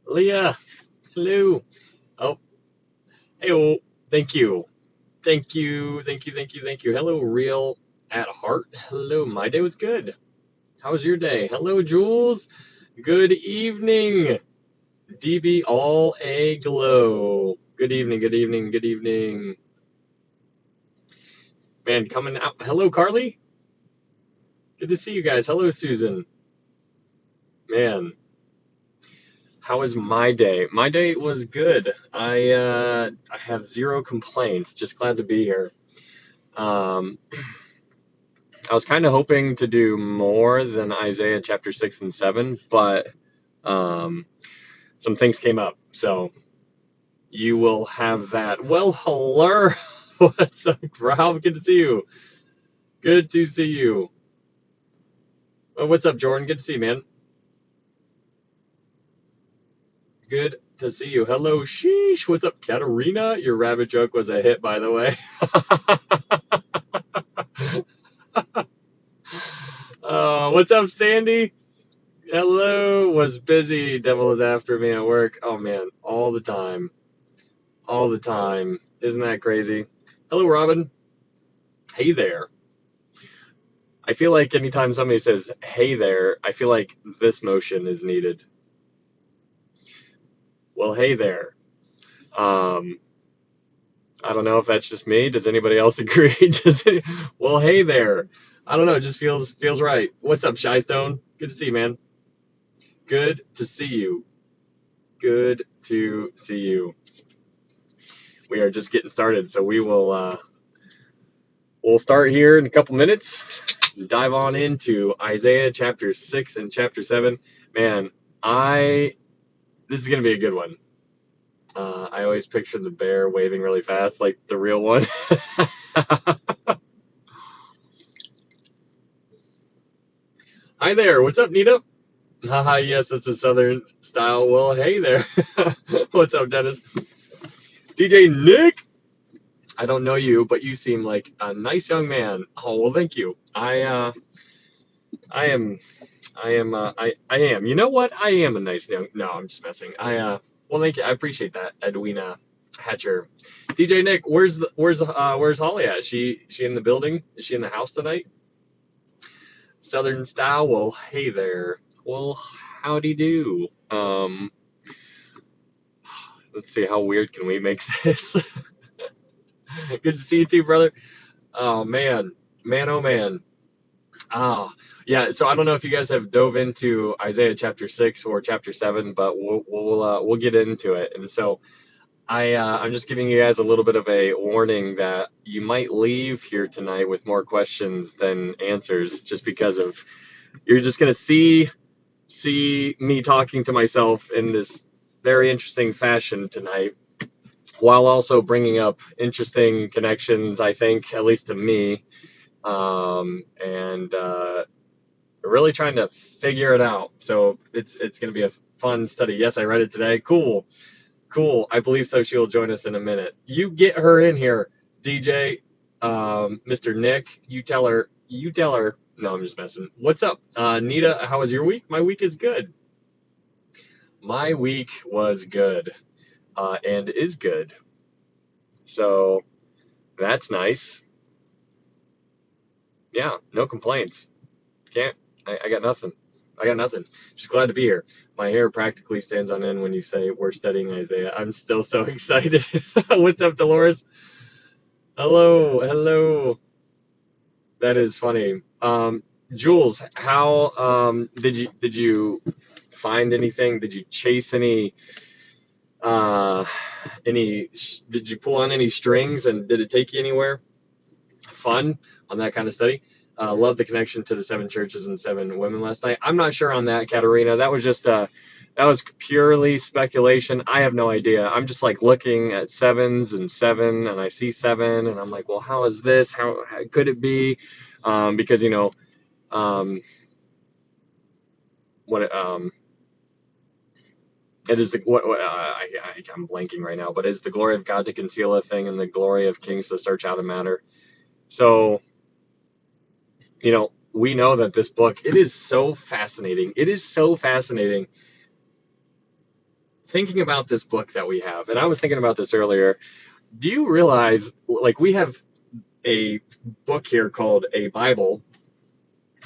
Leah, hello. Oh, hey, oh, thank you. Thank you, thank you, thank you, thank you. Hello, Real at Heart. Hello, my day was good. How was your day? Hello, Jules. Good evening. DB all a glow. Good evening, good evening, good evening. Man, coming out. Hello, Carly. Good to see you guys. Hello, Susan. Man, how was my day? My day was good. I have zero complaints. Just glad to be here. Um, I was kind of hoping to do more than Isaiah chapter 6 and 7, but um, some things came up. So you will have that. Well, hello. What's up, Ralph? Good to see you. Good to see you. What's up, Jordan? Good to see you, man. Good to see you. Hello, Sheesh. What's up, Katarina? Your rabbit joke was a hit, by the way. What's up, Sandy? Hello. Was busy. Devil is after me at work. Oh, man. All the time. All the time. Isn't that crazy? Hello, Robin. Hey there. I feel like anytime somebody says, hey there, I feel like this motion is needed. Well, hey there. Um, I don't know if that's just me. Does anybody else agree? Well, hey there. I don't know. It just feels right. What's up, Shy Stone? Good to see you, man. Good to see you. Good to see you. We are just getting started, so we'll start here in a couple minutes. Dive on into Isaiah chapter 6 and chapter 7. Man, this is gonna be a good one. I always picture the bear waving really fast, like the real one. Hi there, what's up, Nita? Haha, yes, it's a southern style. Well, hey there. What's up, Dennis? DJ Nick. I don't know you, but you seem like a nice young man. Oh well, thank you. I am, I am. You know what? I am a nice young. No, I'm just messing. Well, thank you. I appreciate that, Edwina Hatcher. DJ Nick, where's Holly at? She in the building? Is she in the house tonight? Southern style. Well, hey there. Well, howdy do. Let's see, how weird can we make this? Good to see you too, brother. Oh man, man, oh man. Ah, yeah. So I don't know if you guys have dove into Isaiah chapter 6 or chapter 7, but we'll get into it. And so I'm just giving you guys a little bit of a warning that you might leave here tonight with more questions than answers, just because of you're just gonna see me talking to myself in this very interesting fashion tonight, while also bringing up interesting connections, I think, at least to me, and really trying to figure it out. So it's going to be a fun study. Yes, I read it today. Cool, cool. I believe so. She'll join us in a minute. You get her in here, DJ, Mr. Nick. You tell her. You tell her. No, I'm just messing. What's up, Nita? How was your week? My week is good. My week was good, and is good. So that's nice. Yeah, no complaints. Can't. I got nothing. I got nothing. Just glad to be here. My hair practically stands on end when you say we're studying Isaiah. I'm still so excited. What's up, Dolores? Hello, hello. That is funny. Jules, how did you find anything? Did you chase uh any did you pull on any strings, and did it take you anywhere fun on that kind of study? Love the connection to the seven churches and seven women last night. I'm not sure on that, Katerina. That was just that was purely speculation. I have no idea. I'm just like looking at sevens and seven, and I see seven, and I'm like, well, how is this? How could it be? Because um, what it is the what I'm blanking right now, but it's the glory of God to conceal a thing, and the glory of kings to search out a matter. So we know that this book, it is so fascinating. It is so fascinating. thinking about this book that we have, and I was thinking about this earlier. Do you realize, like, we have a book here called a Bible,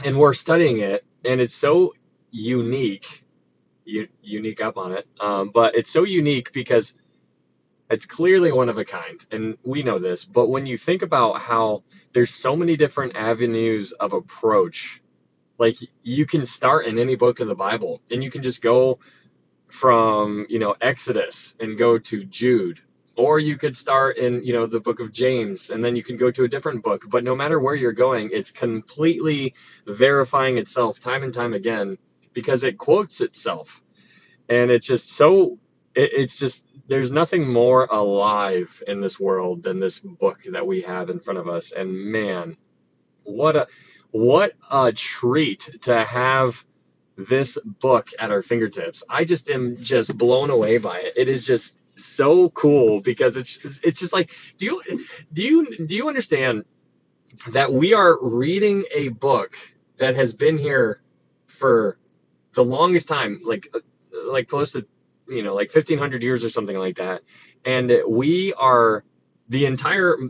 and we're studying it, and it's so unique, unique up on it, but it's so unique because it's clearly one of a kind, and we know this. But when you think about how there's so many different avenues of approach, like you can start in any book of the Bible, and you can just go from Exodus and go to Jude, or you could start in the book of James, and then you can go to a different book. But no matter where you're going, it's completely verifying itself time and time again because it quotes itself, and it's just so it's just there's nothing more alive in this world than this book that we have in front of us. And man, what a treat to have this book at our fingertips. I just am just blown away by it. It is just so cool because it's just like, do you understand that we are reading a book that has been here for the longest time, like close to like 1500 years or something like that, and the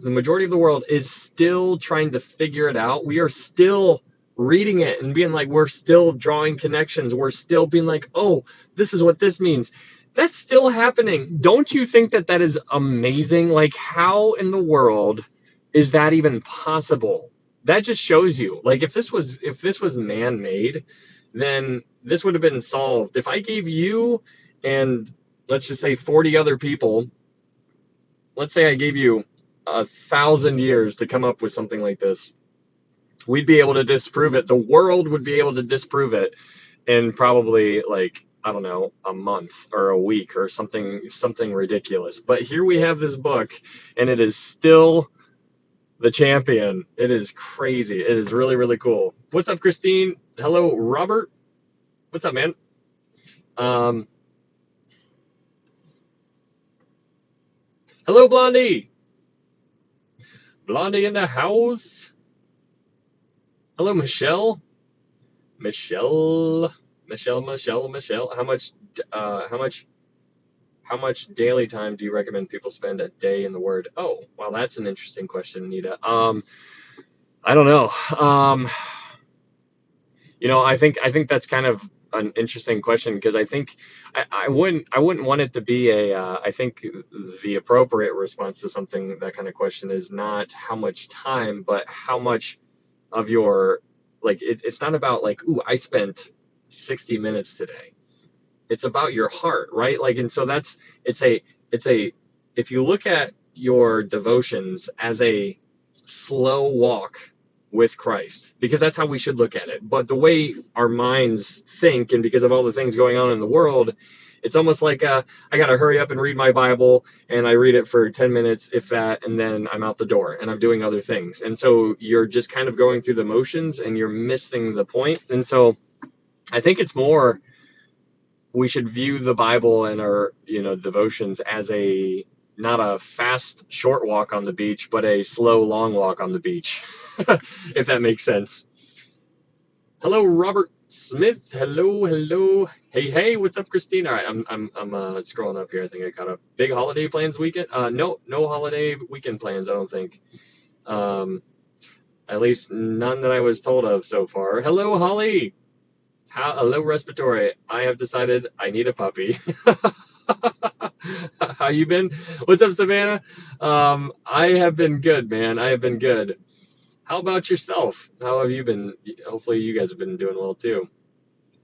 majority of the world is still trying to figure it out. We are still reading it and being like, we're still drawing connections. We're still being like, oh, this is what this means. That's still happening. Don't you think that that is amazing? Like, how in the world is that even possible? That just shows you, like, if this was man-made, then this would have been solved. If I gave you and let's just say 40 other people, let's say I gave you 1,000 years to come up with something like this, we'd be able to disprove it. The world would be able to disprove it in probably, like, I don't know, a month or a week or something ridiculous. But here we have this book, and it is still the champion. It is crazy. It is really, really cool. What's up, Christine? Hello, Robert. What's up, man? Hello, Blondie. Blondie in the house. Hello, Michelle. Michelle. How much daily time do you recommend people spend a day in the Word? Oh, well, that's an interesting question, Anita. I don't know. I think that's kind of an interesting question because I think I wouldn't want it to be I think the appropriate response to something that kind of question is not how much time, but how much of your, like, it's not about like, ooh, I spent 60 minutes today. It's about your heart, right? Like, and so it's a if you look at your devotions as a slow walk with Christ, because that's how we should look at it. But the way our minds think, and because of all the things going on in the world, it's almost like I got to hurry up and read my Bible, and I read it for 10 minutes, if that, and then I'm out the door and I'm doing other things. And so you're just kind of going through the motions and you're missing the point. And so I think it's more, we should view the Bible and our, devotions as not a fast, short walk on the beach, but a slow, long walk on the beach, if that makes sense. Hello, Robert Smith. Hello. Hey, what's up, Christine? All right, I'm scrolling up here. I think I caught up. Big holiday plans weekend? No holiday weekend plans, I don't think. At least none that I was told of so far. Hello, Holly. Hello, Respiratory. I have decided I need a puppy. How you been? What's up, Savannah? I have been good, man. I have been good. How about yourself? How have you been? Hopefully you guys have been doing well too.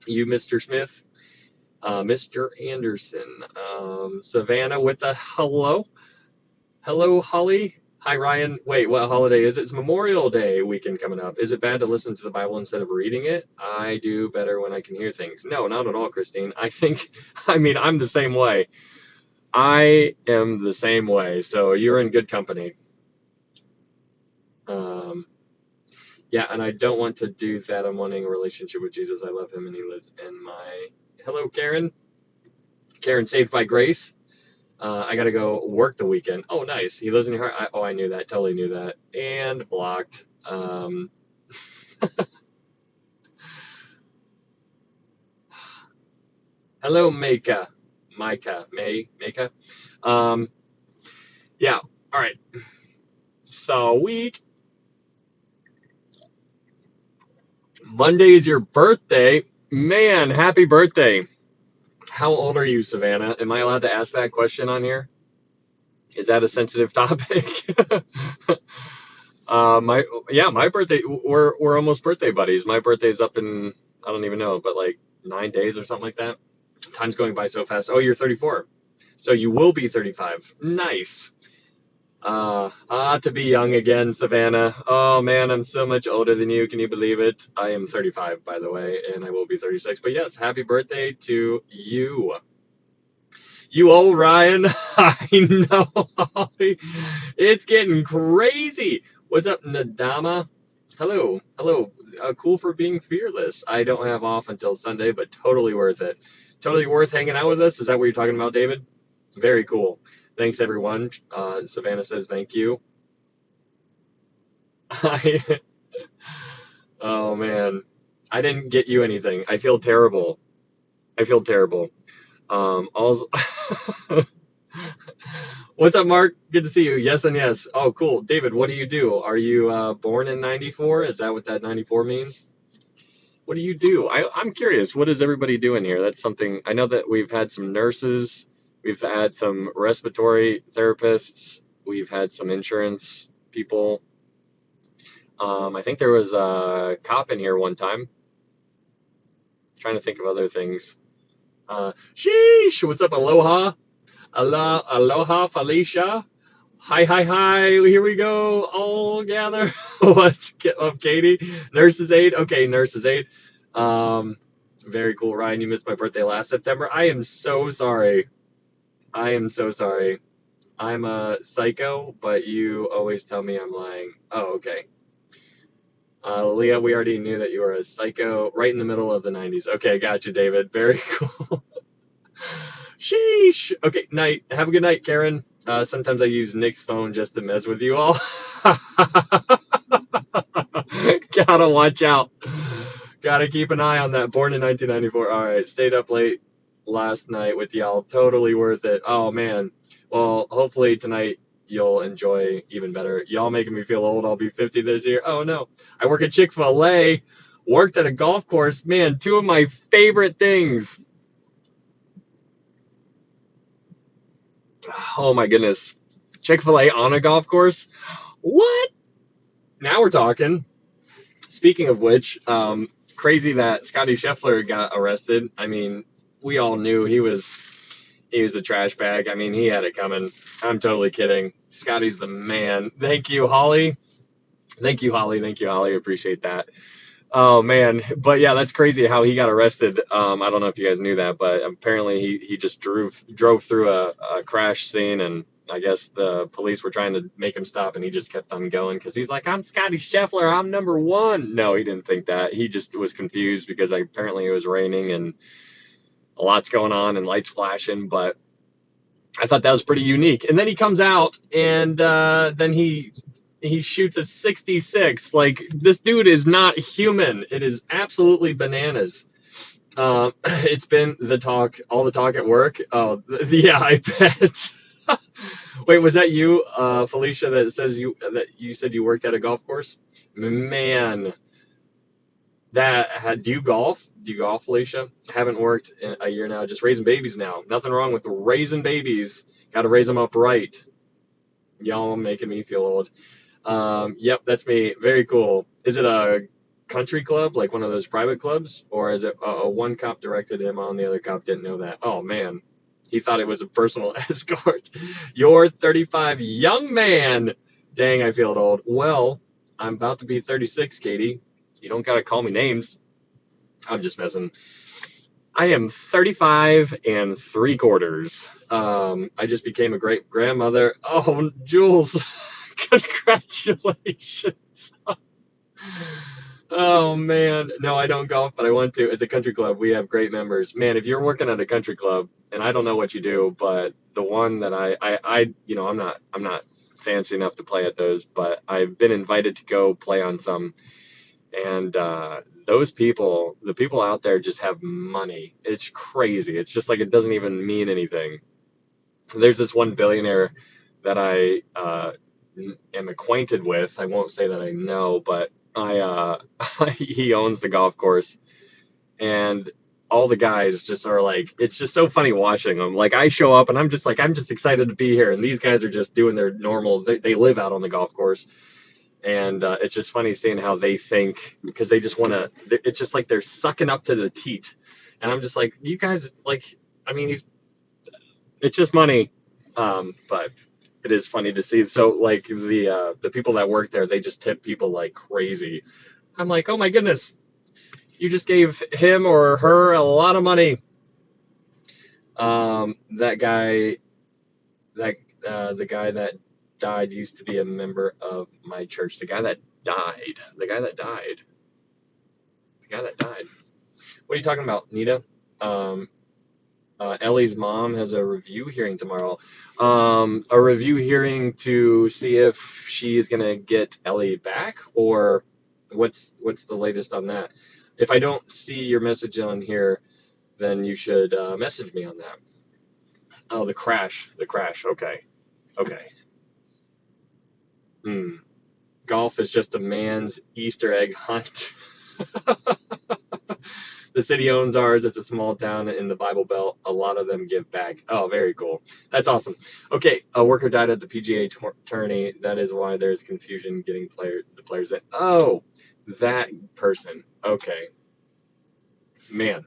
You, Mr. Smith, Mr. Anderson, Savannah with a hello. Hello, Holly. Hi, Ryan. Wait, what holiday is it? It's Memorial Day weekend coming up. Is it bad to listen to the Bible instead of reading it? I do better when I can hear things. No, not at all, Christine. I'm the same way. I am the same way. So you're in good company. Yeah, and I don't want to do that. I'm wanting a relationship with Jesus. I love him, and he lives in my... Hello, Karen. Karen, saved by grace. I got to go work the weekend. Oh, nice. He lives in your heart. I knew that. Totally knew that. And blocked. Hello, Maka. Micah. Um, yeah. All right. Sweet. Monday is your birthday. Man, happy birthday. How old are you, Savannah? Am I allowed to ask that question on here? Is that a sensitive topic? My birthday. We're almost birthday buddies. My birthday's up in, I don't even know, but like 9 days or something like that. Time's going by so fast. Oh, you're 34, so you will be 35. Nice. To be young again, Savannah. Oh man, I'm so much older than you. Can you believe it? I am 35, by the way, and I will be 36. But yes, happy birthday to you. You old Ryan. I know. It's getting crazy. What's up, Nadama? Hello. Hello. Cool for being fearless. I don't have off until Sunday, but totally worth it. Totally worth hanging out with us. Is that what you're talking about, David? Very cool. Thanks, everyone. Savannah says thank you. Oh, man. I didn't get you anything. I feel terrible. I feel terrible. Also, what's up, Mark? Good to see you. Yes and yes. Oh, cool. David, what do you do? Are you born in 94? Is that what that 94 means? What do you do? I'm curious. What is everybody doing here? That's something. I know that we've had some nurses. We've had some respiratory therapists. We've had some insurance people. I think there was a cop in here one time. Trying to think of other things. Sheesh. What's up, Aloha? Aloha, Felicia. Hi, hi, hi. Here we go. All gather. Let's get up, Katie. Nurse's aid. Okay, nurse's aid. Very cool, Ryan. You missed my birthday last September. I am so sorry. I am so sorry. I'm a psycho, but you always tell me I'm lying. Oh, okay. Leah, we already knew that you were a psycho right in the middle of the 90s. Okay, gotcha, David. Very cool. Sheesh. Okay, night. Have a good night, Karen. Sometimes I use Nick's phone just to mess with you all. Gotta watch out. Gotta keep an eye on that. Born in 1994. All right, stayed up late last night with y'all. Totally worth it. Oh, man. Well, hopefully tonight you'll enjoy even better. Y'all making me feel old. I'll be 50 this year. Oh, no. I work at Chick-fil-A. Worked at a golf course. Man, two of my favorite things. Oh, my goodness. Chick-fil-A on a golf course? What? Now we're talking. Speaking of which, crazy that Scotty Scheffler got arrested. I mean, we all knew he was a trash bag. I mean, he had it coming. I'm totally kidding. Scotty's the man. Thank you, Holly. Thank you, Holly. Thank you, Holly. Appreciate that. Oh man, but yeah, that's crazy how he got arrested. I don't know if you guys knew that, but apparently he just drove through a crash scene, and I guess the police were trying to make him stop, and he just kept on going because he's like, I'm Scotty Scheffler, I'm number one. No, he didn't think that. He just was confused because apparently it was raining and a lot's going on and lights flashing. But I thought that was pretty unique. And then he comes out and then he shoots a 66. Like, this dude is not human. It is absolutely bananas. It's been all the talk at work. Oh, yeah, I bet. Wait, was that you, Felicia, that you said you worked at a golf course? Man, do you golf? Do you golf, Felicia? I haven't worked in a year now, just raising babies now. Nothing wrong with raising babies. Got to raise them up right. Y'all making me feel old. Yep, that's me. Very cool. Is it a country club, like one of those private clubs? Or is it one cop directed him on, the other cop didn't know that? Oh, man. He thought it was a personal escort. You're 35, young man. Dang, I feel old. Well, I'm about to be 36, Katie. You don't got to call me names. I'm just messing. I am 35 and 3/4. I just became a great grandmother. Oh, Jules. Congratulations. Oh man, no, I don't golf, but I want to. It's a country club. We have great members. Man, if you're working at a country club, and I don't know what you do, but the one that I'm not fancy enough to play at those, but I've been invited to go play on some, and those people, the people out there just have money. It's crazy. It's just like it doesn't even mean anything. There's this one billionaire that I am acquainted with. I won't say that I know, but he owns the golf course, and all the guys just are like, it's just so funny watching them. Like I show up and I'm just like, I'm just excited to be here, and these guys are just doing their normal. They live out on the golf course, and it's just funny seeing how they think, because they just want to. It's just like they're sucking up to the teat, and I'm just like, you guys, like, I mean, it's just money, but it is funny to see. So like the people that work there, they just tip people like crazy. I'm like, oh my goodness, you just gave him or her a lot of money. That guy, the guy that died used to be a member of my church. The guy that died. The guy that died. The guy that died. What are you talking about, Nita? Um, Ellie's mom has a review hearing tomorrow. A review hearing to see if she is gonna get Ellie back, or what's the latest on that? If I don't see your message on here, then you should message me on that. Oh, the crash. The crash. Okay. Okay. Hmm. Golf is just a man's Easter egg hunt. The city owns ours. It's a small town in the Bible Belt. A lot of them give back. Oh, very cool. That's awesome. Okay, a worker died at the PGA tourney. That is why there's confusion getting the players in. Oh, that person. Okay, man.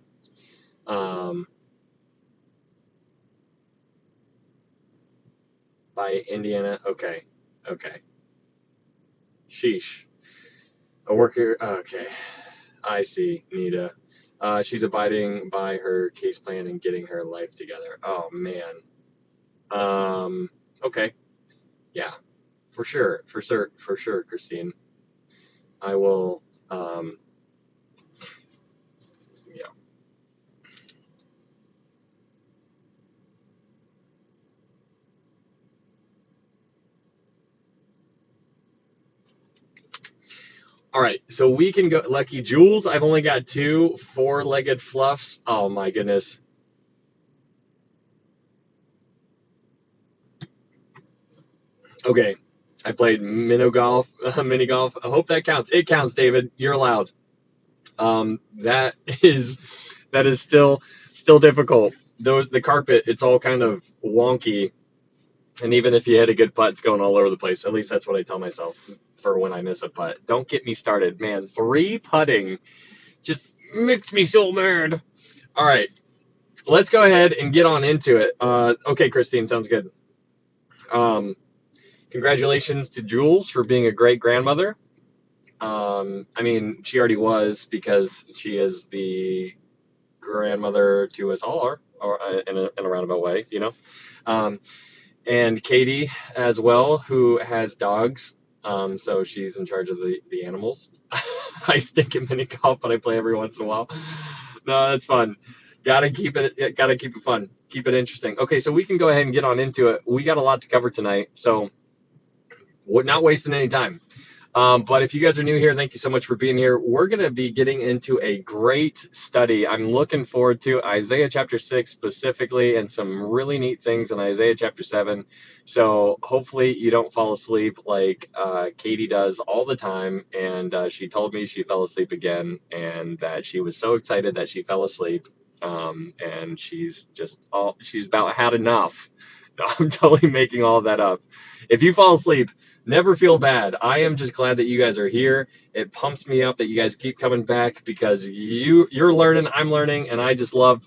Um, by Indiana. Okay, okay. Sheesh. A worker. Okay, I see. Nita. She's abiding by her case plan and getting her life together. Oh man. Okay. Yeah, for sure, Christine. I will. Yeah. All right, so we can go. Lucky Jules, I've only got two four-legged fluffs. Oh my goodness. Okay, I played mini golf. Mini golf. I hope that counts. It counts, David. You're allowed. That is still difficult. The carpet, it's all kind of wonky, and even if you hit a good putt, it's going all over the place. At least that's what I tell myself for when I miss a putt. Don't get me started, man. Three putting just makes me so mad. All right, let's go ahead and get on into it. Okay, Christine, sounds good. Um, Congratulations to Jules for being a great grandmother. I mean, she already was, because she is the grandmother to us all, or in a roundabout way, you know. Um, and Katie as well, who has dogs. So she's in charge of the animals. I stink at mini golf, but I play every once in a while. No, that's fun. Gotta keep it fun. Keep it interesting. Okay, so we can go ahead and get on into it. We got a lot to cover tonight, so we're not wasting any time. But if you guys are new here, thank you so much for being here. We're going to be getting into a great study. I'm looking forward to Isaiah chapter 6 specifically, and some really neat things in Isaiah chapter 7. So hopefully you don't fall asleep like Katie does all the time. And she told me she fell asleep again, and that she was so excited that she fell asleep. And she's about had enough. No, I'm totally making all that up. If you fall asleep, never feel bad. I am just glad that you guys are here. It pumps me up that you guys keep coming back, because you're learning, I'm learning, and I love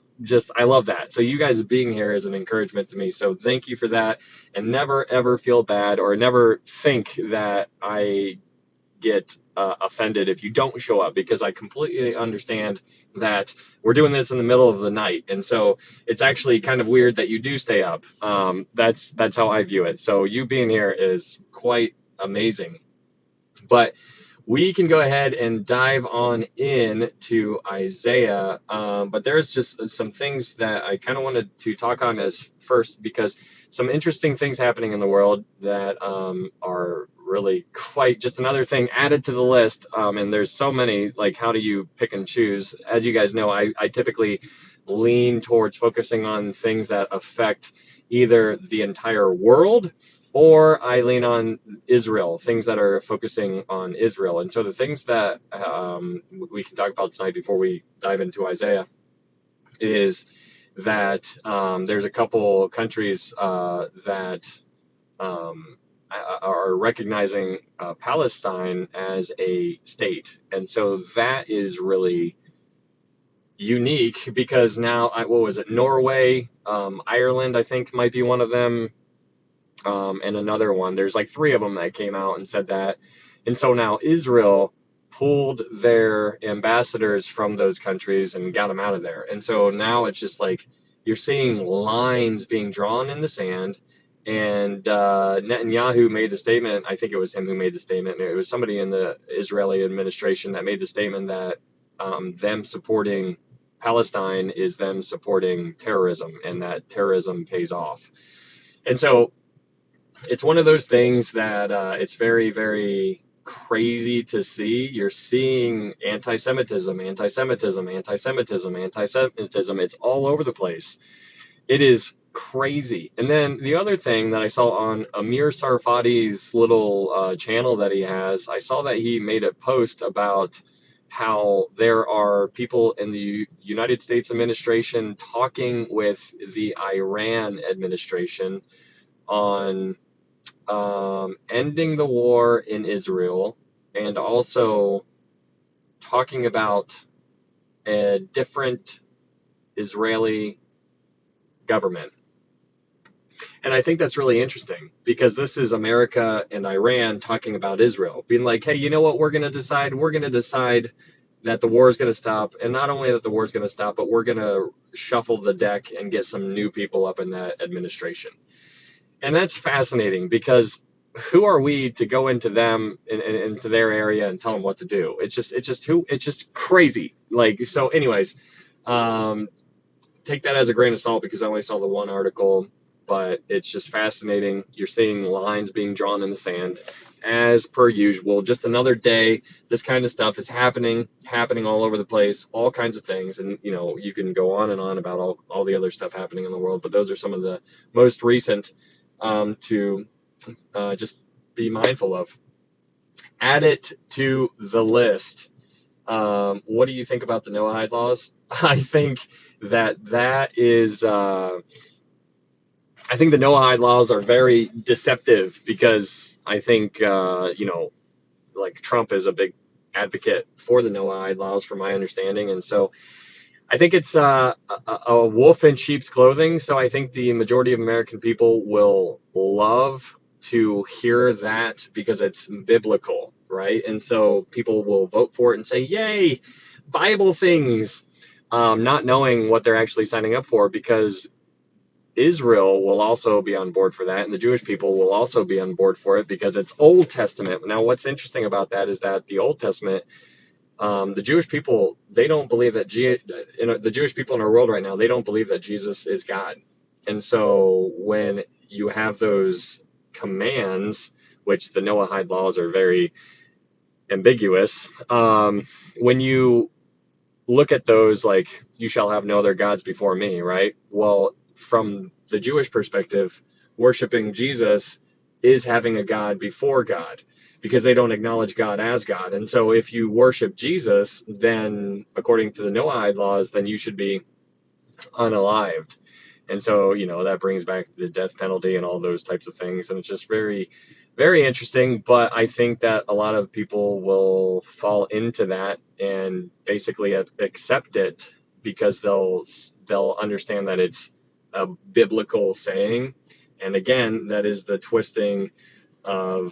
that. So you guys being here is an encouragement to me. So thank you for that, and never ever feel bad, or never think that I get offended if you don't show up, because I completely understand that we're doing this in the middle of the night, and so it's actually kind of weird that you do stay up. That's how I view it. So you being here is quite amazing. But we can go ahead and dive on in to Isaiah. But there's just some things that I kind of wanted to talk on as first, because some interesting things happening in the world that are really quite just another thing added to the list. And there's so many, like, how do you pick and choose? As you guys know, I typically lean towards focusing on things that affect either the entire world, or I lean on Israel, things that are focusing on Israel. And so the things that we can talk about tonight before we dive into Isaiah is that there's a couple countries that are recognizing Palestine as a state. And so that is really unique because now, what was it, Norway, Ireland, I think might be one of them, and another one. There's like three of them that came out and said that. And so now Israel pulled their ambassadors from those countries and got them out of there. And so now it's just like you're seeing lines being drawn in the sand. And Netanyahu made the statement. I think it was him who made the statement. It was somebody in the Israeli administration that made the statement that them supporting Palestine is them supporting terrorism, and that terrorism pays off. And so it's one of those things that it's very, very crazy to see. You're seeing anti-Semitism, anti-Semitism, anti-Semitism, anti-Semitism. It's all over the place. It is crazy. And then the other thing that I saw on Amir Sarfati's little channel that he has, I saw that he made a post about how there are people in the United States administration talking with the Iran administration on ending the war in Israel, and also talking about a different Israeli government. And I think that's really interesting because this is America and Iran talking about Israel, being like, hey, you know what, we're going to decide that the war is going to stop. And not only that the war is going to stop, but we're going to shuffle the deck and get some new people up in that administration. And that's fascinating because who are we to go into them into their area and tell them what to do? It's just crazy. Like, so anyways, take that as a grain of salt because I only saw the one article, but it's just fascinating. You're seeing lines being drawn in the sand as per usual. Just another day. This kind of stuff is happening all over the place, all kinds of things. And, you know, you can go on and on about all the other stuff happening in the world, but those are some of the most recent to just be mindful of. Add it to the list. What do you think about the Noahide laws? I think that is, I think the Noahide laws are very deceptive because I think, like Trump is a big advocate for the Noahide laws from my understanding. And so I think it's a wolf in sheep's clothing. So I think the majority of American people will love to hear that because it's biblical, right? And so people will vote for it and say, yay, Bible things, not knowing what they're actually signing up for, because Israel will also be on board for that, and the Jewish people will also be on board for it because it's Old Testament. Now, what's interesting about that is that the Old Testament, the Jewish people, they don't believe that the Jewish people in our world right now, they don't believe that Jesus is God. And so when you have those commands, which the Noahide laws are very ambiguous, when you look at those, like, you shall have no other gods before me, right? Well, from the Jewish perspective, worshiping Jesus is having a God before God, because they don't acknowledge God as God. And so if you worship Jesus, then according to the Noahide laws, then you should be unalived. And so, you know, that brings back the death penalty and all those types of things. And it's just very, very interesting. But I think that a lot of people will fall into that and basically accept it because they'll understand that it's a biblical saying. And again, that is the twisting of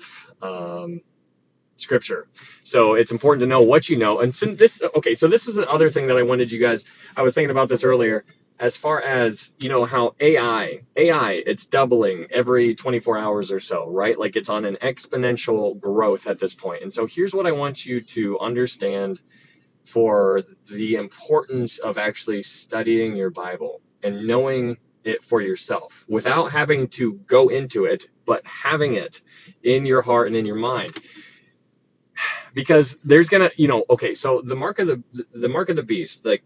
scripture. So it's important to know what you know. And so this is another thing that I wanted you guys, I was thinking about this earlier, as far as, you know, how AI, it's doubling every 24 hours or so, right? Like, it's on an exponential growth at this point. And so here's what I want you to understand for the importance of actually studying your Bible and knowing it for yourself without having to go into it, but having it in your heart and in your mind. Because there's gonna, okay, so the mark of the beast, like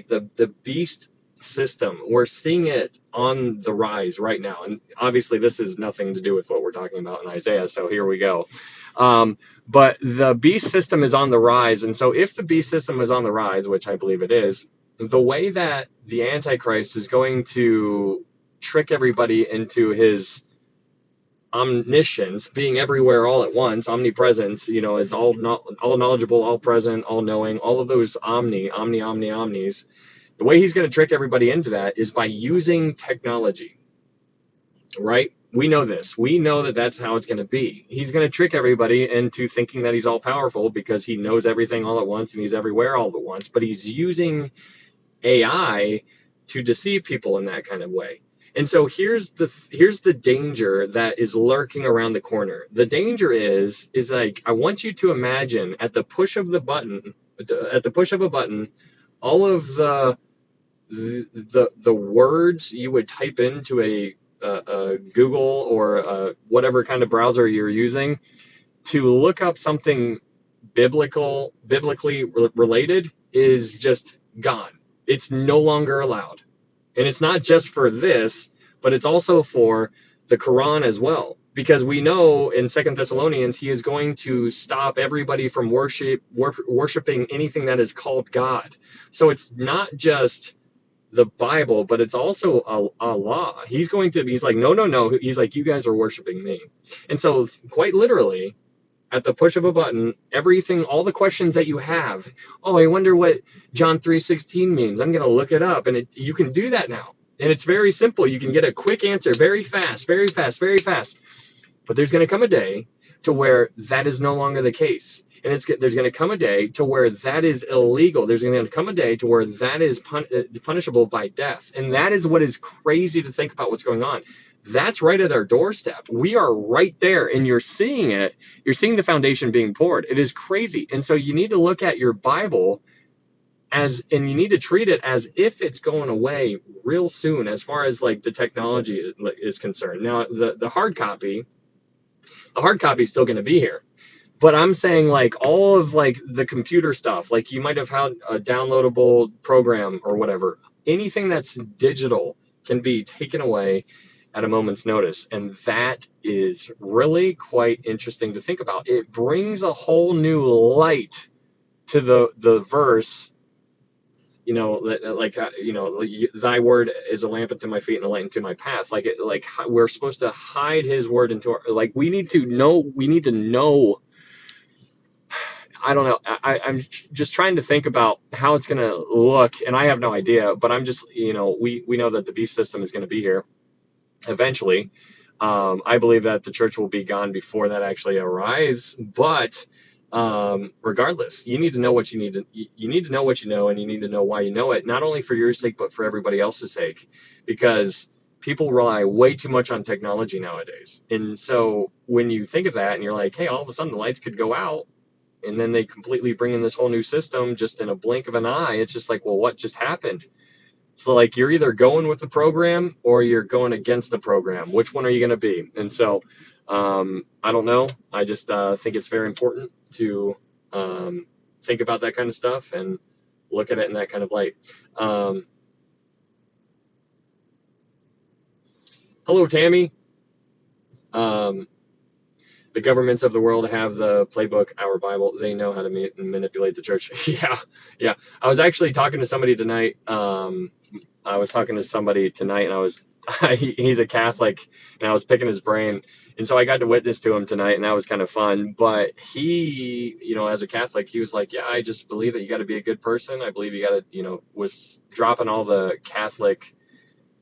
the beast system, we're seeing it on the rise right now. And obviously this is nothing to do with what we're talking about in Isaiah, so here we go. But the beast system is on the rise, and so if the beast system is on the rise, which I believe it is, the way that the Antichrist is going to trick everybody into his omniscience, being everywhere all at once, omnipresence, is all knowledgeable, all present, all knowing, all of those omnis. The way he's going to trick everybody into that is by using technology, right? We know this. We know that that's how it's going to be. He's going to trick everybody into thinking that he's all powerful because he knows everything all at once and he's everywhere all at once. But he's using AI to deceive people in that kind of way. And so here's the danger that is lurking around the corner. The danger is like, I want you to imagine at the push of a button, all of the words you would type into a Google or whatever kind of browser you're using to look up something biblically related is just gone. It's no longer allowed. And it's not just for this, but it's also for the Quran as well. Because we know in 2 Thessalonians, he is going to stop everybody from worshiping anything that is called God. So it's not just the Bible, but it's also Allah. He's like, no. He's like, you guys are worshiping me. And so quite literally, at the push of a button, everything, all the questions that you have, oh, I wonder what John 3:16 means. I'm going to look it up. And you can do that now. And it's very simple. You can get a quick answer very fast. But there's going to come a day to where that is no longer the case. And there's going to come a day to where that is illegal. There's going to come a day to where that is punishable by death. And that is what is crazy to think about what's going on. That's right at our doorstep. We are right there, and you're seeing it. You're seeing the foundation being poured. It is crazy. And so you need to look at your Bible and you need to treat it as if it's going away real soon as far as like the technology is concerned. Now, the hard copy is still going to be here. But I'm saying like all of like the computer stuff, like you might have had a downloadable program or whatever, anything that's digital can be taken away at a moment's notice. And that is really quite interesting to think about. It brings a whole new light to the verse, thy word is a lamp unto my feet and a light unto my path. Like we're supposed to hide his word into our, like we need to know. I don't know. I'm just trying to think about how it's going to look, and I have no idea, but I'm just, we know that the beast system is going to be here eventually. I believe that the church will be gone before that actually arrives, but regardless, you need to know what you need to know what you know, and you need to know why you know it, not only for your sake, but for everybody else's sake, because people rely way too much on technology nowadays. And so when you think of that and you're like, hey, all of a sudden the lights could go out, and then they completely bring in this whole new system just in a blink of an eye. It's just like, well, what just happened? So like you're either going with the program or you're going against the program. Which one are you going to be? And so I don't know. I just think it's very important to think about that kind of stuff and look at it in that kind of light. Hello, Tammy. The governments of the world have the playbook, our Bible. They know how to manipulate the church. Yeah. I was actually talking to somebody tonight. And he's a Catholic, and I was picking his brain. And so I got to witness to him tonight, and that was kind of fun. But he, as a Catholic, he was like, yeah, I just believe that you got to be a good person. I believe you got to, was dropping all the Catholic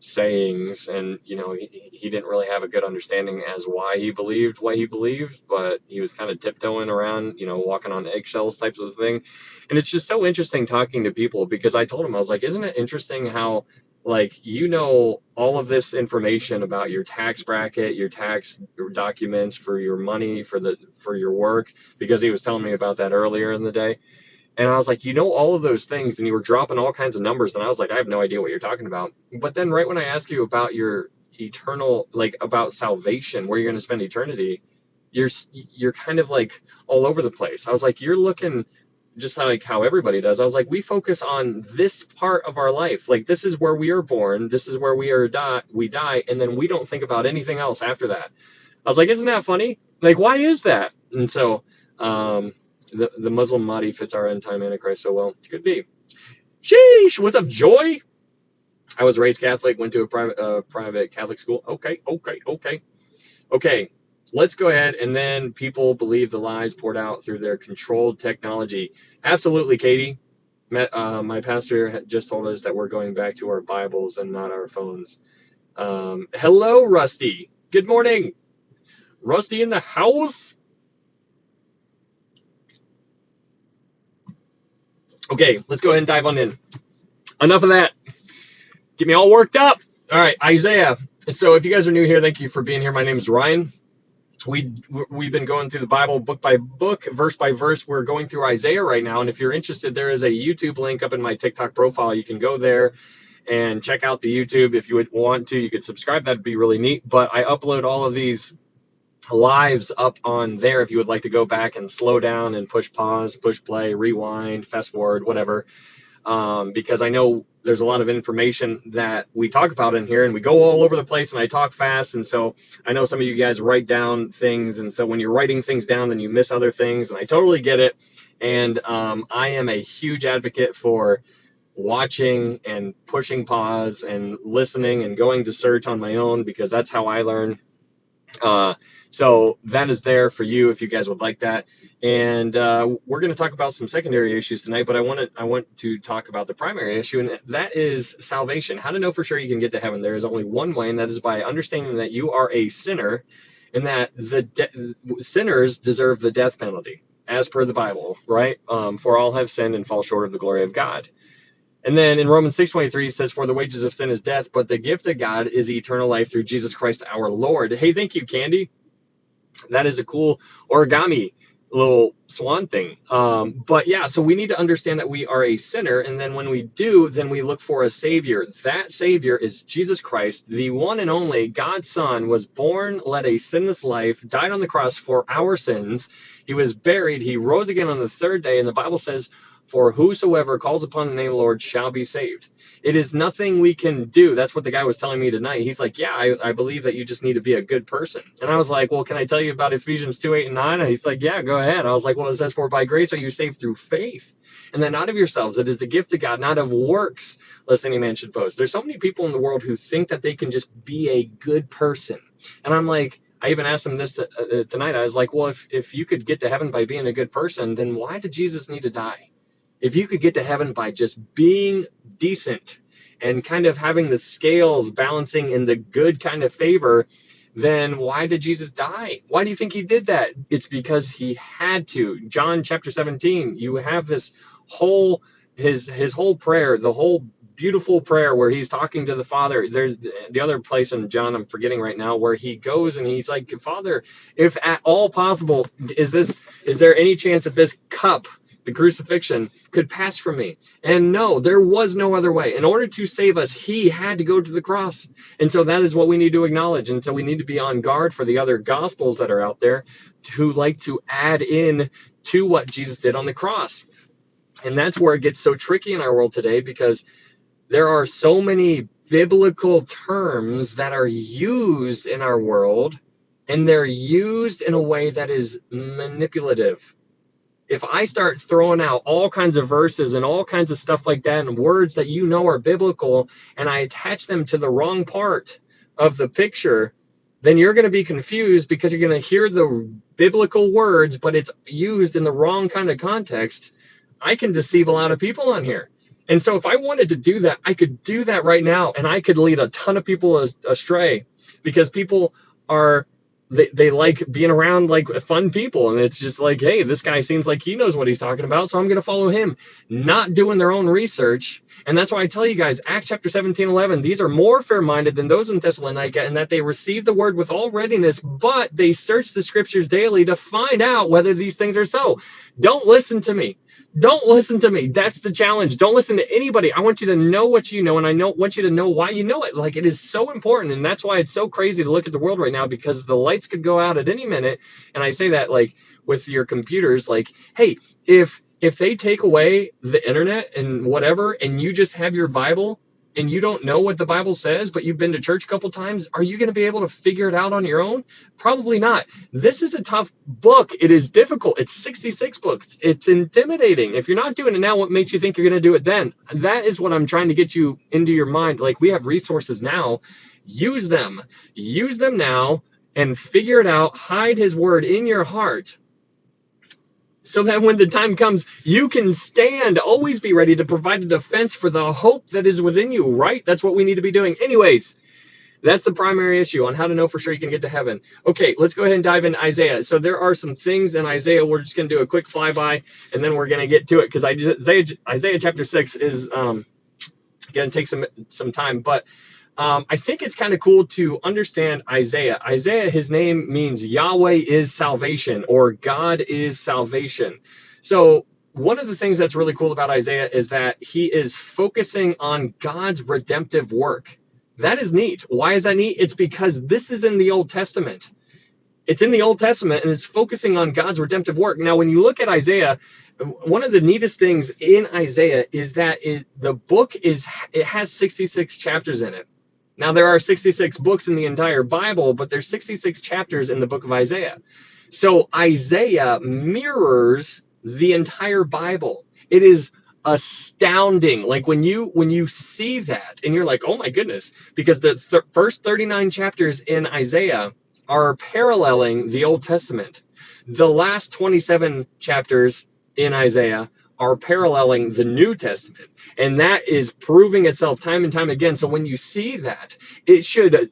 sayings, and he didn't really have a good understanding as why he believed what he believed, but he was kind of tiptoeing around, walking on eggshells types of thing. And it's just so interesting talking to people, because I told him, I was like, isn't it interesting how like all of this information about your tax bracket, your tax documents for your money, for your work, because he was telling me about that earlier in the day. And I was like, you know, all of those things, and you were dropping all kinds of numbers. And I was like, I have no idea what you're talking about. But then right when I ask you about your eternal, like about salvation, where you're going to spend eternity, you're kind of like all over the place. I was like, you're looking just like how everybody does. I was like, we focus on this part of our life. Like, this is where we are born. This is where we die. And then we don't think about anything else after that. I was like, isn't that funny? Like, why is that? And so, the Muslim Mahdi fits our end time Antichrist so well. Could be. Sheesh. What's up, Joy? I was raised Catholic, went to a private Catholic school. Okay. Let's go ahead, and then people believe the lies poured out through their controlled technology. Absolutely, Katie. My pastor just told us that we're going back to our Bibles and not our phones. Hello, Rusty. Good morning. Rusty in the house. Okay, let's go ahead and dive on in. Enough of that. Get me all worked up. All right, Isaiah. So if you guys are new here, thank you for being here. My name is Ryan. We've been going through the Bible book by book, verse by verse. We're going through Isaiah right now, and if you're interested, there is a YouTube link up in my TikTok profile. You can go there and check out the YouTube. If you would want to, you could subscribe. That'd be really neat. But I upload all of these lives up on there if you would like to go back and slow down and push pause, push play, rewind, fast forward, whatever. Because I know there's a lot of information that we talk about in here, and we go all over the place, and I talk fast, and so I know some of you guys write down things, and so when you're writing things down, then you miss other things, and I totally get it. And I am a huge advocate for watching and pushing pause and listening and going to search on my own, because that's how I learn. So that is there for you if you guys would like that. And we're going to talk about some secondary issues tonight, but I want to talk about the primary issue, and that is salvation. How to know for sure you can get to heaven. There is only one way, and that is by understanding that you are a sinner, and that sinners deserve the death penalty, as per the Bible, right? For all have sinned and fall short of the glory of God. And then in Romans 6:23, it says, for the wages of sin is death, but the gift of God is eternal life through Jesus Christ our Lord. Hey, thank you, Candy. That is a cool origami little swan thing. But yeah, so we need to understand that we are a sinner. And then when we do, then we look for a savior. That savior is Jesus Christ, the one and only God's Son, was born, led a sinless life, died on the cross for our sins. He was buried. He rose again on the third day. And the Bible says, for whosoever calls upon the name of the Lord shall be saved. It is nothing we can do. That's what the guy was telling me tonight. He's like, yeah, I believe that you just need to be a good person. And I was like, well, can I tell you about Ephesians 2:8-9? And he's like, yeah, go ahead. I was like, well, it says, for by grace are you saved through faith. And then not of yourselves. It is the gift of God, not of works, lest any man should boast. There's so many people in the world who think that they can just be a good person. And I'm like, I even asked him this tonight. I was like, well, if you could get to heaven by being a good person, then why did Jesus need to die? If you could get to heaven by just being decent and kind of having the scales balancing in the good kind of favor, then why did Jesus die? Why do you think he did that? It's because he had to. John chapter 17, you have this whole, his whole prayer, the whole beautiful prayer where he's talking to the Father. There's the other place in John, I'm forgetting right now, where he goes and he's like, Father, if at all possible, is there any chance that this cup, the crucifixion, could pass from me? And no, there was no other way. In order to save us, he had to go to the cross. And so that is what we need to acknowledge. And so we need to be on guard for the other gospels that are out there who like to add in to what Jesus did on the cross. And that's where it gets so tricky in our world today, because there are so many biblical terms that are used in our world, and they're used in a way that is manipulative. If I start throwing out all kinds of verses and all kinds of stuff like that and words that you know are biblical, and I attach them to the wrong part of the picture, then you're going to be confused, because you're going to hear the biblical words, but it's used in the wrong kind of context. I can deceive a lot of people on here. And so if I wanted to do that, I could do that right now, and I could lead a ton of people astray, because people are... They like being around like fun people, and it's just like, hey, this guy seems like he knows what he's talking about, so I'm going to follow him, not doing their own research. And that's why I tell you guys, Acts chapter 17:11, these are more fair-minded than those in Thessalonica, in that they received the word with all readiness, but they searched the scriptures daily to find out whether these things are so. Don't listen to me. Don't listen to me. That's the challenge. Don't listen to anybody. I want you to know what you know, and want you to know why you know it. Like, it is so important, and that's why it's so crazy to look at the world right now, because the lights could go out at any minute. And I say that, like, with your computers, like, hey, if they take away the internet and whatever, and you just have your Bible, and you don't know what the Bible says, but you've been to church a couple times, are you going to be able to figure it out on your own? Probably not. This is a tough book. It is difficult. It's 66 books. It's intimidating. If you're not doing it now, what makes you think you're going to do it then? That is what I'm trying to get you into your mind. Like, we have resources now. Use them. Use them now and figure it out. Hide his word in your heart, so that when the time comes, you can stand. Always be ready to provide a defense for the hope that is within you, right? That's what we need to be doing. Anyways, that's the primary issue on how to know for sure you can get to heaven. Okay, let's go ahead and dive into Isaiah. So there are some things in Isaiah. We're just going to do a quick flyby, and then we're going to get to it, because Isaiah chapter 6 is going to take some time. But I think it's kind of cool to understand Isaiah. Isaiah, his name means Yahweh is salvation, or God is salvation. So one of the things that's really cool about Isaiah is that he is focusing on God's redemptive work. That is neat. Why is that neat? It's because this is in the Old Testament. It's in the Old Testament, and it's focusing on God's redemptive work. Now, when you look at Isaiah, one of the neatest things in Isaiah is that the book has 66 chapters in it. Now, there are 66 books in the entire Bible, but there's 66 chapters in the book of Isaiah. So Isaiah mirrors the entire Bible. It is astounding. Like, when you see that, and you're like, oh my goodness, because the first 39 chapters in Isaiah are paralleling the Old Testament. The last 27 chapters in Isaiah are paralleling the New Testament. And that is proving itself time and time again. So when you see that, it should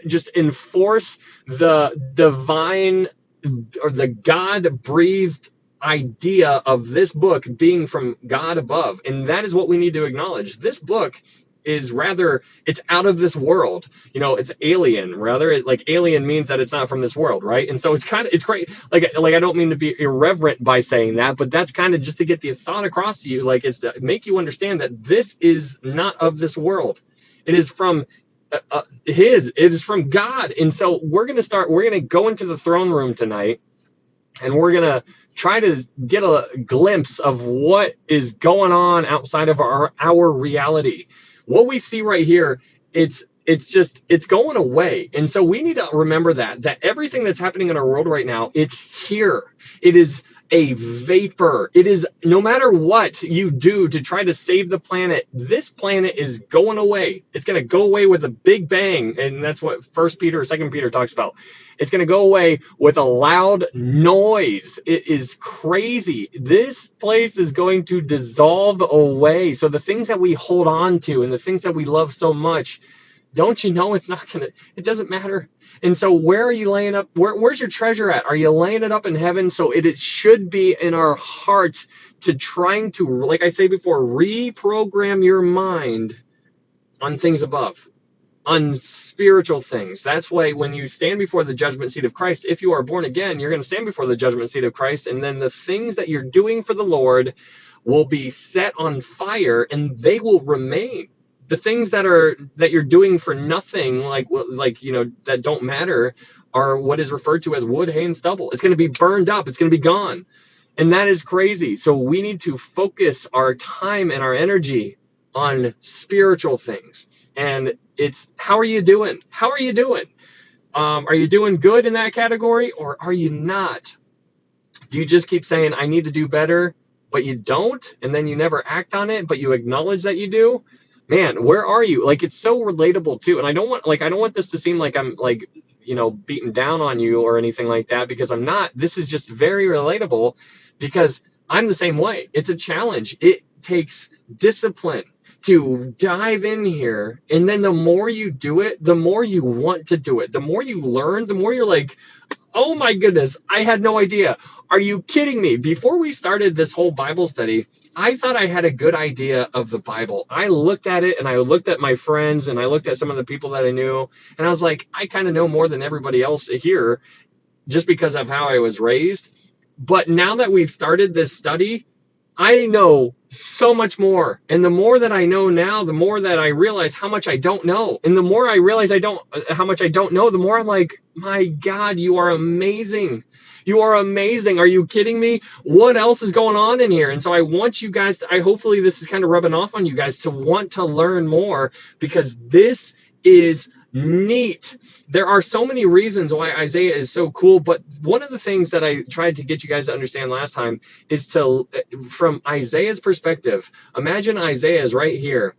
just enforce the divine, or the God-breathed idea of this book being from God above. And that is what we need to acknowledge. This book is it's out of this world. It's alien. Like, alien means that it's not from this world, right? And so it's great. Like, I don't mean to be irreverent by saying that, but that's kind of just to get the thought across to you, like, is to make you understand that this is not of this world. It is from it is from God. And so we're going to go into the throne room tonight, and we're going to try to get a glimpse of what is going on outside of our reality. What we see right here, it's going away. And so we need to remember that everything that's happening in our world right now, it's here. It is a vapor. It is, no matter what you do to try to save the planet, this planet is going away. It's going to go away with a big bang. And that's what 1 Peter or 2 Peter talks about. It's going to go away with a loud noise. It is crazy. This place is going to dissolve away. So the things that we hold on to and the things that we love so much, don't you know it doesn't matter. And so where are you laying up? Where's your treasure at? Are you laying it up in heaven? So it should be in our hearts to trying to, like I say before, reprogram your mind on things above, on spiritual things. That's why when you stand before the judgment seat of Christ, if you are born again, you're going to stand before the judgment seat of Christ, and then the things that you're doing for the Lord will be set on fire, and they will remain. The things that you're doing for nothing, like that don't matter, are what is referred to as wood, hay, and stubble. It's going to be burned up. It's going to be gone. And that is crazy. So we need to focus our time and our energy on spiritual things. And it's, how are you doing? How are you doing? Are you doing good in that category, or are you not? Do you just keep saying, I need to do better, but you don't, and then you never act on it, but you acknowledge that you do? Man, where are you? Like, it's so relatable too. And I don't want this to seem like I'm beating down on you or anything like that, because I'm not. This is just very relatable, because I'm the same way. It's a challenge. It takes discipline to dive in here. And then the more you do it, the more you want to do it. The more you learn, the more you're like, oh my goodness, I had no idea. Are you kidding me? Before we started this whole Bible study, I thought I had a good idea of the Bible. I looked at it, and I looked at my friends, and I looked at some of the people that I knew, and I was like, I kind of know more than everybody else here, just because of how I was raised. But now that we've started this study, I know so much more. And the more that I know now, the more that I realize how much I don't know. And the more I realize how much I don't know, the more I'm like, my God, you are amazing. You are amazing. Are you kidding me? What else is going on in here? And so I want you guys to, hopefully this is kind of rubbing off on you guys to want to learn more, because this is neat. There are so many reasons why Isaiah is so cool, but one of the things that I tried to get you guys to understand last time is from Isaiah's perspective, imagine Isaiah is right here,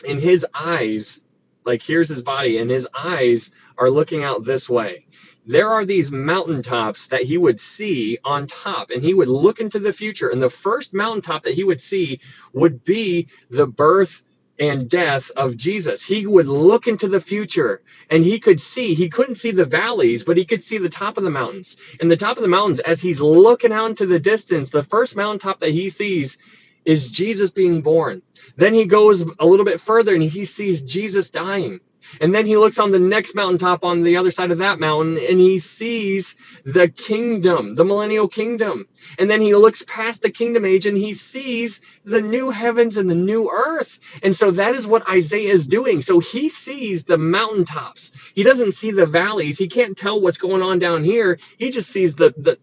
and his eyes, like here's his body, and his eyes are looking out this way. There are these mountaintops that he would see on top, and he would look into the future, and the first mountaintop that he would see would be the birth and death of Jesus. He would look into the future, and he couldn't see the valleys, but he could see the top of the mountains. And the top of the mountains, as he's looking out into the distance, the first mountaintop that he sees is Jesus being born. Then he goes a little bit further and he sees Jesus dying. And then he looks on the next mountaintop on the other side of that mountain, and he sees the kingdom, the millennial kingdom. And then he looks past the kingdom age and he sees the new heavens and the new earth. And so that is what Isaiah is doing. So he sees the mountaintops. He doesn't see the valleys. He can't tell what's going on down here. He just sees the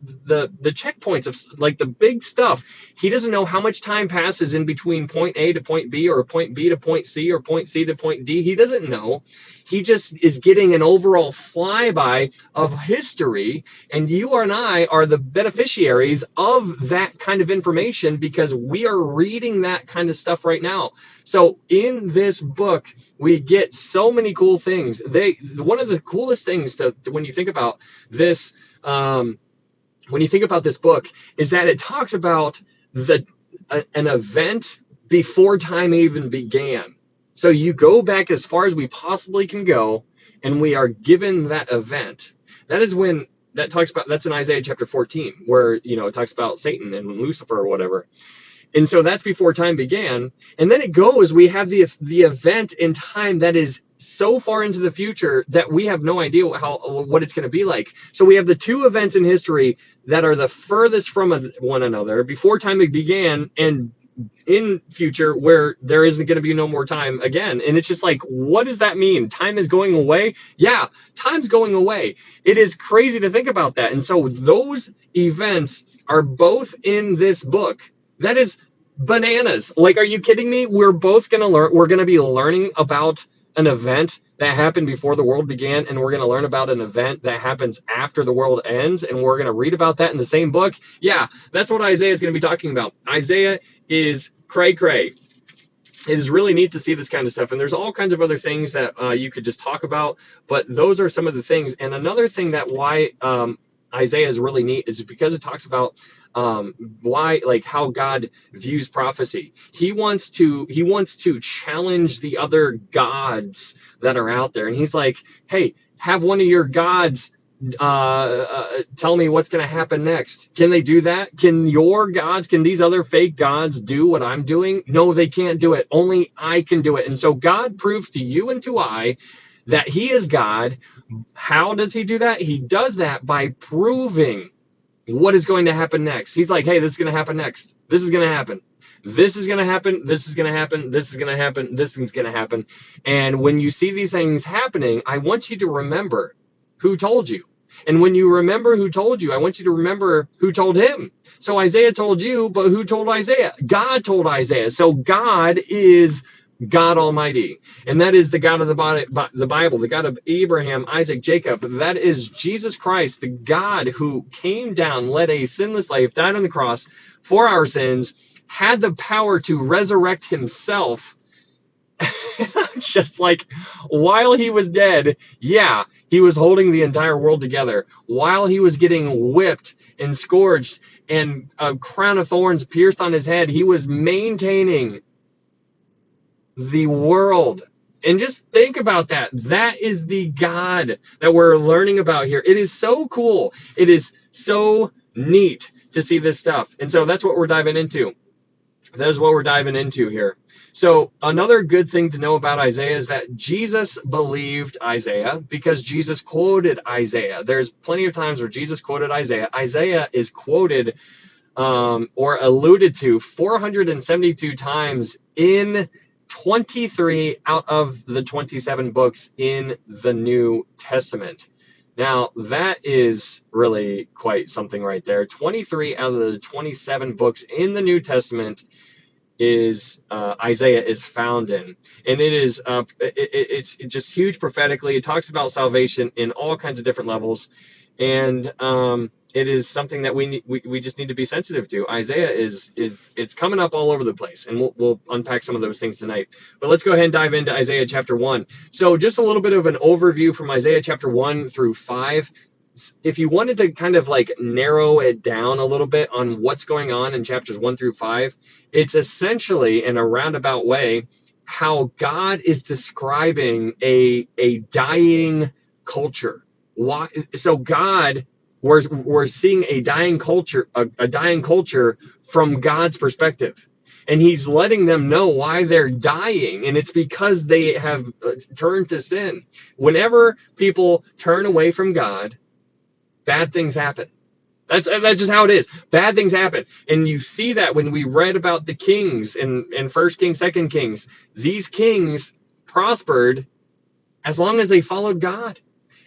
checkpoints of like the big stuff. He doesn't know how much time passes in between point A to point B, or point B to point C, or point C to point D. He doesn't know. He just is getting an overall flyby of history, and you and I are the beneficiaries of that kind of information because we are reading that kind of stuff right now. So in this book, we get so many cool things. One of the coolest things when you think about this, when you think about this book, is that it talks about an event before time even began. So you go back as far as we possibly can go, and we are given that event. That is when that talks about, that's in Isaiah chapter 14, where, it talks about Satan and Lucifer or whatever. And so that's before time began. And then it goes, we have the event in time that is so far into the future that we have no idea what it's going to be like. So we have the two events in history that are the furthest from one another before time began, and in future where there isn't going to be no more time again. And it's just like, what does that mean? Time is going away? Yeah, time's going away. It is crazy to think about that. And so those events are both in this book. That is bananas. Like, are you kidding me? We're both going to learn. We're going to be learning about an event that happened before the world began, and we're going to learn about an event that happens after the world ends, and we're going to read about that in the same book. Yeah, that's what Isaiah is going to be talking about. Isaiah is cray-cray. It is really neat to see this kind of stuff, and there's all kinds of other things that you could just talk about, but those are some of the things. And another thing that why Isaiah is really neat is because it talks about how God views prophecy. He wants to challenge the other gods that are out there, and he's like, hey, have one of your gods tell me what's going to happen next. Can they do that? Can these other fake gods do what I'm doing? No, they can't do it. Only I can do it. And so God proves to you and to I that he is God. How does he do that? He does that by proving what is going to happen next. He's like, hey, this is going to happen next. This is going to happen. This is going to happen. This is going to happen. This is going to happen. This is going to happen. And when you see these things happening, I want you to remember who told you. And when you remember who told you, I want you to remember who told him. So Isaiah told you, but who told Isaiah? God told Isaiah. So God is God Almighty. And that is the God of the Bible, the God of Abraham, Isaac, Jacob. That is Jesus Christ, the God who came down, led a sinless life, died on the cross for our sins, had the power to resurrect himself. Just like, while he was dead, yeah, he was holding the entire world together. While he was getting whipped and scourged and a crown of thorns pierced on his head, he was maintaining the world. And just think about that. That is the God that we're learning about here. It is so cool. It is so neat to see this stuff. And so that's what we're diving into. That is what we're diving into here. So another good thing to know about Isaiah is that Jesus believed Isaiah because Jesus quoted Isaiah. There's plenty of times where Jesus quoted Isaiah. Isaiah is quoted or alluded to 472 times in 23 out of the 27 books in the New Testament. Now, that is really quite something right there. 23 out of the 27 books in the New Testament is Isaiah is found in, and it is it's just huge prophetically. It talks about salvation in all kinds of different levels, and it is something that we just need to be sensitive to. Isaiah is it's coming up all over the place, and we'll unpack some of those things tonight. But let's go ahead and dive into Isaiah chapter 1. So just a little bit of an overview from Isaiah chapter 1 through 5. If you wanted to kind of like narrow it down a little bit on what's going on in chapters 1 through 5, it's essentially, in a roundabout way, how God is describing a dying culture. Why? So God, we're seeing a dying culture, a dying culture from God's perspective. And he's letting them know why they're dying, and it's because they have turned to sin. Whenever people turn away from God, bad things happen. That's just how it is. Bad things happen. And you see that when we read about the kings in 1 Kings, 2 Kings. These kings prospered as long as they followed God.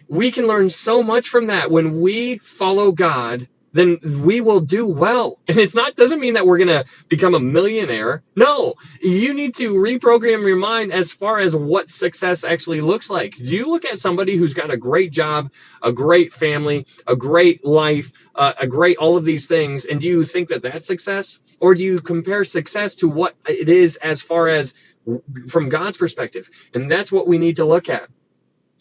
We can learn so much from that. When we follow God, then we will do well. And doesn't mean that we're going to become a millionaire. No, you need to reprogram your mind as far as what success actually looks like. Do you look at somebody who's got a great job, a great family, a great life, all of these things, and do you think that that's success? Or do you compare success to what it is as far as from God's perspective? And that's what we need to look at.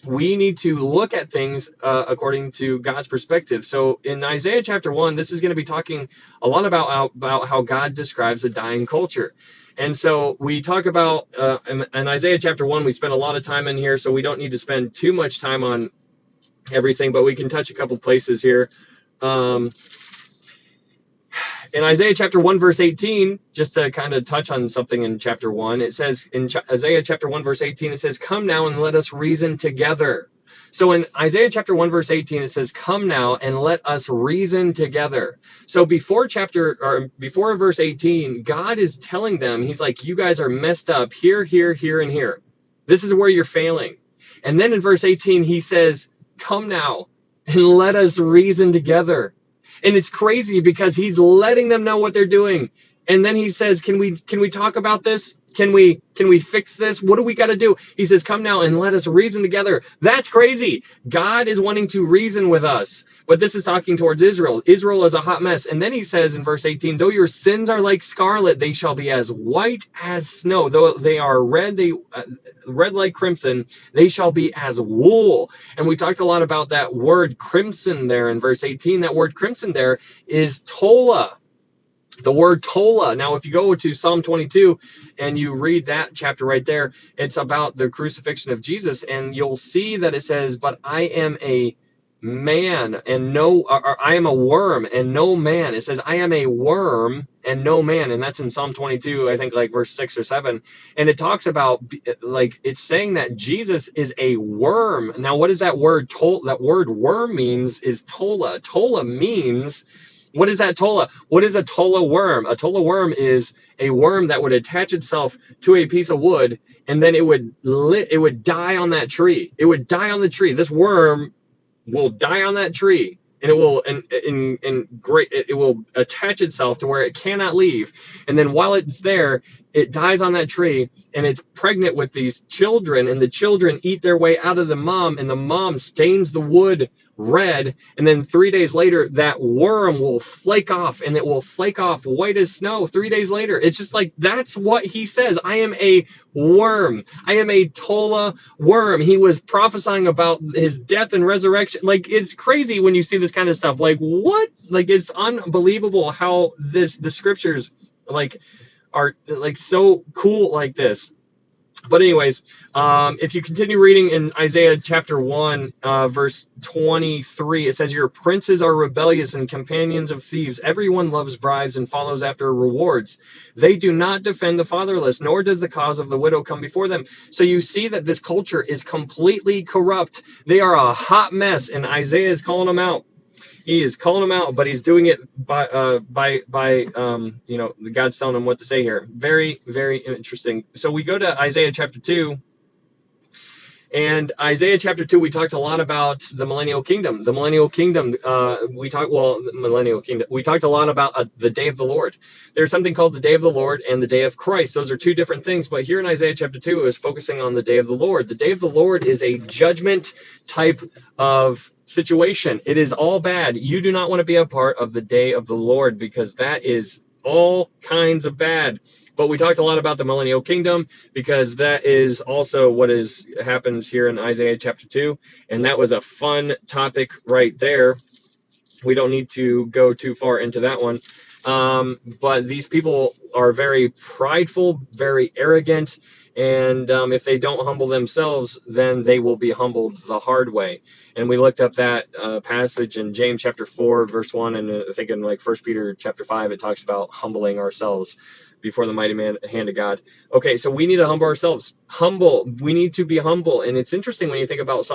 We need to look at things according to God's perspective. So in Isaiah chapter 1, this is going to be talking a lot about how God describes a dying culture. And so we talk about, in Isaiah chapter 1, we spent a lot of time in here, so we don't need to spend too much time on everything, but we can touch a couple places here. In Isaiah chapter 1, verse 18, just to kind of touch on something in chapter 1, it says in Isaiah chapter 1, verse 18, it says, "Come now and let us reason together." So in Isaiah chapter 1, verse 18, it says, "Come now and let us reason together." So before verse 18, God is telling them, he's like, you guys are messed up here, here, here, and here. This is where you're failing. And then in verse 18, he says, "Come now and let us reason together." And it's crazy because he's letting them know what they're doing. And then he says, can we talk about this? Can we fix this? What do we got to do? He says, "Come now and let us reason together." That's crazy. God is wanting to reason with us. But this is talking towards Israel. Israel is a hot mess. And then he says in verse 18, "Though your sins are like scarlet, they shall be as white as snow. Though they are red, red like crimson, they shall be as wool." And we talked a lot about that word crimson there in verse 18. That word crimson there is tola. The word tola. Now, if you go to Psalm 22 and you read that chapter right there, it's about the crucifixion of Jesus, and you'll see that it says, "But I am a man and I am a worm and no man." It says, "I am a worm and no man," and that's in Psalm 22, I think like verse 6 or 7. And it talks about, like, it's saying that Jesus is a worm. Now, what is that word? That word worm means is tola. Tola means, what is that tola? What is a tola worm? A tola worm is a worm that would attach itself to a piece of wood, and then it would die on that tree. It would die on the tree. This worm will die on that tree, and it will it will attach itself to where it cannot leave. And then while it's there, it dies on that tree, and it's pregnant with these children, and the children eat their way out of the mom, and the mom stains the wood red, and then 3 days later that worm will flake off, and it will flake off white as snow 3 days later. It's just like, that's what he says. I am a worm. I am a tola worm. He was prophesying about his death and resurrection. Like, it's crazy when you see this kind of stuff. Like, what? Like, it's unbelievable how the scriptures like are like so cool like this. But anyways, if you continue reading in Isaiah chapter 1, verse 23, it says, "Your princes are rebellious and companions of thieves. Everyone loves bribes and follows after rewards. They do not defend the fatherless, nor does the cause of the widow come before them." So you see that this culture is completely corrupt. They are a hot mess, and Isaiah is calling them out. He is calling them out, but he's doing it by God's telling him what to say here. Very, very interesting. So we go to Isaiah chapter 2. And Isaiah chapter 2, we talked a lot about the millennial kingdom. The millennial kingdom, we talked a lot about the day of the Lord. There's something called the day of the Lord and the day of Christ. Those are two different things. But here in Isaiah chapter 2, it was focusing on the day of the Lord. The day of the Lord is a judgment type of situation. It is all bad. You do not want to be a part of the day of the Lord, because that is all kinds of bad. But we talked a lot about the millennial kingdom, because that is also what happens here in Isaiah chapter 2. And that was a fun topic right there. We don't need to go too far into that one. But these people are very prideful, very arrogant. And if they don't humble themselves, then they will be humbled the hard way. And we looked up that passage in James chapter 4, verse 1. And I think in 1 Peter chapter 5, it talks about humbling ourselves before the mighty hand of God. Okay, so we need to humble ourselves. We need to be humble. And it's interesting when you think about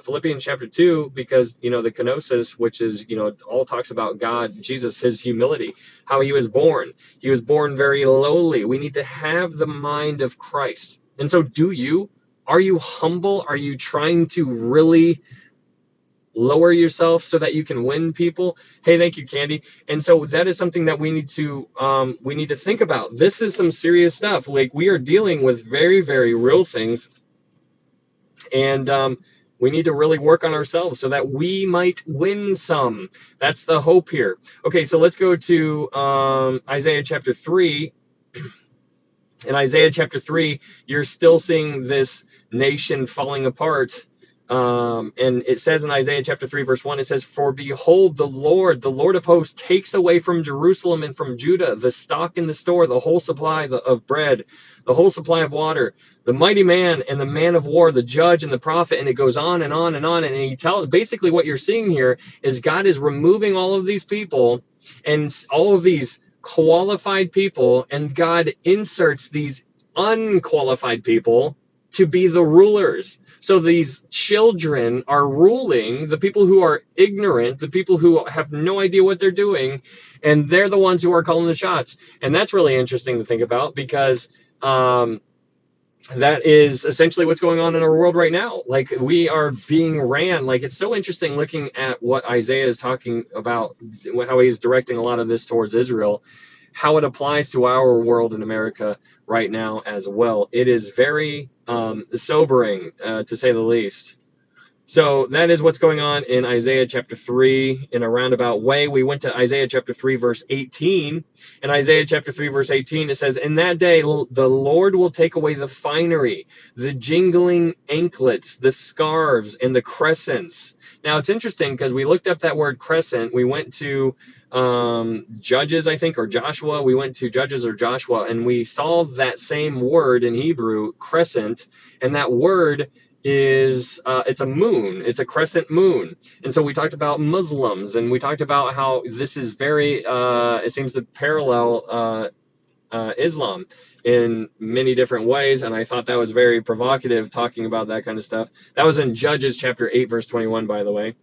Philippians chapter 2, because, the kenosis, which is, all talks about God, Jesus, his humility, how he was born. He was born very lowly. We need to have the mind of Christ. And so are you humble? Are you trying to really lower yourself so that you can win people? Hey, thank you, Candy. And so that is something that we need to think about. This is some serious stuff. We are dealing with very, very real things, and we need to really work on ourselves so that we might win some. That's the hope here. Okay, so let's go to Isaiah chapter 3. In Isaiah chapter 3, you're still seeing this nation falling apart. And it says in Isaiah chapter 3, verse 1, it says, "For behold, the Lord of hosts, takes away from Jerusalem and from Judah the stock in the store, the whole supply of bread, the whole supply of water, the mighty man and the man of war, the judge and the prophet," and it goes on and on and on. And he tells, basically what you're seeing here is God is removing all of these people and all of these qualified people, and God inserts these unqualified people to be the rulers. So these children are ruling the people who are ignorant, the people who have no idea what they're doing, and they're the ones who are calling the shots. And that's really interesting to think about, because that is essentially what's going on in our world right now. We are being ran. It's so interesting looking at what Isaiah is talking about, how he's directing a lot of this towards Israel, how it applies to our world in America right now as well. It is very sobering, to say the least. So that is what's going on in Isaiah chapter 3 in a roundabout way. We went to Isaiah chapter 3, verse 18. In Isaiah chapter 3, verse 18, it says, "In that day the Lord will take away the finery, the jingling anklets, the scarves, and the crescents." Now, it's interesting because we looked up that word crescent. We went to Judges, I think, or Joshua. We went to Judges or Joshua, and we saw that same word in Hebrew, crescent, and that word is it's a moon. It's a crescent moon. And so we talked about Muslims, and we talked about how this is very it seems to parallel Islam in many different ways, and I thought that was very provocative, talking about that kind of stuff. That was in Judges chapter 8, verse 21, by the way,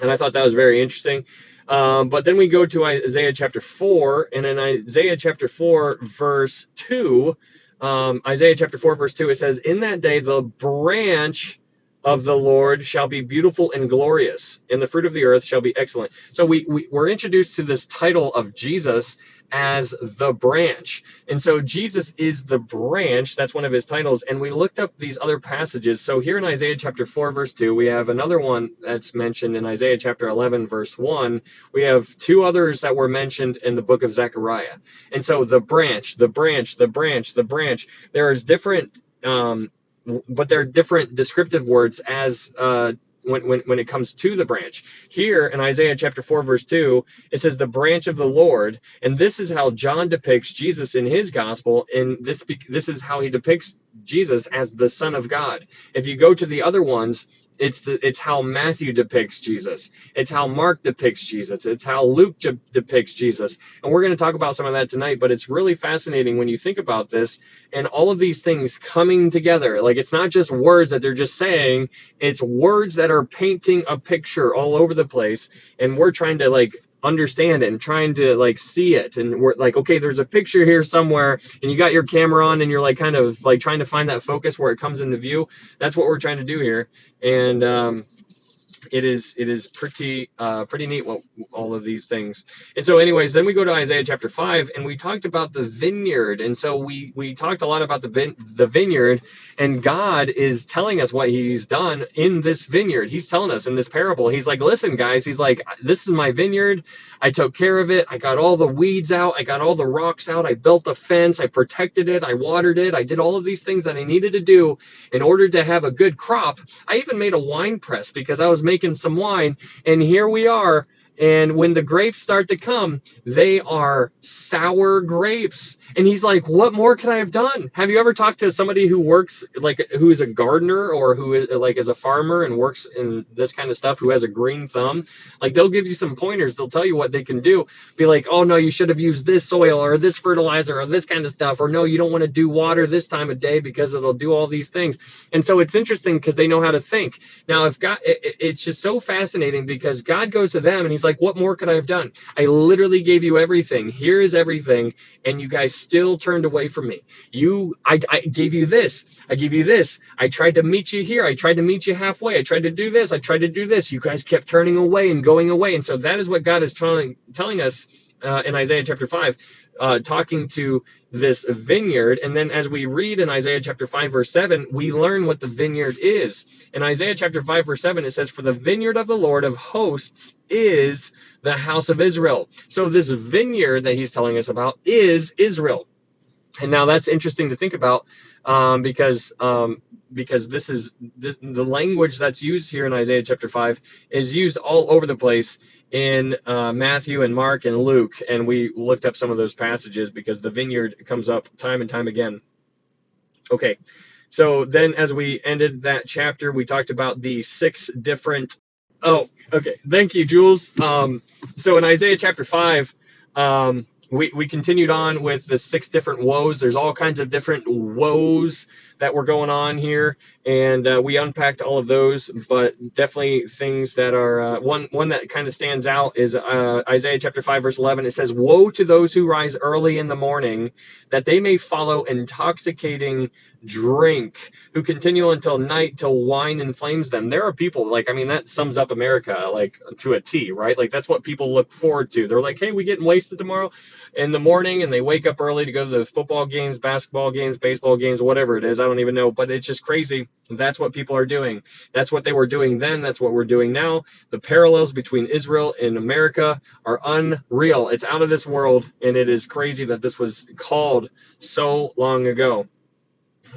and I thought that was very interesting. But then we go to Isaiah chapter 4, and in Isaiah chapter 4, verse 2, Isaiah chapter 4, verse 2, it says, "In that day the branch of the Lord shall be beautiful and glorious, and the fruit of the earth shall be excellent." So we're introduced to this title of Jesus as the branch. And so Jesus is the branch. That's one of his titles. And we looked up these other passages. So here in Isaiah chapter 4, verse 2, we have another one that's mentioned in Isaiah chapter 11, verse 1. We have two others that were mentioned in the book of Zechariah. And so the branch, the branch, the branch, the branch. There's different, but there are different descriptive words as when it comes to the branch. Here in Isaiah chapter 4, verse 2, it says the branch of the Lord, and this is how John depicts Jesus in his gospel, and this is how he depicts Jesus as the Son of God. If you go to the other ones, it's how Matthew depicts Jesus. It's how Mark depicts Jesus. It's how Luke depicts Jesus. And we're going to talk about some of that tonight, but it's really fascinating when you think about this and all of these things coming together. Like, it's not just words that they're just saying, it's words that are painting a picture all over the place, and we're trying to like understand it and trying to like see it, and we're like, okay, there's a picture here somewhere, and you got your camera on and you're like kind of like trying to find that focus where it comes into view. That's what we're trying to do here. And it is pretty neat what all of these things. And so anyways, then we go to Isaiah chapter 5, and we talked about the vineyard. And so we talked a lot about the vineyard, and God is telling us what he's done in this vineyard. He's telling us in this parable. He's like, listen guys, he's like, this is my vineyard. I took care of it. I got all the weeds out. I got all the rocks out. I built a fence. I protected it. I watered it. I did all of these things that I needed to do in order to have a good crop. I even made a wine press because I was making some wine, and here we are. And when the grapes start to come, they are sour grapes. And he's like, what more could I have done? Have you ever talked to somebody who works, like, who is a gardener or who is like is a farmer and works in this kind of stuff, who has a green thumb? Like, they'll give you some pointers. They'll tell you what they can do. Be like, oh, no, you should have used this soil or this fertilizer or this kind of stuff. Or no, you don't want to do water this time of day because it'll do all these things. And so it's interesting because they know how to think. Now, if God, it's just so fascinating because God goes to them and he's like, what more could I have done? I literally gave you everything. Here is everything. And you guys still turned away from me. I gave you this. I gave you this. I tried to meet you here. I tried to meet you halfway. I tried to do this. I tried to do this. You guys kept turning away and going away. And so that is what God is telling us in Isaiah chapter 5, talking to this vineyard. And then as we read in Isaiah chapter 5 verse 7, we learn what the vineyard is. In Isaiah chapter 5 verse 7, it says, for the vineyard of the Lord of hosts is the house of Israel. So this vineyard that he's telling us about is Israel. And now that's interesting to think about, because the language that's used here in Isaiah chapter 5 is used all over the place in Matthew and Mark and Luke, and we looked up some of those passages because the vineyard comes up time and time again. Okay, so then as we ended that chapter, we talked about the 6 different... Oh, okay, thank you, Jules. So in Isaiah chapter 5, we continued on with the 6 different woes. There's all kinds of different woes that were going on here, and we unpacked all of those, but definitely things that are one that kind of stands out is Isaiah chapter 5 verse 11. It says, woe to those who rise early in the morning, that they may follow intoxicating drink, who continue until night till wine inflames them. There are people, like, I mean, that sums up America like to a T, right? Like, that's what people look forward to. They're like, hey, we getting wasted tomorrow in the morning, and they wake up early to go to the football games, basketball games, baseball games, whatever it is. I don't even know, but it's just crazy. That's what people are doing. That's what they were doing then. That's what we're doing now. The parallels between Israel and America are unreal. It's out of this world, and it is crazy that this was called so long ago.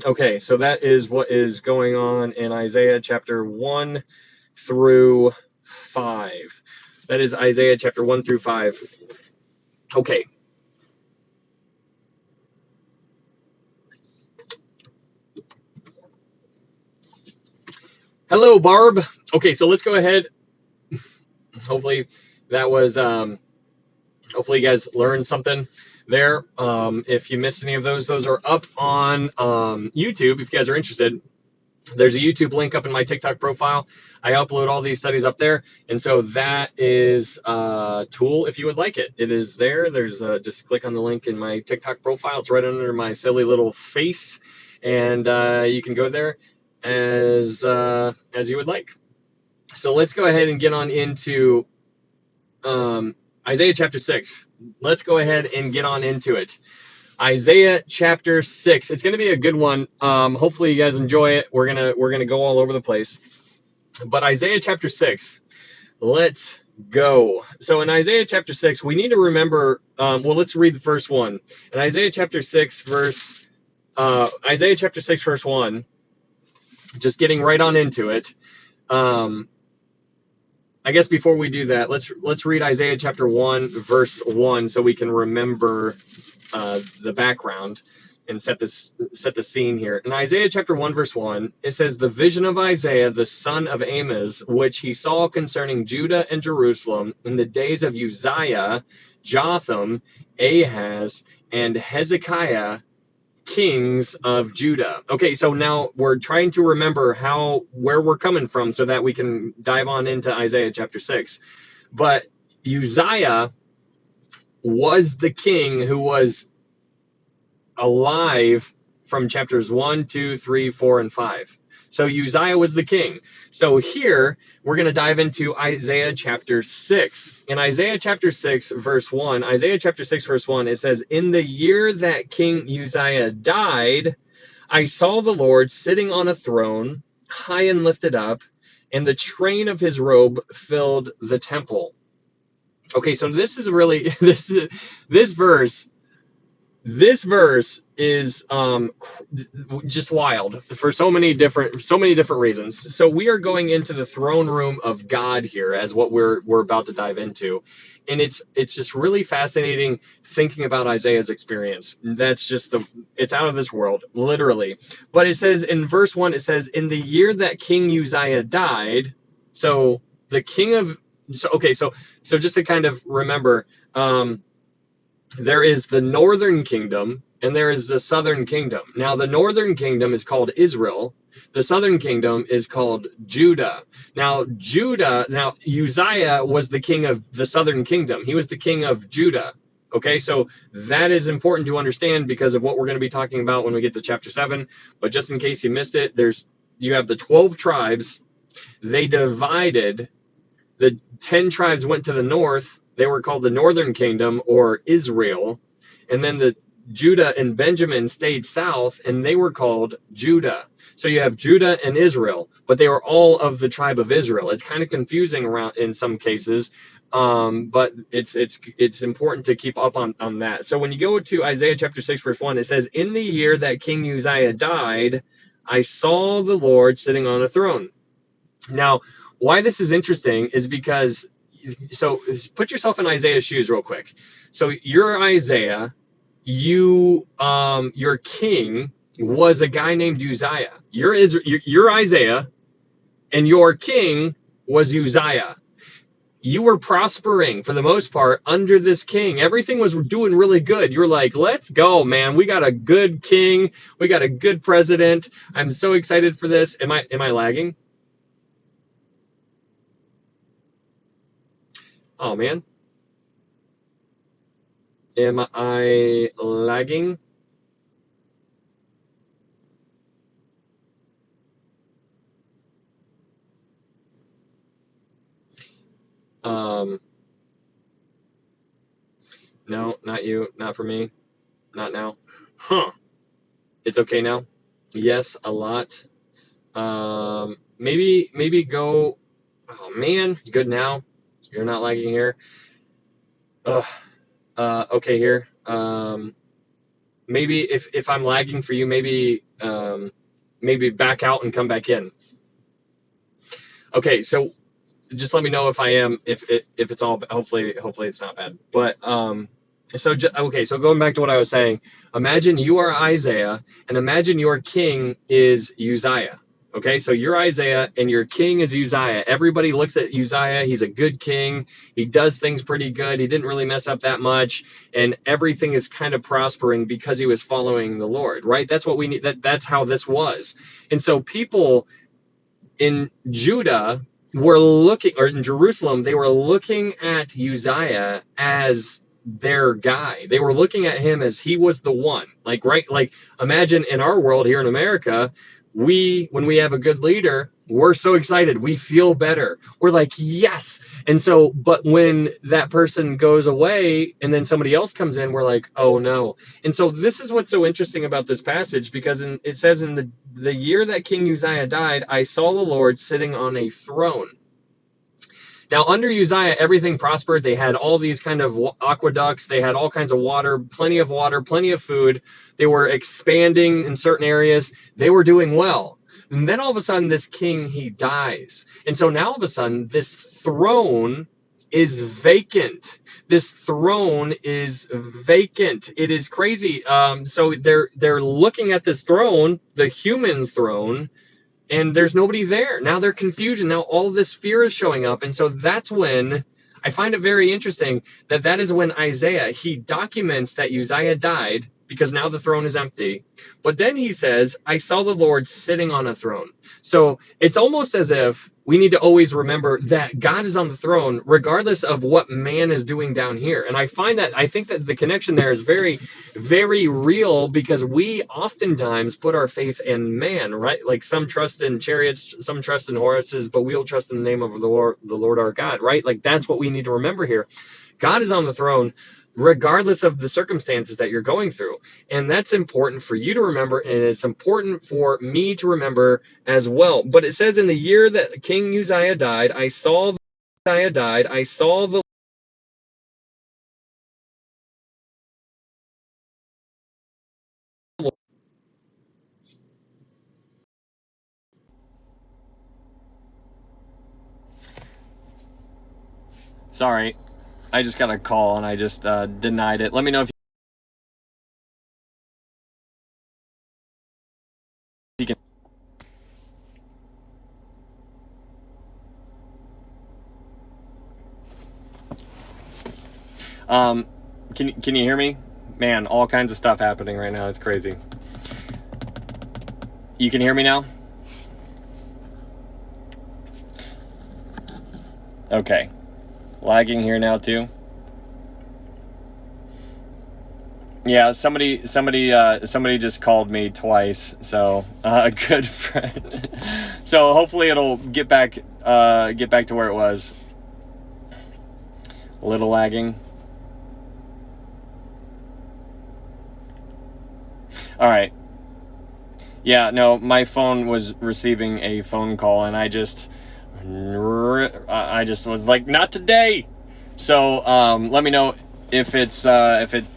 Okay, so that is what is going on in Isaiah chapter 1 through 5. That is Isaiah chapter 1 through 5. Okay. Hello, Barb. Okay, so let's go ahead. Hopefully that was, hopefully you guys learned something there. If you missed any of those are up on YouTube. If you guys are interested, there's a YouTube link up in my TikTok profile. I upload all these studies up there, and so that is a tool if you would like it. It is there. There's just click on the link in my TikTok profile. It's right under my silly little face, and you can go there as you would like. So let's go ahead and get on into Isaiah chapter 6. Let's go ahead and get on into it. Isaiah chapter 6. It's going to be a good one. Hopefully you guys enjoy it. We're gonna go all over the place. But Isaiah chapter 6. Let's go. So in Isaiah chapter 6, we need to remember. Well, let's read the first one. In Isaiah chapter 6 verse 1. Just getting right on into it. I guess before we do that, let's read Isaiah chapter 1 verse 1 so we can remember the background. and set the scene here. In Isaiah chapter 1, verse 1, it says, "The vision of Isaiah, the son of Amos, which he saw concerning Judah and Jerusalem in the days of Uzziah, Jotham, Ahaz, and Hezekiah, kings of Judah." Okay, so now we're trying to remember where we're coming from so that we can dive on into Isaiah chapter 6. But Uzziah was the king who was alive from chapters 1, 2, 3, 4, and 5. So Uzziah was the king. So here we're going to dive into Isaiah chapter 6. In Isaiah chapter 6, verse 1, it says, "In the year that King Uzziah died, I saw the Lord sitting on a throne, high and lifted up, and the train of his robe filled the temple." Okay, so this is really this verse is just wild for so many different reasons. So we are going into the throne room of God here as what we're about to dive into, and it's just really fascinating thinking about Isaiah's experience. That's just it's out of this world, literally. But it says in verse 1, it says, "In the year that King Uzziah died." So the king of so just to kind of remember, there is the northern kingdom and there is the southern kingdom. Now, the northern kingdom is called Israel. The southern kingdom is called Judah. Now, Uzziah was the king of the southern kingdom. He was the king of Judah. Okay, so that is important to understand because of what we're going to be talking about when we get to chapter 7. But just in case you missed it, you have the 12 tribes. They divided. The 10 tribes went to the north. They were called the northern kingdom, or Israel. And then the Judah and Benjamin stayed south, and they were called Judah. So you have Judah and Israel, but they were all of the tribe of Israel. It's kind of confusing around in some cases, but it's important to keep up on that. So when you go to Isaiah chapter 6, verse 1, it says, "In the year that King Uzziah died, I saw the Lord sitting on a throne." Now, why this is interesting is because, so put yourself in Isaiah's shoes real quick. So you're Isaiah, your king was a guy named Uzziah. You're Isaiah, and your king was Uzziah. You were prospering for the most part under this king. Everything was doing really good. You're like, let's go, man. We got a good king. We got a good president. I'm so excited for this. Am I lagging? Oh, man. Am I lagging? No, not you. Not for me. Not now. Huh. It's okay now? Yes, a lot. Maybe go. Oh, man. Good now. You're not lagging here. Ugh. Okay here. Maybe if I'm lagging for you, maybe back out and come back in. Okay, so just let me know if I am, if it's all, hopefully it's not bad. But so going back to what I was saying, imagine you are Isaiah, and imagine your king is Uzziah. Okay, so you're Isaiah and your king is Uzziah. Everybody looks at Uzziah. He's a good king. He does things pretty good. He didn't really mess up that much, and everything is kind of prospering because he was following the Lord, right? That's what we need. That's how this was. And so people in Judah were looking, or in Jerusalem, they were looking at Uzziah as their guy. They were looking at him as he was the one. Like, right? Like, imagine in our world here in America, when we have a good leader, we're so excited. We feel better. We're like, yes. And so, but when that person goes away and then somebody else comes in, we're like, oh no. And so this is what's so interesting about this passage, because it says in the year that King Uzziah died, I saw the Lord sitting on a throne. Now, under Uzziah, everything prospered. They had all these kind of aqueducts. They had all kinds of water, plenty of food. They were expanding in certain areas. They were doing well. And then all of a sudden, this king, he dies. And so now all of a sudden, this throne is vacant. This throne is vacant. It is crazy. So they're looking at this throne, the human throne, and there's nobody there. Now they're confusion. Now all of this fear is showing up. And so that's when I find it very interesting that is when Isaiah, he documents that Uzziah died because now the throne is empty. But then he says, I saw the Lord sitting on a throne. So it's almost as if we need to always remember that God is on the throne regardless of what man is doing down here. And I think that the connection there is very, very real, because we oftentimes put our faith in man, right? Like some trust in chariots, some trust in horses, but we'll trust in the name of the Lord our God, right? Like that's what we need to remember here. God is on the throne regardless of the circumstances that you're going through. And that's important for you to remember, and it's important for me to remember as well. But it says, in the year that King Uzziah died, I saw the Sorry, I just got a call and I just denied it. Let me know if you can. Can you hear me? Man, all kinds of stuff happening right now. It's crazy. You can hear me now? Okay. Lagging here now too. Yeah, somebody just called me twice. So, good friend. So hopefully it'll get back to where it was. A little lagging. All right. Yeah, no, my phone was receiving a phone call and I just was like, not today. So, let me know if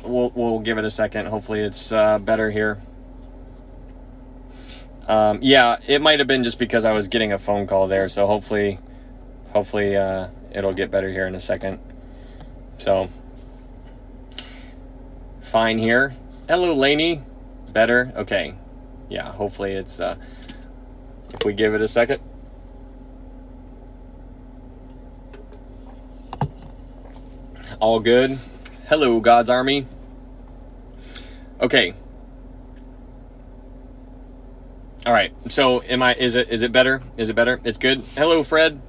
we'll give it a second. Hopefully it's better here. Yeah, it might have been just because I was getting a phone call there. So hopefully it'll get better here in a second. So, fine here. Hello, Lainey. Better? Okay. Yeah, hopefully it's, if we give it a second. All good. Hello, God's Army. Okay. All right. So is it better? Is it better? It's good. Hello, Fred.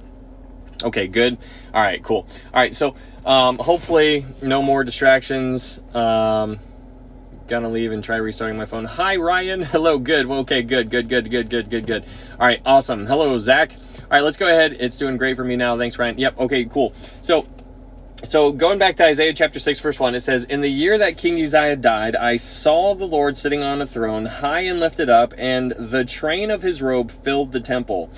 Okay, good. All right, cool. All right. So, hopefully no more distractions. Gonna leave and try restarting my phone. Hi, Ryan. Hello. Good. Okay, good. All right. Awesome. Hello, Zach. All right, let's go ahead. It's doing great for me now. Thanks, Ryan. Yep. Okay, cool. So going back to Isaiah chapter 6, verse 1, it says, in the year that King Uzziah died, I saw the Lord sitting on a throne, high and lifted up, and the train of his robe filled the temple.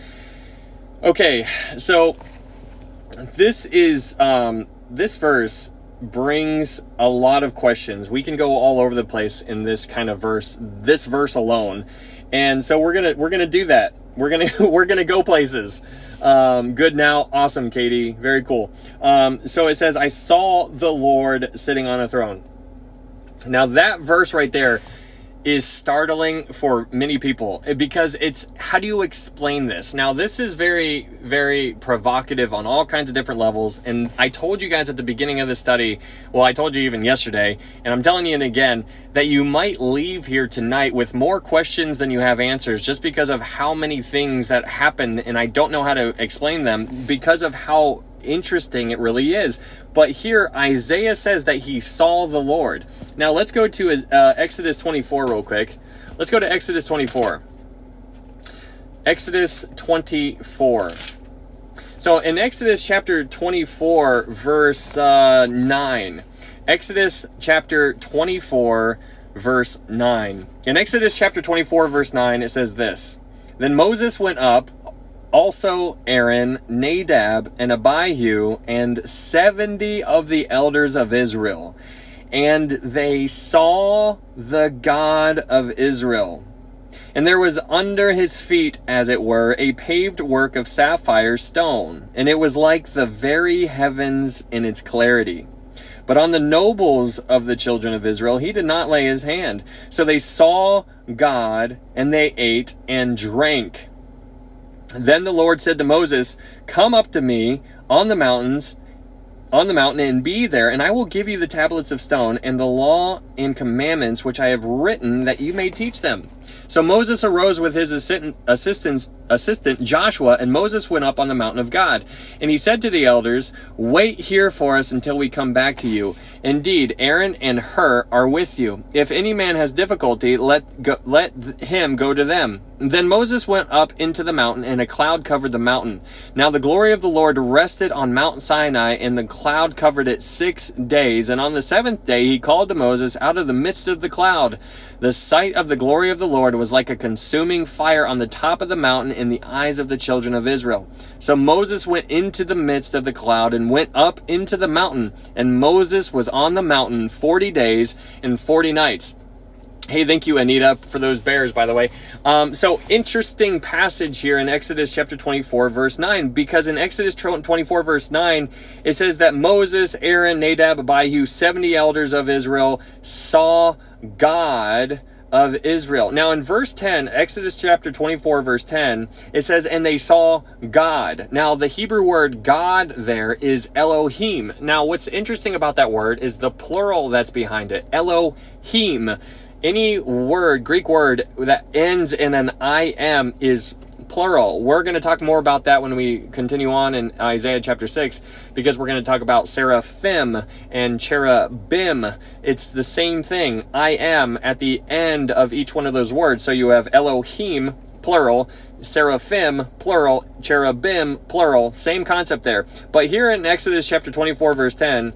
Okay, so this verse brings a lot of questions. We can go all over the place in this kind of verse, this verse alone. And so we're gonna do that. We're gonna go places. Good now. Awesome, Katie. Very cool. So it says, I saw the Lord sitting on a throne. Now that verse right there is startling for many people because it's, how do you explain this? Now this is very, very provocative on all kinds of different levels. And I told you guys at the beginning of the study, well, I told you even yesterday, and I'm telling you again, that you might leave here tonight with more questions than you have answers just because of how many things that happen. And I don't know how to explain them because of how interesting it really is. But here Isaiah says that he saw the Lord. Now let's go to Exodus 24 real quick. Let's go to Exodus 24. Exodus 24. So in Exodus chapter 24 verse 9. Exodus chapter 24 verse 9. In Exodus chapter 24 verse 9 it says this. Then Moses went up, also Aaron, Nadab, and Abihu, and 70 of the elders of Israel. And they saw the God of Israel. And there was under his feet, as it were, a paved work of sapphire stone, and it was like the very heavens in its clarity. But on the nobles of the children of Israel he did not lay his hand. So they saw God, and they ate and drank. Then the Lord said to Moses, "Come up to me on the mountain and be there, and I will give you the tablets of stone and the law and commandments which I have written, that you may teach them." So Moses arose with his assistant Joshua, and Moses went up on the mountain of God. And he said to the elders, "Wait here for us until we come back to you. Indeed, Aaron and Hur are with you. If any man has difficulty, let him go to them." Then Moses went up into the mountain, and a cloud covered the mountain. Now the glory of the Lord rested on Mount Sinai, and the cloud covered it 6 days. And on the 7th day he called to Moses out of the midst of the cloud. The sight of the glory of the Lord was like a consuming fire on the top of the mountain in the eyes of the children of Israel. So Moses went into the midst of the cloud and went up into the mountain, and Moses was on the mountain 40 days and 40 nights. Hey, thank you, Anita, for those bears, by the way. So interesting passage here in Exodus chapter 24, verse 9, because in Exodus 24, verse 9, it says that Moses, Aaron, Nadab, Abihu, 70 elders of Israel saw God of Israel. Now in verse 10, Exodus chapter 24, verse 10, it says, "And they saw God." Now the Hebrew word God there is Elohim. Now what's interesting about that word is the plural that's behind it, Elohim. Any word, Greek word, that ends in an I-M is plural. We're going to talk more about that when we continue on in Isaiah chapter 6, because we're going to talk about seraphim and cherubim. It's the same thing, I-M, at the end of each one of those words. So you have Elohim, plural, seraphim, plural, cherubim, plural, same concept there. But here in Exodus chapter 24, verse 10,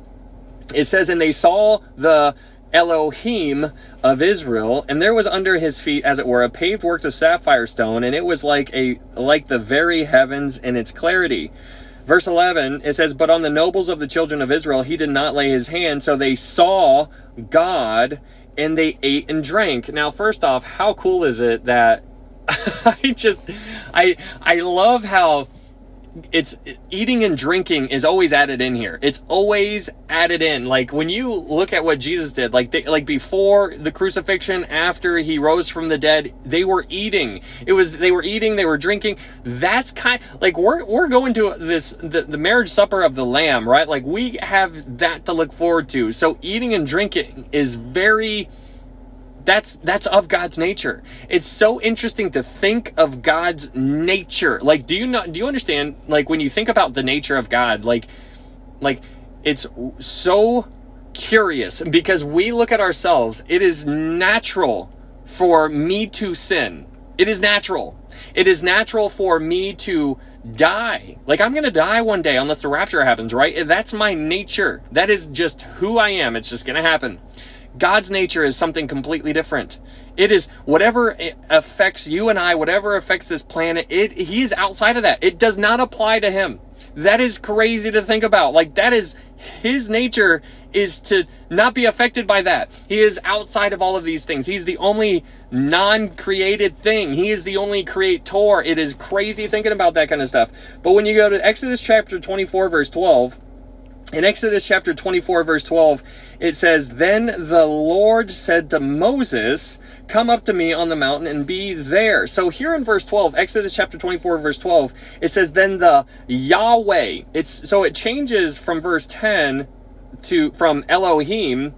it says, "And they saw the Elohim of Israel, and there was under his feet, as it were, a paved work of sapphire stone, and it was like the very heavens in its clarity." Verse 11, it says, "But on the nobles of the children of Israel he did not lay his hand, so they saw God, and they ate and drank." Now, first off, how cool is it that I love how it's eating and drinking is always added in here. It's always added in. Like when you look at what Jesus did, like before the crucifixion, after he rose from the dead, they were eating. They were eating, they were drinking. That's like we're going to the marriage supper of the Lamb, right? Like we have that to look forward to. So eating and drinking is that's of God's nature. It's so interesting to think of God's nature. Like, do you understand, like, when you think about the nature of God, like it's so curious, because we look at ourselves. It is natural for me to sin. It is natural. It is natural for me to die. Like, I'm going to die one day unless the rapture happens, right? That's my nature. That is just who I am. It's just going to happen. God's nature is something completely different. It is whatever affects you and I, whatever affects this planet, he is outside of that. It does not apply to him. That is crazy to think about. Like, that is his nature, is to not be affected by that. He is outside of all of these things. He's the only non-created thing. He is the only creator. It is crazy thinking about that kind of stuff. But when you go to Exodus chapter 24, verse 12, in Exodus chapter 24, verse 12, it says, "Then the Lord said to Moses, 'Come up to me on the mountain and be there.'" So here in verse 12, Exodus chapter 24, verse 12, it says, "Then the Yahweh." So it changes from verse 10 from Elohim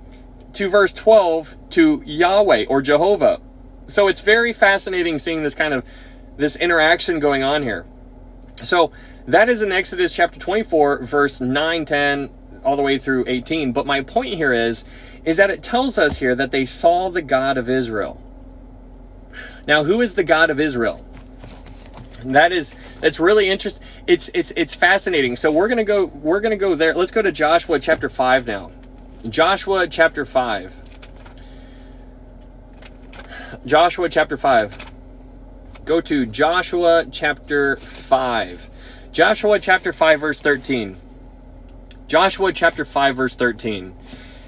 to verse 12 to Yahweh or Jehovah. So it's very fascinating seeing this interaction going on here. So that is in Exodus chapter 24, verse 9, 10, all the way through 18. But my point here is that it tells us here that they saw the God of Israel. Now, who is the God of Israel? That's really interesting. It's fascinating. So we're gonna go there. Let's go to Joshua chapter 5 now. Joshua chapter 5. Joshua chapter 5. Go to Joshua chapter 5. Joshua chapter 5, verse 13. Joshua chapter 5, verse 13.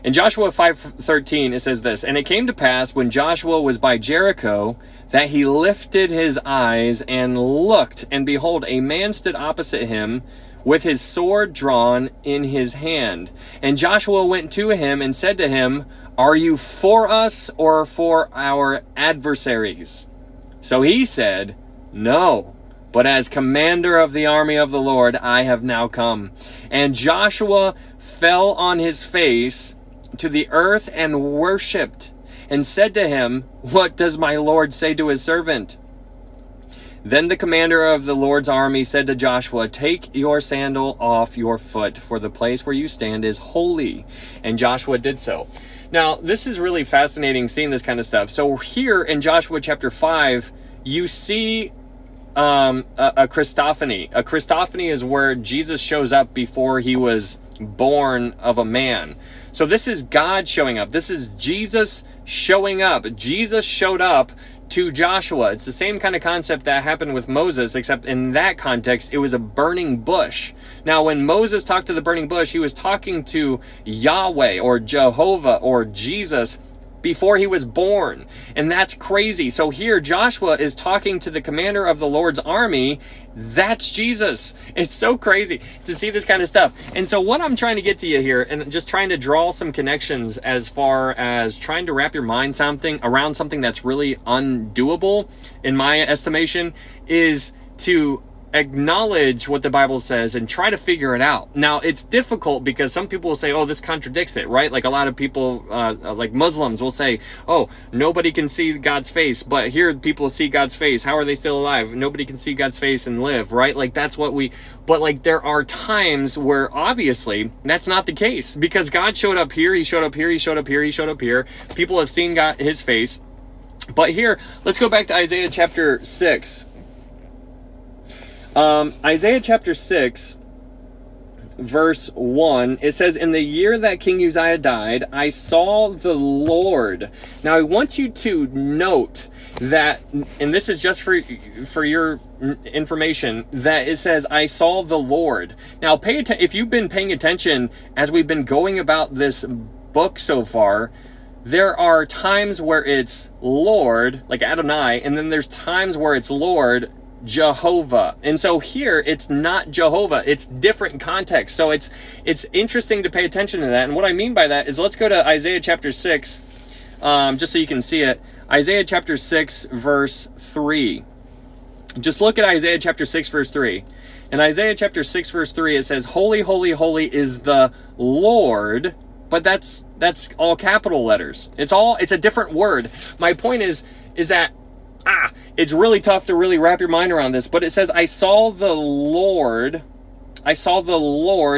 In Joshua 5:13, it says this, "And it came to pass when Joshua was by Jericho that he lifted his eyes and looked, and behold, a man stood opposite him with his sword drawn in his hand. And Joshua went to him and said to him, Are you for us or for our adversaries? So he said, No, but as commander of the army of the Lord, I have now come. And Joshua fell on his face to the earth and worshipped, and said to him, What does my Lord say to his servant? Then the commander of the Lord's army said to Joshua, Take your sandal off your foot, for the place where you stand is holy. And Joshua did so." Now, this is really fascinating seeing this kind of stuff. So here in Joshua chapter 5, you see a Christophany. A Christophany is where Jesus shows up before he was born of a man. So this is God showing up. This is Jesus showing up. Jesus showed up to Joshua. It's the same kind of concept that happened with Moses, except in that context, it was a burning bush. Now, when Moses talked to the burning bush, he was talking to Yahweh or Jehovah or Jesus before he was born. And that's crazy. So here Joshua is talking to the commander of the Lord's army. That's Jesus. It's so crazy to see this kind of stuff. And so what I'm trying to get to you here, and just trying to draw some connections as far as trying to wrap your mind around something that's really undoable, in my estimation, is to acknowledge what the Bible says and try to figure it out. Now, it's difficult because some people will say, oh, this contradicts it, right? Like a lot of people, like Muslims will say, oh, nobody can see God's face, but here people see God's face. How are they still alive? Nobody can see God's face and live, right? Like that's what but like there are times where obviously that's not the case, because God showed up here, he showed up here, he showed up here, he showed up here. People have seen his face. But here, let's go back to Isaiah chapter 6. Isaiah chapter 6, verse 1, it says, "In the year that King Uzziah died, I saw the Lord." Now, I want you to note that, and this is just for your information, that it says, "I saw the Lord." Now, if you've been paying attention as we've been going about this book so far, there are times where it's Lord, like Adonai, and then there's times where it's Lord, Jehovah. And so here it's not Jehovah, it's different context. So it's interesting to pay attention to that. And what I mean by that is, let's go to Isaiah chapter 6, just so you can see it. Isaiah chapter 6 verse 3. Just look at Isaiah chapter 6 verse 3. In Isaiah chapter 6 verse 3, it says, "Holy, holy, holy is the Lord," but that's all capital letters. It's a different word. My point is that it's really tough to really wrap your mind around this, but it says, I saw the Lord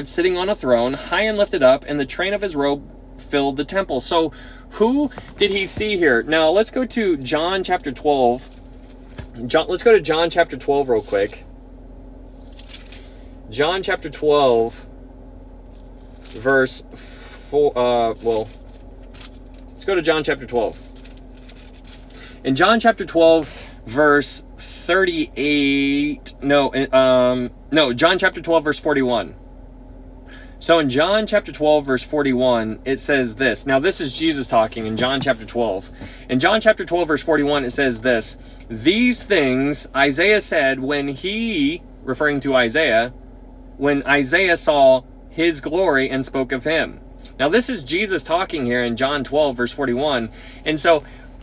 sitting on a throne, high and lifted up, and the train of his robe filled the temple. So who did he see here? Now let's go to John chapter 12. Let's go to John chapter 12 real quick. John chapter 12, verse 4, let's go to John chapter 12. In John chapter 12, verse 38, John chapter 12, verse 41. So in John chapter 12, verse 41, it says this. Now this is Jesus talking in John chapter 12. In John chapter 12, verse 41, it says this: "These things Isaiah said when he," referring to Isaiah, "when Isaiah saw his glory and spoke of him." Now this is Jesus talking here in John 12, verse 41. And so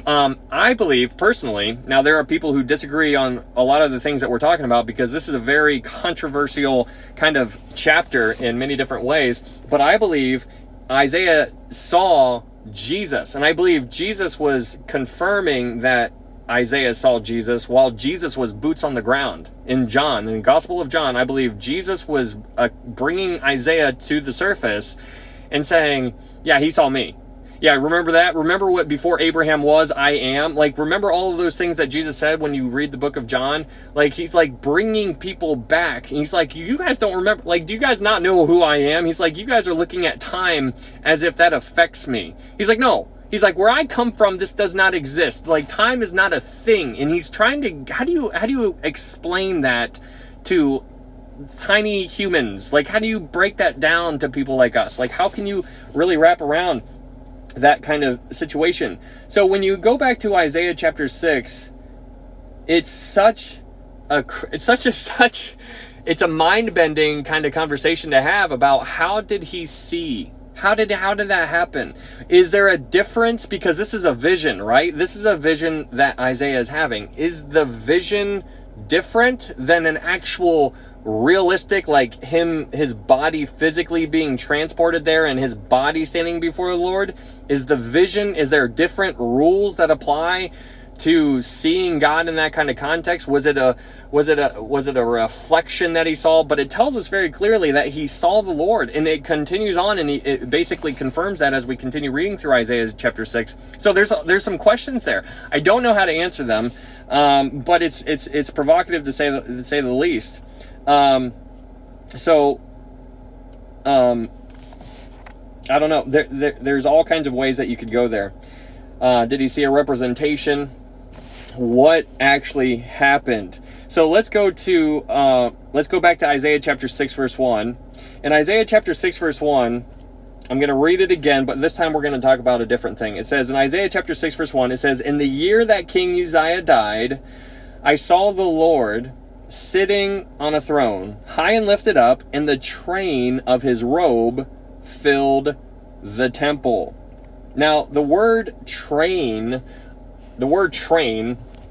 I believe personally, now there are people who disagree on a lot of the things that we're talking about, because this is a very controversial kind of chapter in many different ways, but I believe Isaiah saw Jesus, and I believe Jesus was confirming that Isaiah saw Jesus while Jesus was boots on the ground. In the Gospel of John, I believe Jesus was bringing Isaiah to the surface and saying, yeah, he saw me. Yeah, remember that? Remember what before Abraham was, I am? Like, remember all of those things that Jesus said when you read the book of John? Like, he's like bringing people back. He's like, you guys don't remember, like, do you guys not know who I am? He's like, you guys are looking at time as if that affects me. He's like, no. He's like, where I come from, this does not exist. Like, time is not a thing. And he's trying to, how do you explain that to tiny humans? Like, how do you break that down to people like us? Like, how can you really wrap around that kind of situation? So when you go back to Isaiah chapter 6, it's a mind-bending kind of conversation to have about how did he see? How did that happen? Is there a difference? Because this is a vision, right? This is a vision that Isaiah is having. Is the vision different than an actual realistic, like his body physically being transported there and his body standing before the Lord? Is there different rules that apply to seeing God in that kind of context? Was it a reflection that he saw? But it tells us very clearly that he saw the Lord, and it continues on, and it basically confirms that as we continue reading through Isaiah chapter 6. So there's some questions there. I don't know how to answer them, but it's provocative to say the least. I don't know. There's all kinds of ways that you could go there. Did he see a representation? What actually happened? So let's go back to Isaiah chapter 6 verse 1. In Isaiah chapter 6 verse 1, I'm going to read it again, but this time we're going to talk about a different thing. It says in Isaiah chapter 6 verse 1, it says, "In the year that King Uzziah died, I saw the Lord sitting on a throne, high and lifted up, and the train of his robe filled the temple." Now, the word train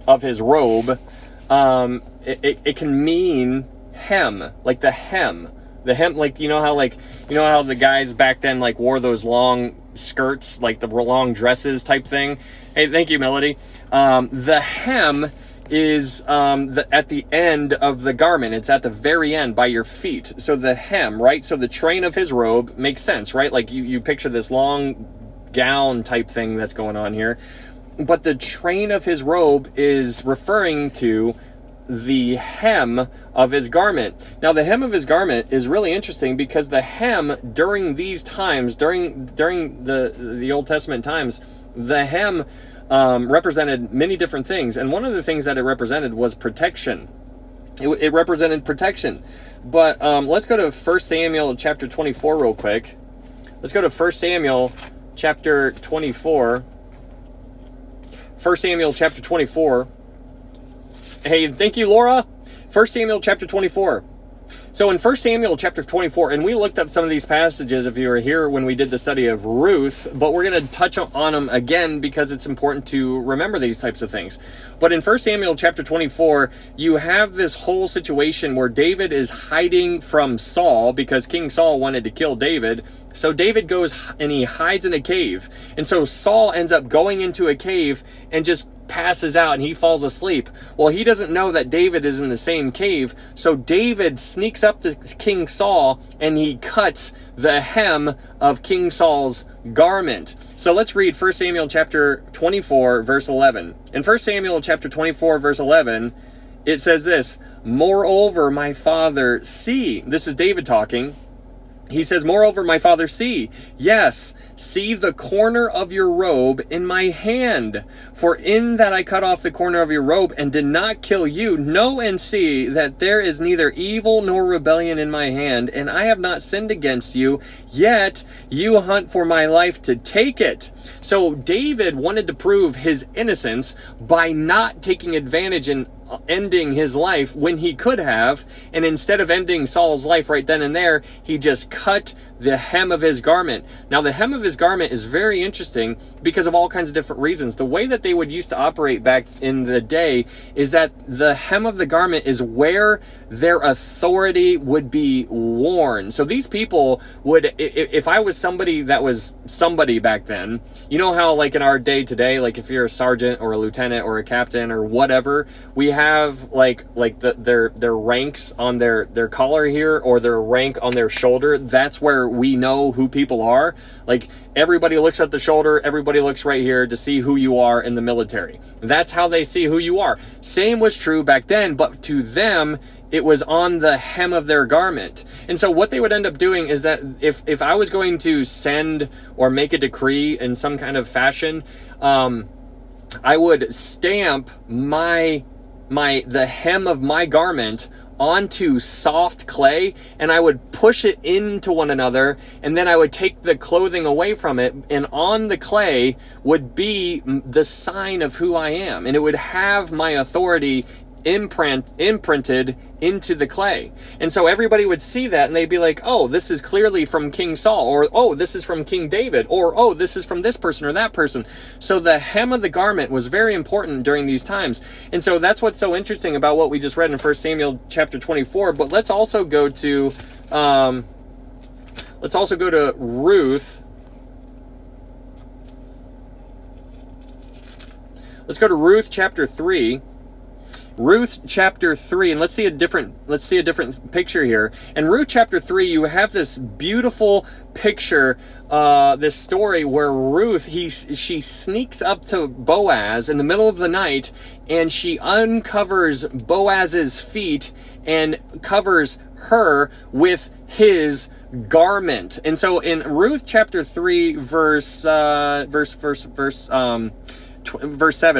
of his robe, it can mean hem, like the hem, like, you know how the guys back then like wore those long skirts, like the long dresses type thing. Hey, thank you, Melody. The hem is at the end of the garment. It's at the very end by your feet. So the hem, right? So the train of his robe makes sense, right? Like you picture this long gown type thing that's going on here. But the train of his robe is referring to the hem of his garment. Now, the hem of his garment is really interesting because the hem during these times, during the Old Testament times, the hem represented many different things. And one of the things that it represented was protection. It represented protection. But let's go to 1 Samuel chapter 24 real quick. Let's go to 1 Samuel chapter 24. 1 Samuel chapter 24. Hey, thank you, Laura. 1 Samuel chapter 24. So in 1 Samuel chapter 24, and we looked up some of these passages if you were here when we did the study of Ruth, but we're going to touch on them again because it's important to remember these types of things. But in 1 Samuel chapter 24, you have this whole situation where David is hiding from Saul because King Saul wanted to kill David. So David goes and he hides in a cave. And so Saul ends up going into a cave and just passes out and he falls asleep. Well, he doesn't know that David is in the same cave. So David sneaks up to King Saul and he cuts the hem of King Saul's garment. So let's read 1 Samuel chapter 24 verse 11. In 1 Samuel chapter 24 verse 11, it says this, "Moreover, my father, see," this is David talking. He says, "Moreover, my father, see, yes, see the corner of your robe in my hand. For in that I cut off the corner of your robe and did not kill you, know and see that there is neither evil nor rebellion in my hand, and I have not sinned against you, yet you hunt for my life to take it." So David wanted to prove his innocence by not taking advantage and ending his life when he could have, and instead of ending Saul's life right then and there, he just cut the hem of his garment. Now, the hem of his garment is very interesting because of all kinds of different reasons. The way that they would used to operate back in the day is that the hem of the garment is where their authority would be worn. So these people would, if I was somebody that was somebody back then, you know how like in our day today, like if you're a sergeant or a lieutenant or a captain or whatever, we have like their ranks on their collar here or their rank on their shoulder. That's where we know who people are. Like everybody looks at the shoulder, everybody looks right here to see who you are in the military. That's how they see who you are. Same was true back then, but to them, it was on the hem of their garment. And so what they would end up doing is that if I was going to send or make a decree in some kind of fashion, I would stamp the hem of my garment onto soft clay, and I would push it into one another, and then I would take the clothing away from it, and on the clay would be the sign of who I am, and it would have my authority imprinted into the clay. And so everybody would see that and they'd be like, oh, this is clearly from King Saul, or oh, this is from King David, or oh, this is from this person or that person. So the hem of the garment was very important during these times. And so that's what's so interesting about what we just read in 1 Samuel chapter 24. But let's also go to Ruth. Let's go to Ruth chapter 3. Ruth chapter 3, and let's see a different picture here. In Ruth chapter 3, you have this beautiful picture, this story where Ruth, she sneaks up to Boaz in the middle of the night, and she uncovers Boaz's feet and covers her with his garment. And so in Ruth chapter 3, verse 7,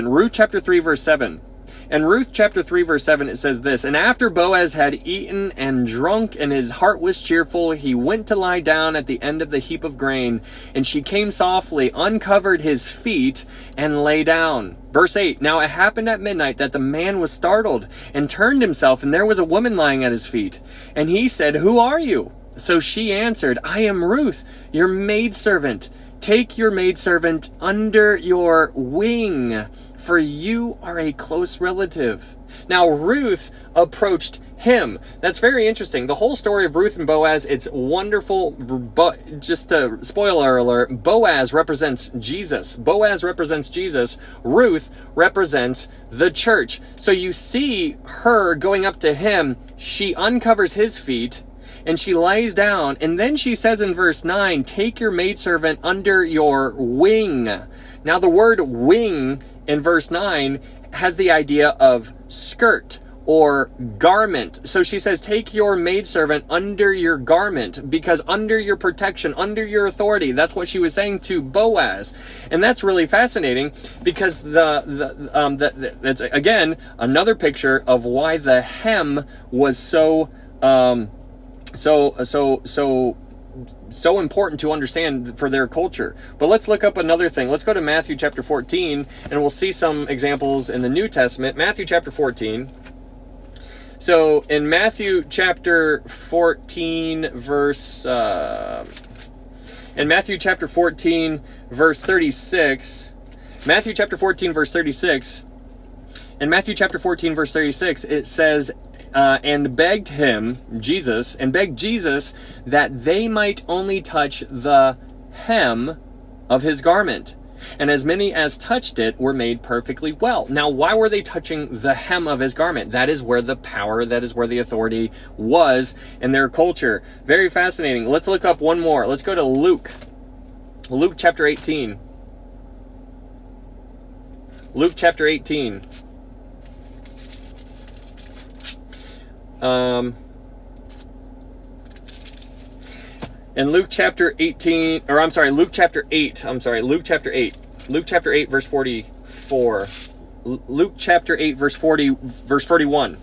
Ruth chapter 3, verse 7. In Ruth chapter 3, verse 7, it says this, "And after Boaz had eaten and drunk, and his heart was cheerful, he went to lie down at the end of the heap of grain. And she came softly, uncovered his feet, and lay down." Verse 8, "Now it happened at midnight that the man was startled, and turned himself, and there was a woman lying at his feet. And he said, 'Who are you?' So she answered, 'I am Ruth, your maidservant. Take your maidservant under your wing, for you are a close relative.'" Now Ruth approached him. That's very interesting. The whole story of Ruth and Boaz, it's wonderful. But just a spoiler alert, Boaz represents Jesus. Boaz represents Jesus. Ruth represents the church. So you see her going up to him. She uncovers his feet, and she lies down, and then she says in verse 9, "Take your maidservant under your wing." Now the word wing in verse 9 has the idea of skirt or garment. So she says, take your maidservant under your garment, because under your protection, under your authority. That's what she was saying to Boaz. And that's really fascinating, because that's again another picture of why the hem was so important to understand for their culture. But let's look up another thing. Let's go to Matthew chapter 14, and we'll see some examples in the New Testament. Matthew chapter 14. So in Matthew chapter 14, verse 36, Matthew chapter 14, verse 36, in Matthew chapter 14, verse 36, it says, and begged him, Jesus, and begged Jesus that they might only touch the hem of his garment. And as many as touched it were made perfectly well. Now, why were they touching the hem of his garment? That is where the power, that is where the authority was in their culture. Very fascinating. Let's look up one more. Let's go to Luke. Luke chapter 18. Luke chapter 18. In Luke chapter 18, or I'm sorry, Luke chapter 8, Luke chapter 8 verse 44, Luke chapter 8 verse 41,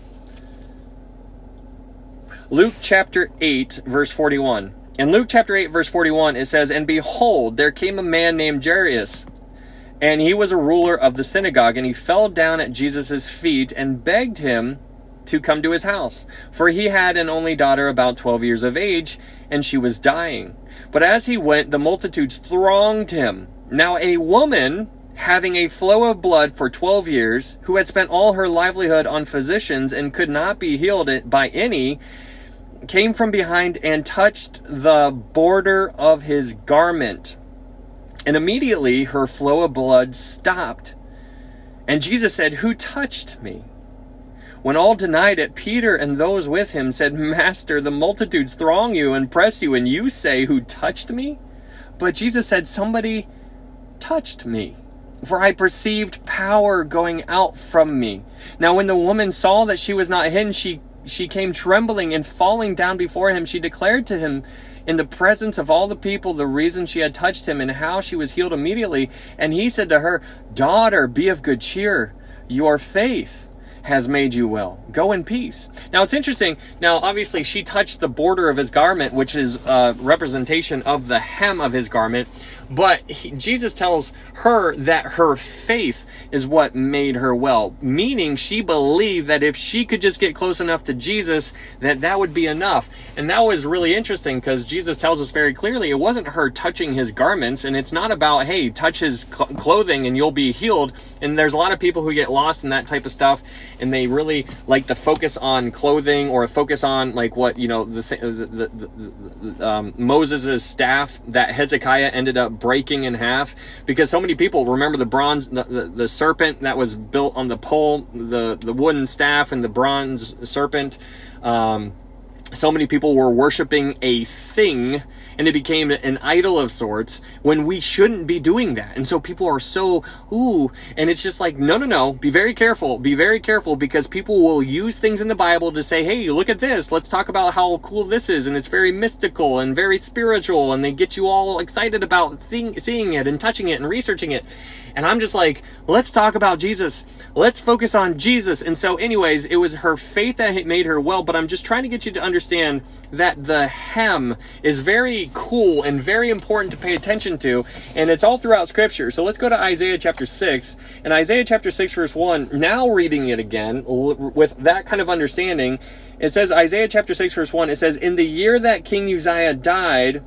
Luke chapter 8 verse 41, in Luke chapter 8 verse 41 it says, "And behold, there came a man named Jairus, and he was a ruler of the synagogue, and he fell down at Jesus' feet and begged him to come to his house, for he had an only daughter about 12 years of age, and she was dying. But as he went, the multitudes thronged him. Now a woman having a flow of blood for 12 years, who had spent all her livelihood on physicians and could not be healed by any, came from behind and touched the border of his garment. And immediately her flow of blood stopped. And Jesus said, 'Who touched me?' When all denied it, Peter and those with him said, 'Master, the multitudes throng you and press you, and you say, "Who touched me?" But Jesus said, "Somebody touched me, for I perceived power going out from me." Now when the woman saw that she was not hidden, she came trembling, and falling down before him, she declared to him in the presence of all the people the reason she had touched him, and how she was healed immediately. And he said to her, "Daughter, be of good cheer. Your faith has made you well. Go in peace. Now, it's interesting. Now, obviously, she touched the border of his garment, which is a representation of the hem of his garment. But Jesus tells her that her faith is what made her well, meaning she believed that if she could just get close enough to Jesus, that would be enough. And that was really interesting because Jesus tells us very clearly it wasn't her touching his garments, and it's not about, hey, touch his clothing and you'll be healed. And there's a lot of people who get lost in that type of stuff, and they really like to focus on clothing or focus on like what, you know, Moses' staff that Hezekiah ended up breaking in half, because so many people remember the bronze, the serpent that was built on the pole, the wooden staff and the bronze serpent. So many people were worshiping a thing, and it became an idol of sorts when we shouldn't be doing that. And so people are so, and it's just like, no, be very careful, because people will use things in the Bible to say, hey, look at this, let's talk about how cool this is, and it's very mystical and very spiritual, and they get you all excited about seeing it and touching it and researching it. And I'm just like, let's talk about Jesus. Let's focus on Jesus. And so anyways, it was her faith that made her well, but I'm just trying to get you to understand that the hem is very cool and very important to pay attention to, and it's all throughout Scripture. So let's go to Isaiah chapter 6, and Isaiah chapter 6 verse 1, now reading it again with that kind of understanding, it says, Isaiah chapter 6 verse 1, it says, in the year that King Uzziah died,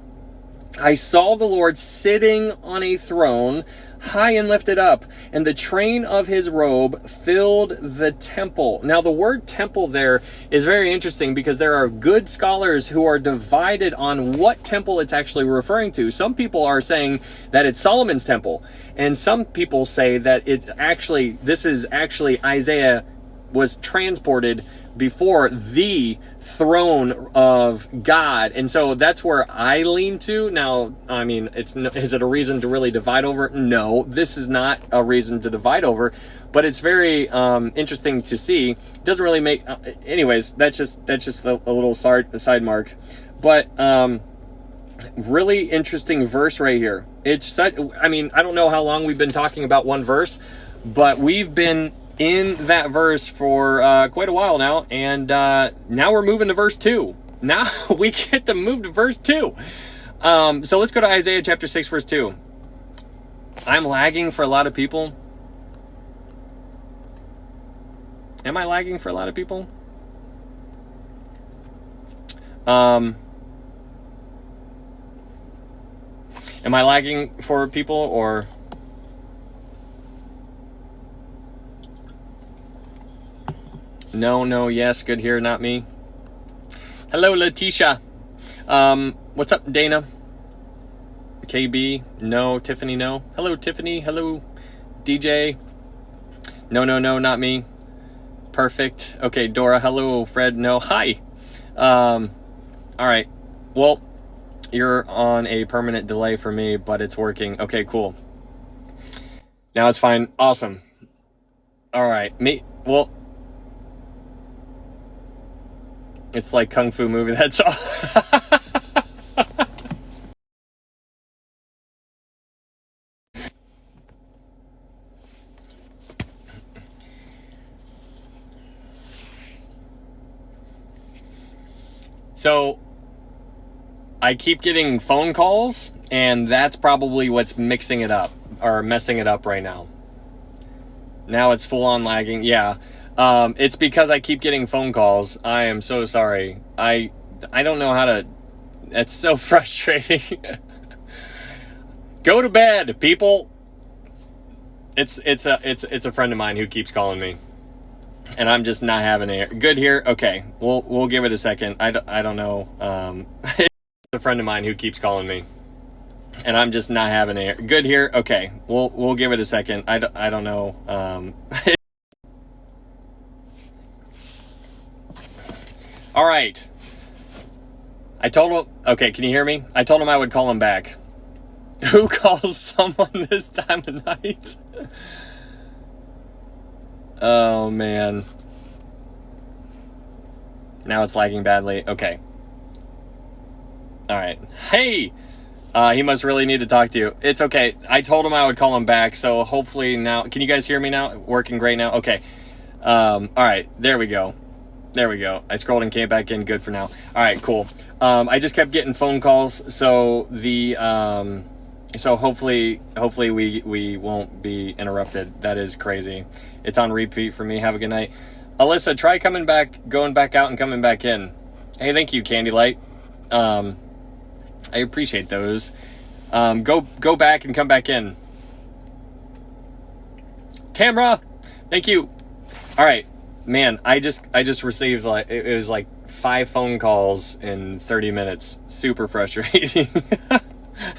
I saw the Lord sitting on a throne, high and lifted up, and the train of his robe filled the temple. Now, the word temple there is very interesting because there are good scholars who are divided on what temple it's actually referring to. Some people are saying that it's Solomon's temple, and some people say that this is actually Isaiah was transported before the throne of God. And so that's where I lean to. Now, I mean, is it a reason to really divide over? No, this is not a reason to divide over, but it's very interesting to see. It doesn't really make, anyways, that's just a little side mark. But really interesting verse right here. It's such, I mean, I don't know how long we've been talking about one verse, but we've been in that verse for quite a while now, and now we're moving to verse 2. Now we get to move to verse 2. So let's go to Isaiah chapter 6 verse 2. I'm lagging for a lot of people. Am I lagging for a lot of people? Am I lagging for people, or... No, yes, good here, not me. Hello, Letitia. What's up, Dana? KB, no. Tiffany, no. Hello, Tiffany. Hello, DJ. No, not me. Perfect. Okay, Dora, hello, Fred, no. Hi. All right. Well, you're on a permanent delay for me, but it's working. Okay, cool. Now it's fine. Awesome. All right. Well, it's like Kung Fu movie, that's all. So, I keep getting phone calls, and that's probably what's mixing it up, or messing it up right now. Now it's full on lagging, yeah. It's because I keep getting phone calls. I am so sorry. I don't know how to... It's so frustrating. Go to bed, people. It's a friend of mine who keeps calling me, and I'm just not having it. Good here. Okay, we'll give it a second. I don't know. It's a friend of mine who keeps calling me, and I'm just not having it. Good here. Okay, we'll give it a second. I don't know. All right. I told him, okay, can you hear me? I told him I would call him back. Who calls someone this time of night? Oh, man. Now it's lagging badly. Okay. All right. Hey! He must really need to talk to you. It's okay. I told him I would call him back, so hopefully now... Can you guys hear me now? Working great now? Okay. All right, there we go. There we go. I scrolled and came back in. Good for now. All right, cool. I just kept getting phone calls, so so hopefully we won't be interrupted. That is crazy. It's on repeat for me. Have a good night. Alyssa, try going back out and coming back in. Hey, thank you, Candy Light. I appreciate those. Go back and come back in. Tamra, thank you. All right, man. I just received it was like 5 phone calls in 30 minutes. Super frustrating.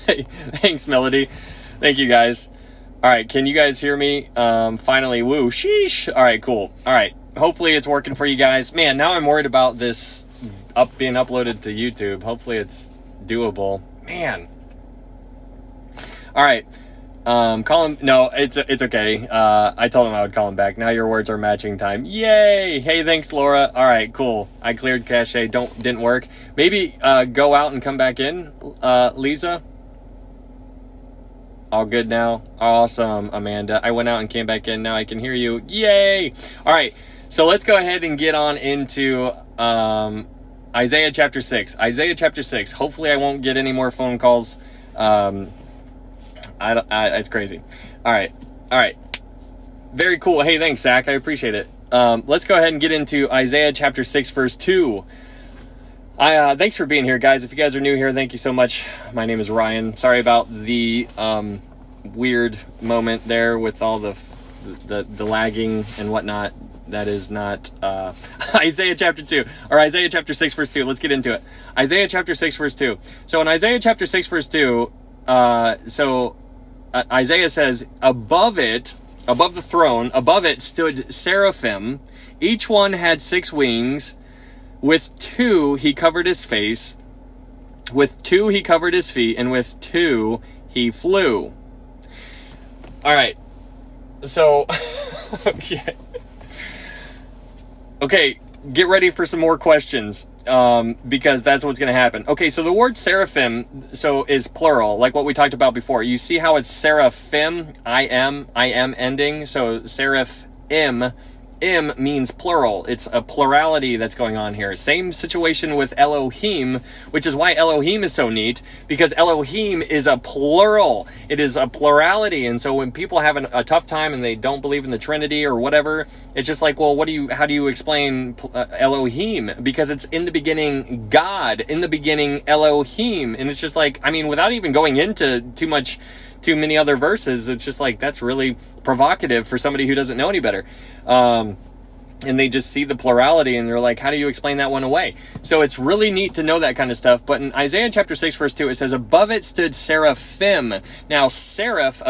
Hey, thanks, Melody. Thank you, guys. All right, can you guys hear me? Finally, woo, sheesh. All right, cool. All right, hopefully it's working for you guys. Man, now I'm worried about this being uploaded to YouTube. Hopefully it's doable. Man. All right. Call him. No, it's okay. I told him I would call him back. Now your words are matching time. Yay! Hey, thanks, Laura. All right, cool. I cleared cache. Didn't work. Maybe go out and come back in, Lisa. All good now. Awesome, Amanda. I went out and came back in. Now I can hear you. Yay! All right. So let's go ahead and get on into Isaiah chapter 6. Isaiah chapter 6. Hopefully I won't get any more phone calls. It's crazy. All right. Very cool. Hey, thanks, Zach. I appreciate it. Let's go ahead and get into Isaiah chapter 6, verse 2. Thanks for being here, guys. If you guys are new here, thank you so much. My name is Ryan. Sorry about the weird moment there with all the lagging and whatnot. That is not Isaiah chapter 2 or Isaiah chapter 6, verse 2. Let's get into it. Isaiah chapter 6, verse 2. So in Isaiah chapter 6, verse 2, Isaiah says, above the throne, above it stood seraphim. Each one had 6 wings. With 2 he covered his face. With 2 he covered his feet. And with 2 he flew. All right. So, okay. Get ready for some more questions, because that's what's going to happen. Okay, so the word seraphim, is plural, like what we talked about before. You see how it's seraphim, I am ending, so seraphim, im means plural. It's a plurality that's going on here. Same situation with Elohim, which is why Elohim is so neat, because Elohim is a plural. It is a plurality, and so when people have a tough time and they don't believe in the Trinity or whatever, it's just like, well, how do you explain Elohim? Because it's in the beginning God, in the beginning Elohim, and it's just like, I mean, without even going into too many other verses, it's just like, that's really provocative for somebody who doesn't know any better. And they just see the plurality and they're like, how do you explain that one away? So it's really neat to know that kind of stuff. But in Isaiah chapter 6, verse 2, it says, above it stood seraphim. Now, a seraph,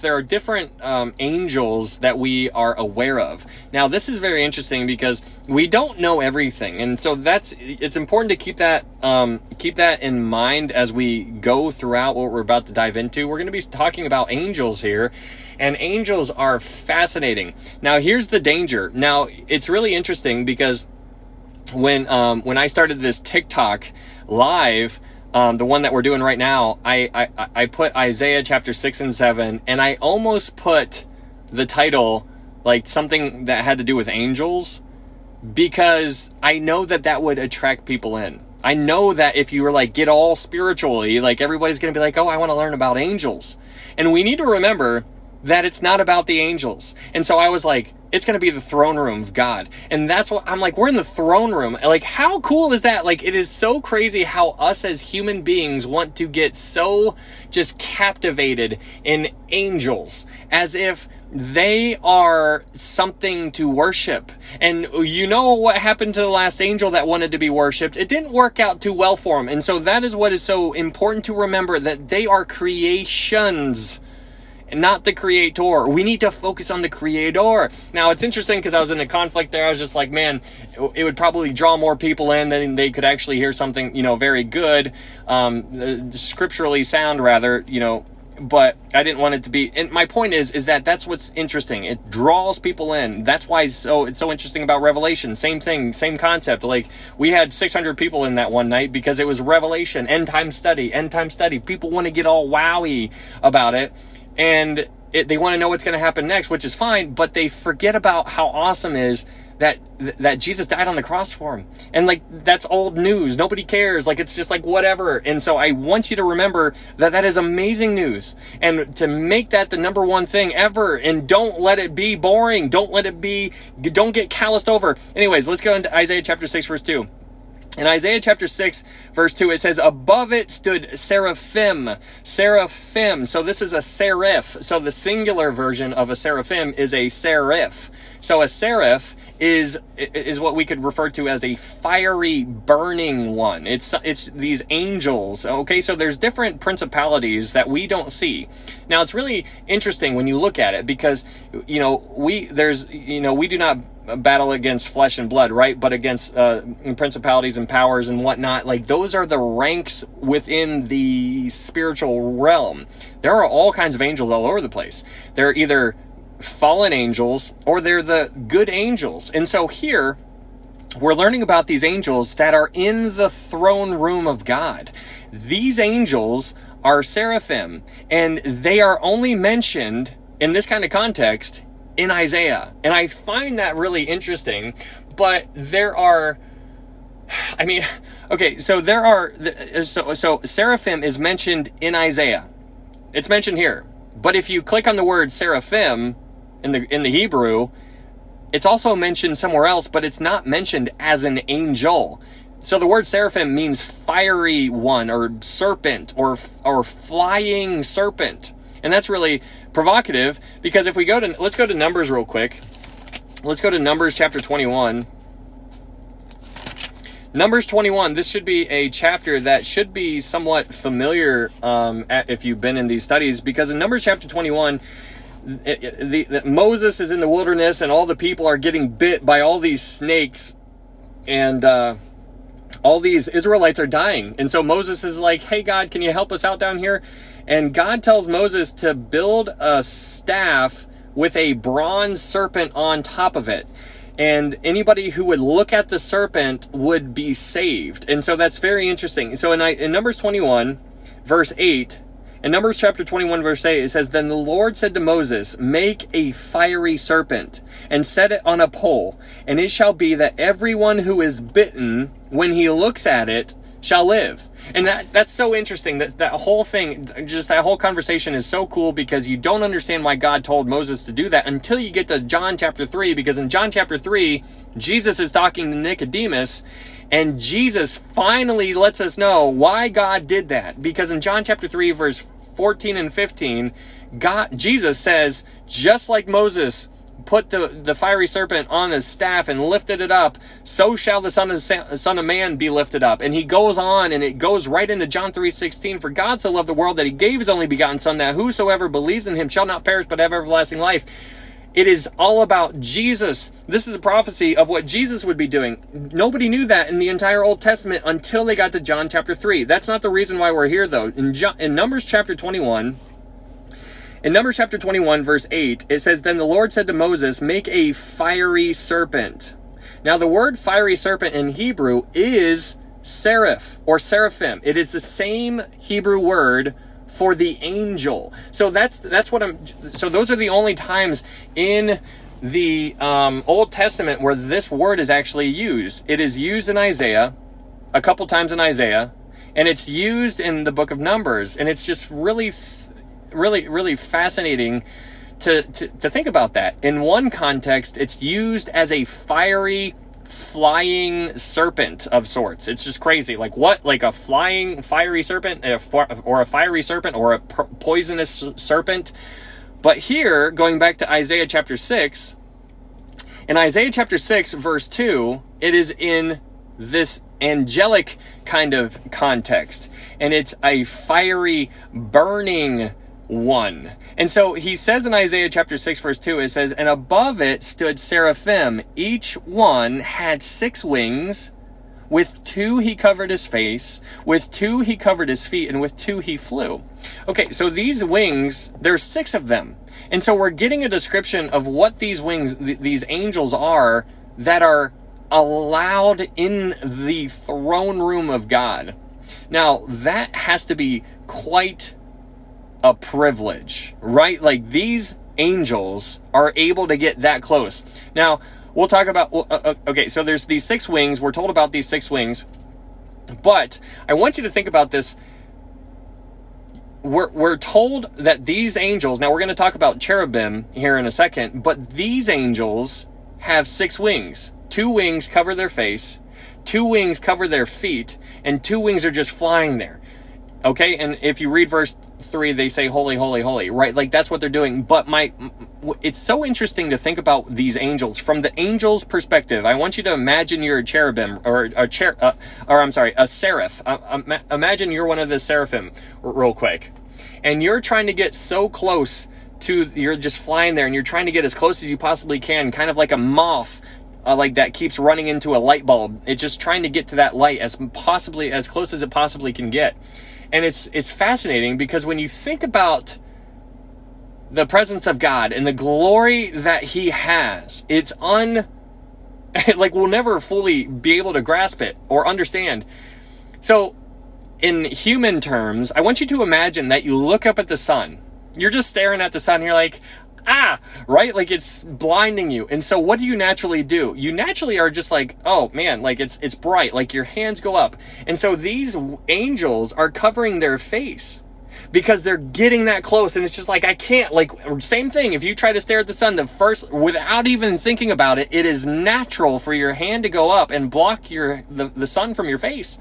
there are different angels that we are aware of. Now, this is very interesting because we don't know everything. And so it's important to keep that in mind as we go throughout what we're about to dive into. We're going to be talking about angels here. And angels are fascinating. Now, here's the danger. Now, it's really interesting because when I started this TikTok live, the one that we're doing right now, I put Isaiah chapter 6 and 7, and I almost put the title like something that had to do with angels, because I know that would attract people in. I know that if you were like, get all spiritually, like everybody's going to be like, oh, I want to learn about angels. And we need to remember that it's not about the angels. And so I was like, it's going to be the throne room of God. And that's what I'm like, we're in the throne room. Like, how cool is that? Like, it is so crazy how us as human beings want to get so just captivated in angels, as if they are something to worship. And you know what happened to the last angel that wanted to be worshipped? It didn't work out too well for him. And so that is what is so important to remember, that they are creations, not the creator. We need to focus on the creator. Now, it's interesting because I was in a conflict there. I was just like, man, it would probably draw more people in than they could actually hear something, very good, scripturally sound rather, but I didn't want it to be. And my point is that that's what's interesting. It draws people in. That's why it's so interesting about Revelation. Same thing, same concept. Like, we had 600 people in that one night because it was Revelation, end time study. People want to get all wowie about it. And they want to know what's going to happen next, which is fine, but they forget about how awesome is that Jesus died on the cross for him. And like, that's old news. Nobody cares. Like, it's just like whatever. And so I want you to remember that is amazing news, and to make that the number one thing ever. And don't let it be boring. Don't get calloused over. Anyways, let's go into Isaiah chapter 6, verse 2. In Isaiah chapter 6, verse 2, it says, above it stood seraphim. Seraphim. So this is a seraph. So the singular version of a seraphim is a seraph. So a seraph is what we could refer to as a fiery, burning one. It's these angels. Okay, so there's different principalities that we don't see. Now, it's really interesting when you look at it, because we do not battle against flesh and blood, right? But against principalities and powers and whatnot. Like, those are the ranks within the spiritual realm. There are all kinds of angels all over the place. They're either fallen angels or they're the good angels. And so here we're learning about these angels that are in the throne room of God. These angels are seraphim, and they are only mentioned in this kind of context in Isaiah. And I find that really interesting. But so seraphim is mentioned in Isaiah. It's mentioned here. But if you click on the word seraphim in the Hebrew, it's also mentioned somewhere else, but it's not mentioned as an angel. So the word seraphim means fiery one, or serpent, or flying serpent. And that's really provocative, because if we let's go to Numbers real quick. Let's go to Numbers chapter 21. Numbers 21, this should be a chapter that should be somewhat familiar if you've been in these studies, because in Numbers chapter 21, Moses is in the wilderness, and all the people are getting bit by all these snakes, and all these Israelites are dying. And so Moses is like, hey, God, can you help us out down here? And God tells Moses to build a staff with a bronze serpent on top of it. And anybody who would look at the serpent would be saved. And so that's very interesting. So in Numbers 21, verse 8, in Numbers chapter 21, verse 8, it says, then the Lord said to Moses, make a fiery serpent and set it on a pole. And it shall be that everyone who is bitten, when he looks at it, shall live. And that's so interesting. That whole thing, just that whole conversation is so cool, because you don't understand why God told Moses to do that until you get to John chapter 3, because in John chapter 3, Jesus is talking to Nicodemus, and Jesus finally lets us know why God did that. Because in John chapter 3, verse 14 and 15, Jesus says, just like Moses put the fiery serpent on his staff and lifted it up, so shall the Son of Man be lifted up. And he goes on, and it goes right into John 3:16. For God so loved the world that he gave his only begotten Son, that whosoever believes in him shall not perish but have everlasting life. It is all about Jesus. This is a prophecy of what Jesus would be doing. Nobody knew that in the entire Old Testament until they got to John chapter 3. That's not the reason why we're here, though. In Numbers chapter 21, verse 8, it says, then the Lord said to Moses, make a fiery serpent. Now, the word fiery serpent in Hebrew is seraph, or seraphim. It is the same Hebrew word for the angel. So so those are the only times in the Old Testament where this word is actually used. It is used in Isaiah, a couple times in Isaiah, and it's used in the book of Numbers. And it's just really fascinating to think about that. In one context, it's used as a fiery, flying serpent of sorts. It's just crazy. Like, what? Like a fiery serpent, or a fiery serpent, or a poisonous serpent. But here, going back to Isaiah chapter 6, in Isaiah chapter 6, verse 2, it is in this angelic kind of context, and it's a fiery, burning one. And so he says in Isaiah chapter 6, verse 2, it says, and above it stood seraphim. Each one had 6 wings. With 2 he covered his face, with 2 he covered his feet, and with 2 he flew. Okay, so these wings, there's 6 of them. And so we're getting a description of what these wings, these angels are, that are allowed in the throne room of God. Now, that has to be quite a privilege, right? Like, these angels are able to get that close. Now, we'll talk about, okay, so there's these 6 wings. We're told about these 6 wings. But I want you to think about this. We're told that these angels, now we're going to talk about cherubim here in a second, but these angels have 6 wings. 2 wings cover their face, 2 wings cover their feet, and 2 wings are just flying there. Okay, and if you read verse 3, they say, holy, holy, holy, right? Like, that's what they're doing. But it's so interesting to think about these angels from the angel's perspective. I want you to imagine you're a cherubim, or a seraph. Imagine you're one of the seraphim, real quick, and you're trying to get so close you're just flying there, and you're trying to get as close as you possibly can, kind of like a moth. Like that keeps running into a light bulb. It's just trying to get to that light as close as it possibly can get. And it's fascinating because when you think about the presence of God and the glory that he has, it's like we'll never fully be able to grasp it or understand. So in human terms, I want you to imagine that you look up at the sun. You're just staring at the sun and you're like, right? Like, it's blinding you. And so what do? You naturally are just like, oh man, like it's bright, like your hands go up. And so these angels are covering their face because they're getting that close. And it's just like, I can't, like, same thing. If you try to stare at the sun without even thinking about it, it is natural for your hand to go up and block the sun from your face.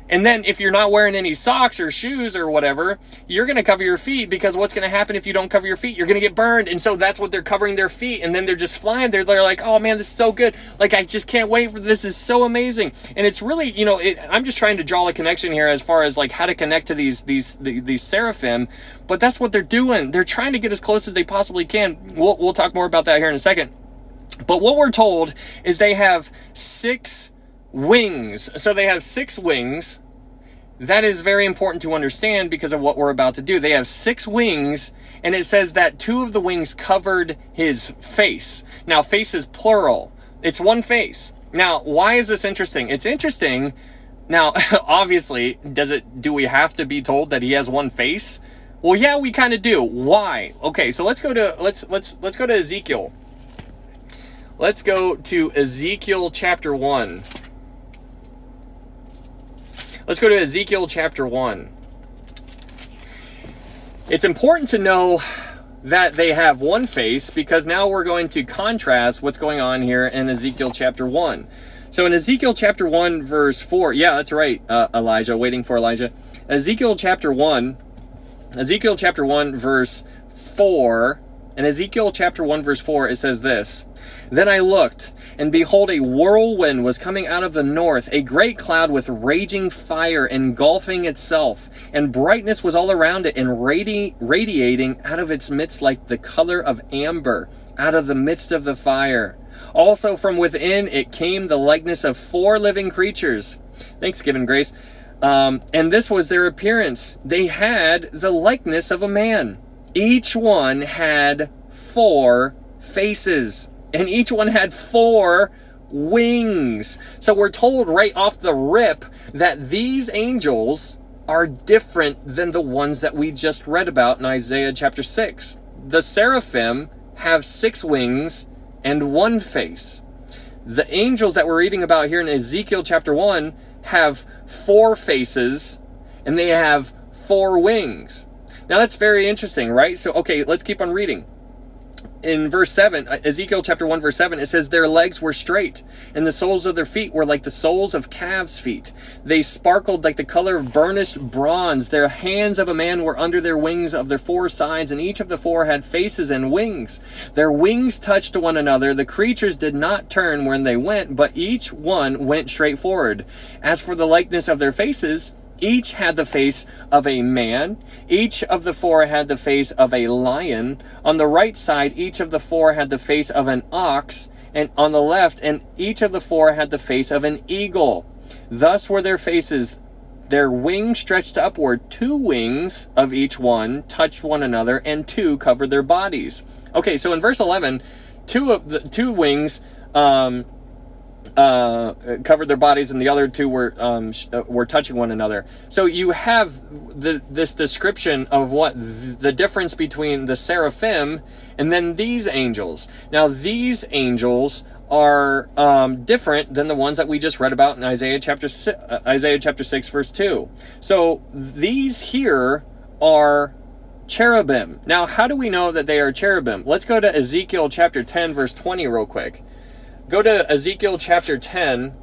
And then if you're not wearing any socks or shoes or whatever, you're going to cover your feet, because what's going to happen if you don't cover your feet? You're going to get burned. And so that's what they're covering their feet. And then they're just flying. They're like, oh man, this is so good. Like, I just can't wait for this. This is so amazing. And it's really, I'm just trying to draw a connection here as far as like how to connect to these seraphim. But that's what they're doing. They're trying to get as close as they possibly can. We'll talk more about that here in a second. But what we're told is they have 6 wings. So they have 6 wings. That is very important to understand because of what we're about to do. They have 6 wings, and it says that 2 of the wings covered his face. Now, face is plural. It's one face. Now, why is this interesting? It's interesting. Now, obviously, do we have to be told that he has one face? Well, yeah, we kind of do. Why? Okay, so let's go to Ezekiel. Let's go to Ezekiel chapter 1. Let's go to Ezekiel chapter 1. It's important to know that they have one face, because now we're going to contrast what's going on here in Ezekiel chapter 1. So in Ezekiel chapter 1 verse 4, yeah, that's right, Elijah, waiting for Elijah. Ezekiel chapter 1 verse 4, in Ezekiel chapter 1 verse 4, it says this: Then I looked, and behold, a whirlwind was coming out of the north, a great cloud with raging fire engulfing itself, and brightness was all around it, and radiating out of its midst like the color of amber out of the midst of the fire. Also from within it came the likeness of 4 living creatures. Thanksgiving, Grace. And this was their appearance. They had the likeness of a man. Each one had 4 faces, and each one had 4 wings. So we're told right off the rip that these angels are different than the ones that we just read about in Isaiah chapter 6. The seraphim have 6 wings and 1 face. The angels that we're reading about here in Ezekiel chapter 1 have 4 faces, and they have 4 wings. Now that's very interesting, right? So, okay, let's keep on reading. In verse 7, Ezekiel chapter 1 verse 7, it says, Their legs were straight, and the soles of their feet were like the soles of calves' feet. They sparkled like the color of burnished bronze. Their hands of a man were under their wings of their 4 sides, and each of the 4 had faces and wings. Their wings touched one another. The creatures did not turn when they went, but each one went straight forward. As for the likeness of their faces, each had the face of a man. Each of the 4 had the face of a lion. On the right side, each of the 4 had the face of an ox. And on the left, and each of the 4 had the face of an eagle. Thus were their faces. Their wings stretched upward. 2 wings of each one touched one another, and 2 covered their bodies. Okay, so in verse 11, 2 wings covered their bodies, and the other two were touching one another. So you have this description of what the difference between the seraphim and then these angels. Now these angels are different than the ones that we just read about in Isaiah chapter 6 verse 2. So these here are cherubim. Now how do we know that they are cherubim? Let's go to Ezekiel chapter 10 verse 20 real quick. Go to Ezekiel chapter 10.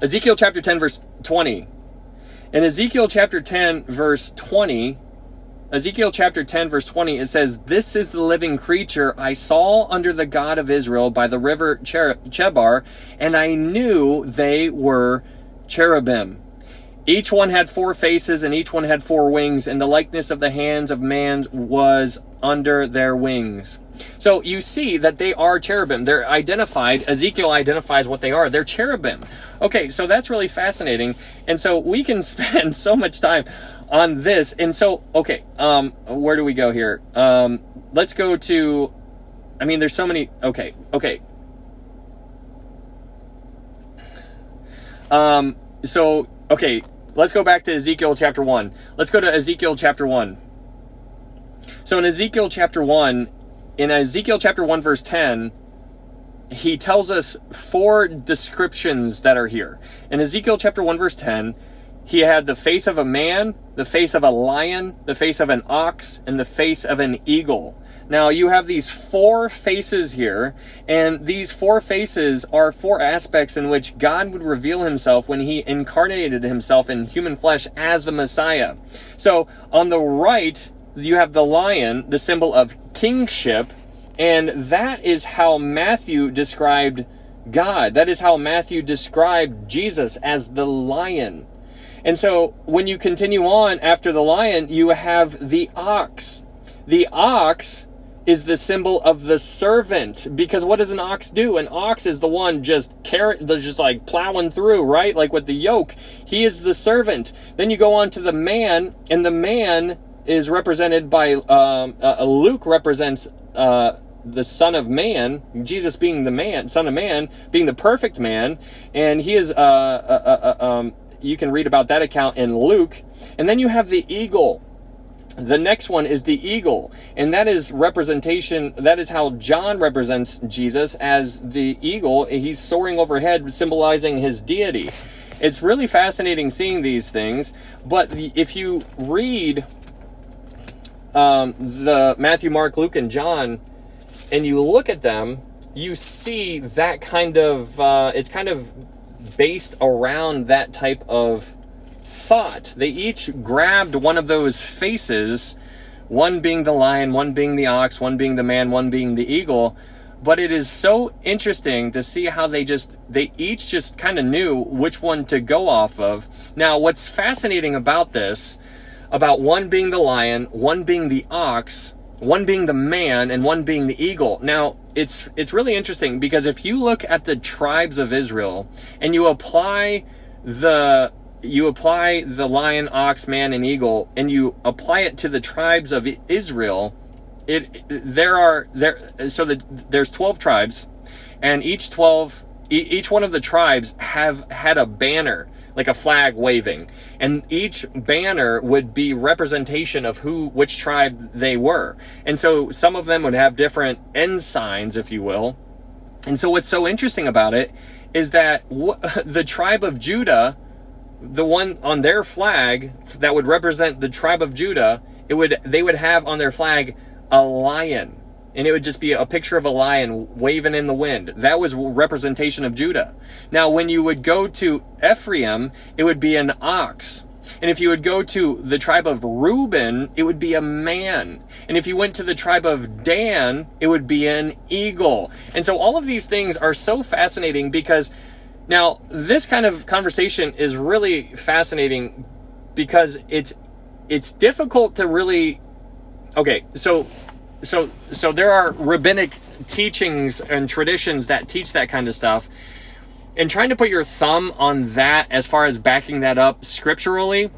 Ezekiel chapter 10 verse 20. In Ezekiel chapter 10 verse 20, Ezekiel chapter 10 verse 20, it says, "This is the living creature I saw under the God of Israel by the river Chebar, and I knew they were cherubim. Each one had 4 faces, and each one had 4 wings, and the likeness of the hands of man was under their wings." So you see that they are cherubim. They're identified. Ezekiel identifies what they are. They're cherubim. Okay, so that's really fascinating. And so we can spend so much time on this. And so, okay, where do we go here? Let's go to, I mean, there's so many, okay. So, okay, let's go back to Ezekiel chapter 1. Let's go to Ezekiel chapter 1. So in Ezekiel chapter 1 verse 10, he tells us 4 descriptions that are here. In Ezekiel chapter 1 verse 10, he had the face of a man, the face of a lion, the face of an ox, and the face of an eagle. Now you have these 4 faces here, and these 4 faces are 4 aspects in which God would reveal himself when he incarnated himself in human flesh as the Messiah. So on the right, you have the lion, the symbol of kingship, and that is how Matthew described God. That is how Matthew described Jesus, as the lion. And so when you continue on after the lion, you have the ox. The ox is the symbol of the servant, because what does an ox do? An ox is the one just like plowing through, right? Like with the yoke. He is the servant. Then you go on to the man, and the man is represented by Luke represents the Son of Man, Jesus being the man, Son of Man, being the perfect man, and he is you can read about that account in Luke. And then you have the eagle. The next one is the eagle, and that is representation. That is how John represents Jesus, as the eagle. He's soaring overhead, symbolizing his deity. It's really fascinating seeing these things, but if you read the Matthew, Mark, Luke, and John, and you look at them, you see that kind of, it's kind of based around that type of thought. They each grabbed one of those faces, one being the lion, one being the ox, one being the man, one being the eagle. But it is so interesting to see how they each just kind of knew which one to go off of. Now, what's fascinating about this, about one being the lion, one being the ox, one being the man, and one being the eagle. Now, it's really interesting, because if you look at the tribes of Israel and you apply the lion, ox, man, and eagle, and you apply it to the tribes of Israel, there's 12 tribes, and each one of the tribes have had a banner, like a flag waving, and each banner would be representation of which tribe they were. And so some of them would have different ensigns, if you will. And so what's so interesting about it is that the tribe of Judah, the one on their flag that would represent the tribe of Judah, they would have on their flag a lion, and it would just be a picture of a lion waving in the wind. That was representation of Judah. Now, when you would go to Ephraim, it would be an ox. And if you would go to the tribe of Reuben, it would be a man. And if you went to the tribe of Dan, it would be an eagle. And so all of these things are so fascinating, because now this kind of conversation is really fascinating, because it's difficult to really, okay, so there are rabbinic teachings and traditions that teach that kind of stuff. And trying to put your thumb on that as far as backing that up scripturally,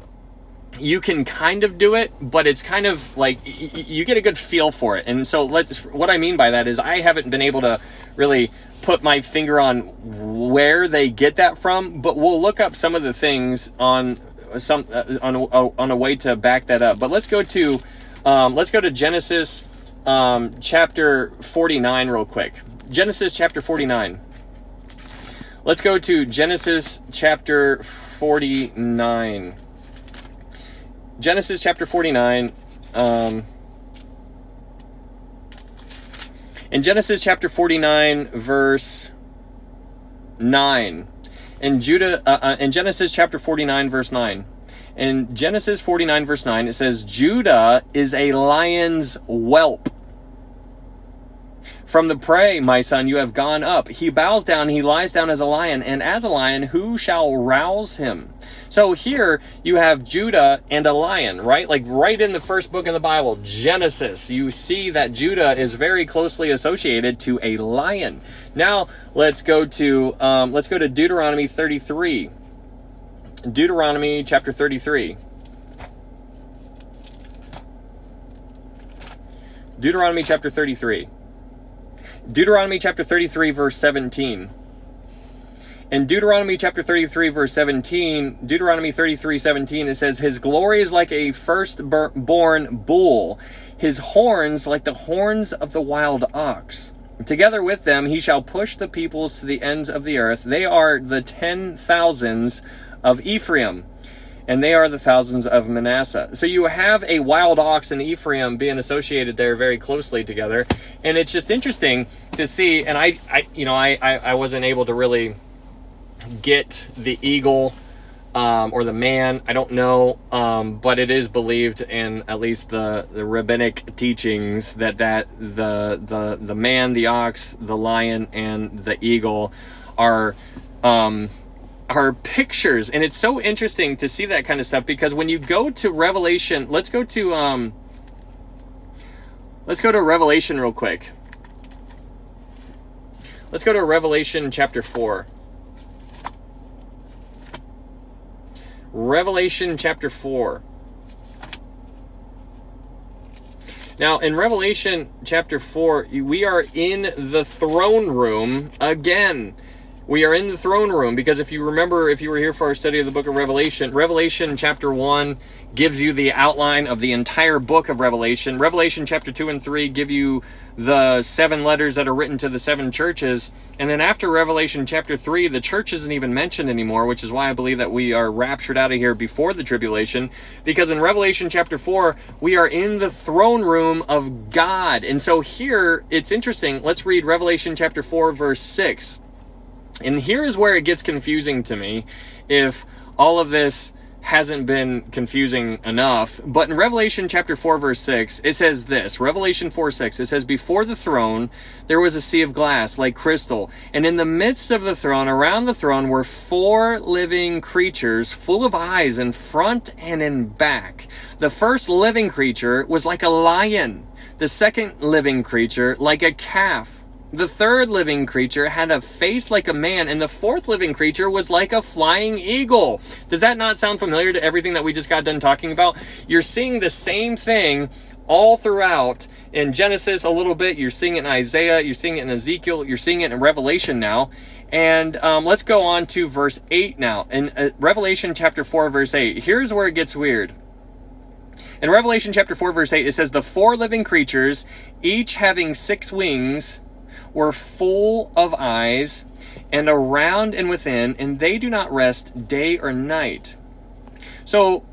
you can kind of do it, but it's kind of like you get a good feel for it. And so what I mean by that is I haven't been able to really put my finger on where they get that from, but we'll look up some of the things on a way to back that up. But let's go to Genesis chapter 49 real quick. Genesis chapter 49. Let's go to Genesis chapter 49. Genesis chapter 49. In Genesis chapter 49, verse 9. In Genesis chapter 49, verse 9. In Genesis 49, verse 9, it says, Judah is a lion's whelp. From the prey, my son, you have gone up. He bows down, he lies down as a lion, and as a lion, who shall rouse him? So here you have Judah and a lion, right? Like right in the first book of the Bible, Genesis, you see that Judah is very closely associated to a lion. Now let's go to Deuteronomy 33. Deuteronomy chapter 33. Deuteronomy chapter 33. Deuteronomy chapter 33, verse 17. In Deuteronomy chapter 33, verse 17, Deuteronomy 33, 17, it says, his glory is like a firstborn bull, his horns like the horns of the wild ox. Together with them he shall push the peoples to the ends of the earth. They are the 10,000s of Ephraim, and they are the thousands of Manasseh. So you have a wild ox and Ephraim being associated there very closely together. And it's just interesting to see, and I wasn't able to really get the eagle or the man, I don't know, but it is believed in at least the rabbinic teachings that the man, the ox, the lion, and the eagle are pictures. And it's so interesting to see that kind of stuff, because when you go to Revelation, let's go to Revelation real quick. Let's go to Revelation chapter 4. Revelation chapter 4. Now, in Revelation chapter 4, we are in the throne room again. We are in the throne room because if you remember, if you were here for our study of the book of Revelation, Revelation chapter 1 gives you the outline of the entire book of Revelation. Revelation chapter 2 and 3 give you the 7 letters that are written to the 7 churches. And then after Revelation chapter 3, the church isn't even mentioned anymore, which is why I believe that we are raptured out of here before the tribulation. Because in Revelation chapter 4, we are in the throne room of God. And so here, it's interesting. Let's read Revelation chapter 4, verse 6. And here is where it gets confusing to me, if all of this hasn't been confusing enough. But in Revelation chapter 4, verse 6, it says this, Revelation 4, 6, it says, before the throne, there was a sea of glass like crystal. And in the midst of the throne, around the throne, were 4 living creatures full of eyes in front and in back. The first living creature was like a lion. The second living creature like a calf. The third living creature had a face like a man, and the fourth living creature was like a flying eagle. Does that not sound familiar to everything that we just got done talking about? You're seeing the same thing all throughout in Genesis a little bit. You're seeing it in Isaiah. You're seeing it in Ezekiel. You're seeing it in Revelation now. And let's go on to verse 8 now. In Revelation chapter 4, verse 8, here's where it gets weird. In Revelation chapter 4, verse 8, it says, the 4 living creatures, each having 6 wings, were full of eyes, and around and within, and they do not rest day or night. So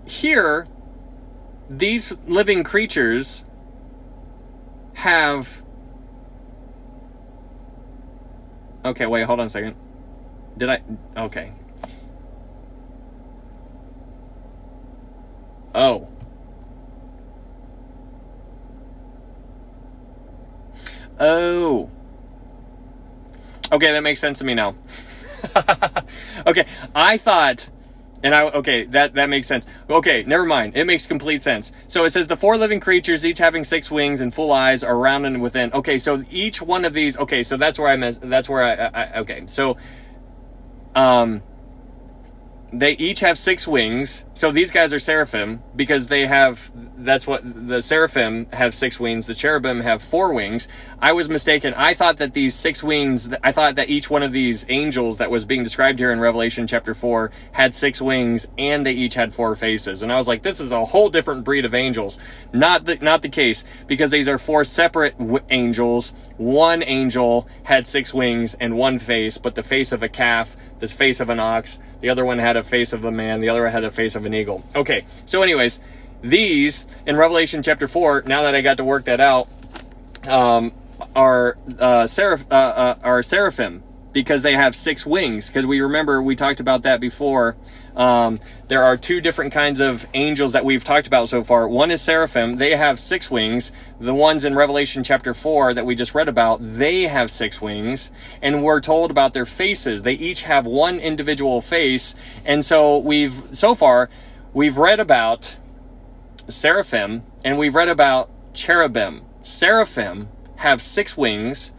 here, these living creatures have... Okay, wait, hold on a second. Okay. Oh. Oh. Okay, that makes sense to me now. Okay, I thought, that makes sense. Okay, never mind. It makes complete sense. So it says the 4 living creatures, each having 6 wings and full eyes, are around and within. Okay, so each one of these, okay, so that's where I okay, so, they each have 6 wings. So these guys are seraphim because that's what the seraphim have 6 wings. The cherubim have 4 wings. I was mistaken. I thought that these 6 wings, I thought that each one of these angels that was being described here in Revelation chapter 4 had 6 wings and they each had 4 faces. And I was like, this is a whole different breed of angels. Not the case, because these are 4 separate angels. One angel had 6 wings and 1 face, but the face of a calf, the face of an ox, the other one had a face of a man, the other had a face of an eagle. Okay, so anyways, these, in Revelation chapter 4, now that I got to work that out, are seraphim, because they have 6 wings. Because we talked about that before. There are 2 different kinds of angels that we've talked about so far. One is seraphim. They have 6 wings. The ones in Revelation chapter 4 that we just read about, they have 6 wings. And we're told about their faces. They each have 1 individual face. And so we've read about seraphim and we've read about cherubim. Seraphim have 6 wings,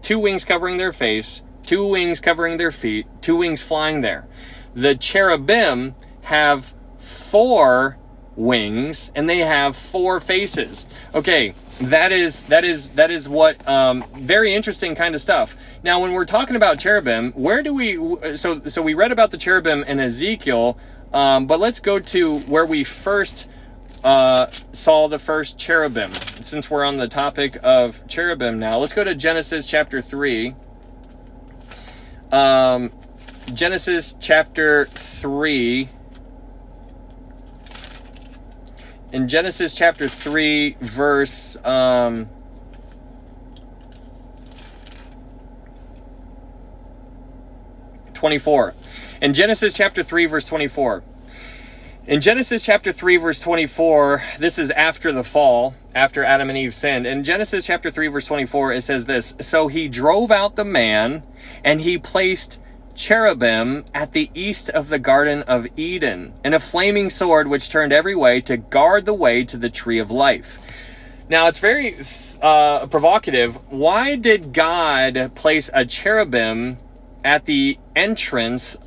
2 wings covering their face, 2 wings covering their feet, 2 wings flying there. The cherubim have 4 wings and they have 4 faces. Okay, that is what very interesting kind of stuff. Now, when we're talking about cherubim, where do we? So we read about the cherubim in Ezekiel, but let's go to where we first saw the first cherubim. Since we're on the topic of cherubim now, let's go to Genesis chapter 3. Genesis chapter 3. In Genesis chapter 3, verse 24. In Genesis chapter 3, verse 24. In Genesis chapter 3, verse 24, this is after the fall, after Adam and Eve sinned. In Genesis chapter 3, verse 24, it says this: So he drove out the man, and he placed cherubim at the east of the Garden of Eden, and a flaming sword which turned every way to guard the way to the tree of life. Now, it's very provocative. Why did God place a cherubim at the entrance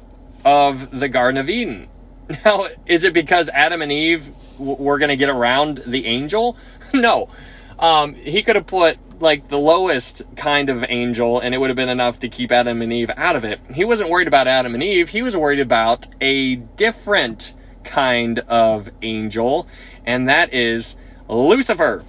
of the Garden of Eden? Now, is it because Adam and Eve were going to get around the angel? No. He could have put like the lowest kind of angel and it would have been enough to keep Adam and Eve out of it. He wasn't worried about Adam and Eve. He was worried about a different kind of angel, and that is Lucifer.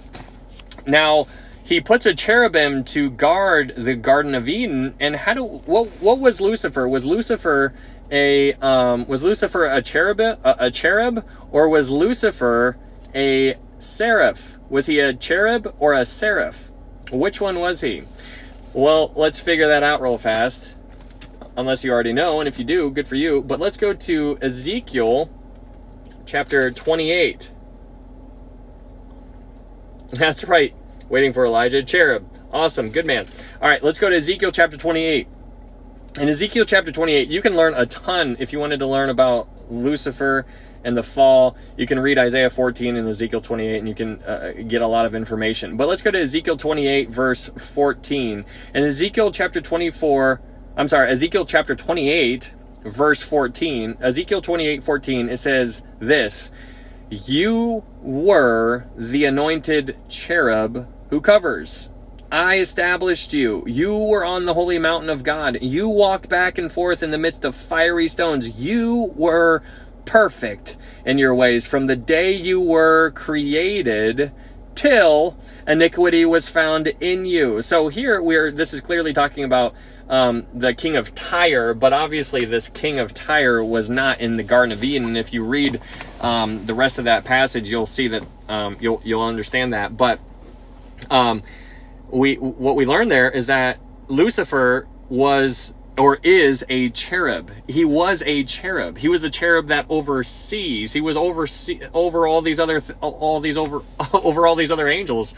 Now, he puts a cherubim to guard the Garden of Eden. And what was Lucifer? Was Lucifer a cherub, or was Lucifer a seraph? Was he a cherub or a seraph? Which one was he? Well, let's figure that out real fast. Unless you already know, and if you do, good for you. But let's go to Ezekiel chapter 28. That's right. Waiting for Elijah. Cherub. Awesome. Good man. All right, let's go to Ezekiel chapter 28. In Ezekiel chapter 28, you can learn a ton. If you wanted to learn about Lucifer and the fall, you can read Isaiah 14 and Ezekiel 28, and you can get a lot of information. But let's go to Ezekiel 28, verse 14. In Ezekiel chapter 28, verse 14, Ezekiel 28, 14, it says this: You were the anointed cherub who covers. I established you. You were on the holy mountain of God. You walked back and forth in the midst of fiery stones. You were perfect in your ways from the day you were created till iniquity was found in you. So here this is clearly talking about the king of Tyre, but obviously this king of Tyre was not in the Garden of Eden. If you read the rest of that passage, you'll see that you'll understand that. But what we learn there is that Lucifer was or is a cherub. He was a cherub. He was the cherub that oversees. He was over all these other over all these other angels.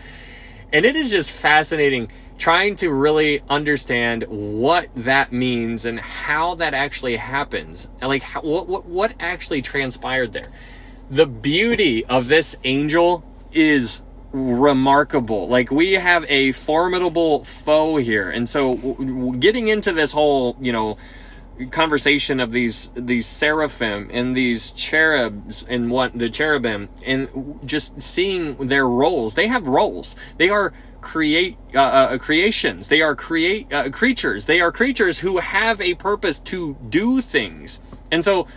And it is just fascinating trying to really understand what that means and how that actually happens, and like what actually transpired there. The beauty of this angel is remarkable. Like, we have a formidable foe here, and so getting into this whole conversation of these seraphim and these cherubs and the cherubim, and just seeing their roles. They have roles. They are creations. They are creatures. They are creatures who have a purpose to do things. And so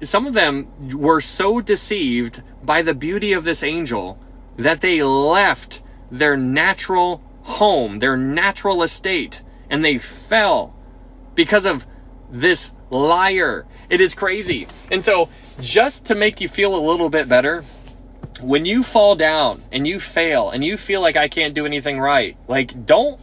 some of them were so deceived by the beauty of this angel that they left their natural home, their natural estate, and they fell because of this liar. It is crazy. And so, just to make you feel a little bit better, when you fall down and you fail and you feel like I can't do anything right, like don't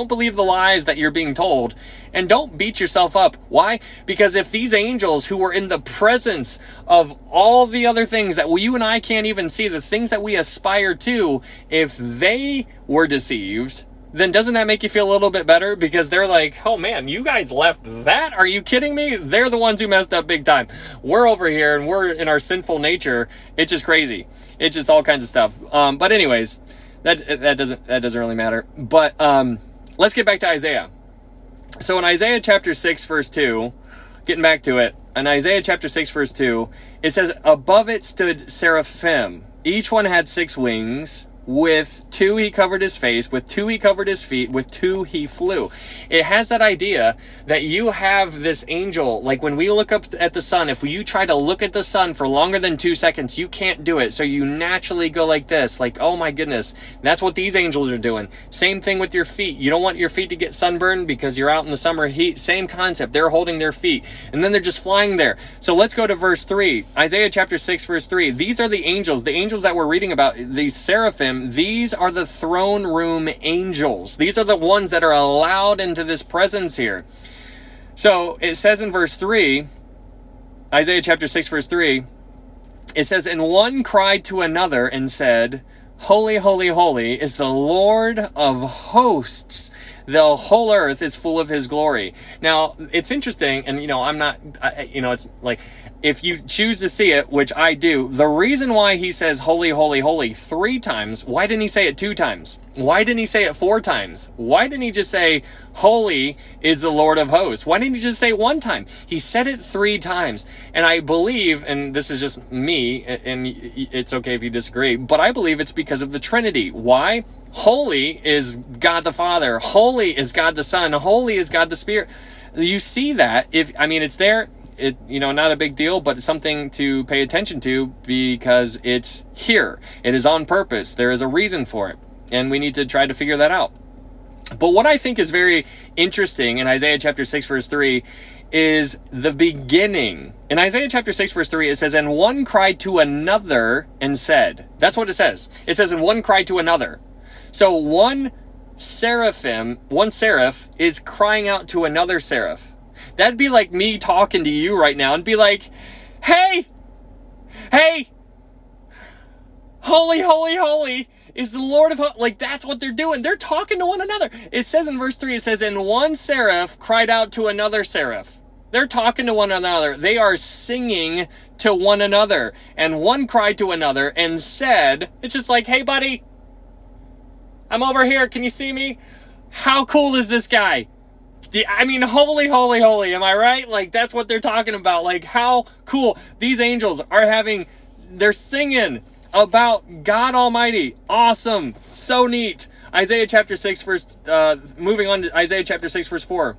believe the lies that you're being told, and don't beat yourself up. Why? Because if these angels who were in the presence of all the other things that you and I can't even see, the things that we aspire to, if they were deceived, then doesn't that make you feel a little bit better? Because they're like, oh man, you guys left that? Are you kidding me? They're the ones who messed up big time. We're over here and we're in our sinful nature. It's just crazy. It's just all kinds of stuff. But anyways, that doesn't really matter. But let's get back to Isaiah. So in Isaiah chapter 6 verse 2, getting back to it, in Isaiah chapter 6 verse 2, it says, above it stood seraphim. Each one had 6 wings. With 2 he covered his face, with 2 he covered his feet, with 2 he flew. It has that idea that you have this angel, like when we look up at the sun, if you try to look at the sun for longer than 2 seconds, you can't do it. So you naturally go like this, like, oh my goodness. That's what these angels are doing. Same thing with your feet. You don't want your feet to get sunburned because you're out in the summer heat. Same concept. They're holding their feet and then they're just flying there. So let's go to verse 3. Isaiah chapter 6 verse 3. These are the angels that we're reading about, these seraphim. These are the throne room angels. These are the ones that are allowed into this presence here. So it says in verse 3, Isaiah chapter 6 verse 3, it says, and one cried to another and said, holy, holy, holy is the Lord of hosts. The whole earth is full of his glory. Now, it's interesting, and it's like, if you choose to see it, which I do, the reason why he says holy, holy, holy 3 times, why didn't he say it 2 times? Why didn't he say it 4 times? Why didn't he just say, holy is the Lord of hosts? Why didn't he just say 1 time? He said it 3 times. And I believe, and this is just me, and it's okay if you disagree, but I believe it's because of the Trinity. Why? Holy is God the Father. Holy is God the Son. Holy is God the Spirit. You see that. It's there. Not a big deal, but it's something to pay attention to because it's here. It is on purpose. There is a reason for it. And we need to try to figure that out. But what I think is very interesting in Isaiah chapter 6 verse 3 is the beginning. In Isaiah chapter 6 verse 3, it says, and one cried to another and said. That's what it says. It says, and one cried to another. So one seraph is crying out to another seraph. That'd be like me talking to you right now and be like, hey, holy, holy, holy is the Lord of hosts. Like, that's what they're doing. They're talking to one another. It says in verse 3, it says, and one seraph cried out to another seraph. They're talking to one another. They are singing to one another. And one cried to another and said, it's just like, hey, buddy, I'm over here. Can you see me? How cool is this guy? Holy, holy, holy. Am I right? Like, that's what they're talking about. Like, how cool. These angels they're singing about God Almighty. Awesome. So neat. Isaiah chapter 6 moving on to Isaiah chapter 6 verse 4.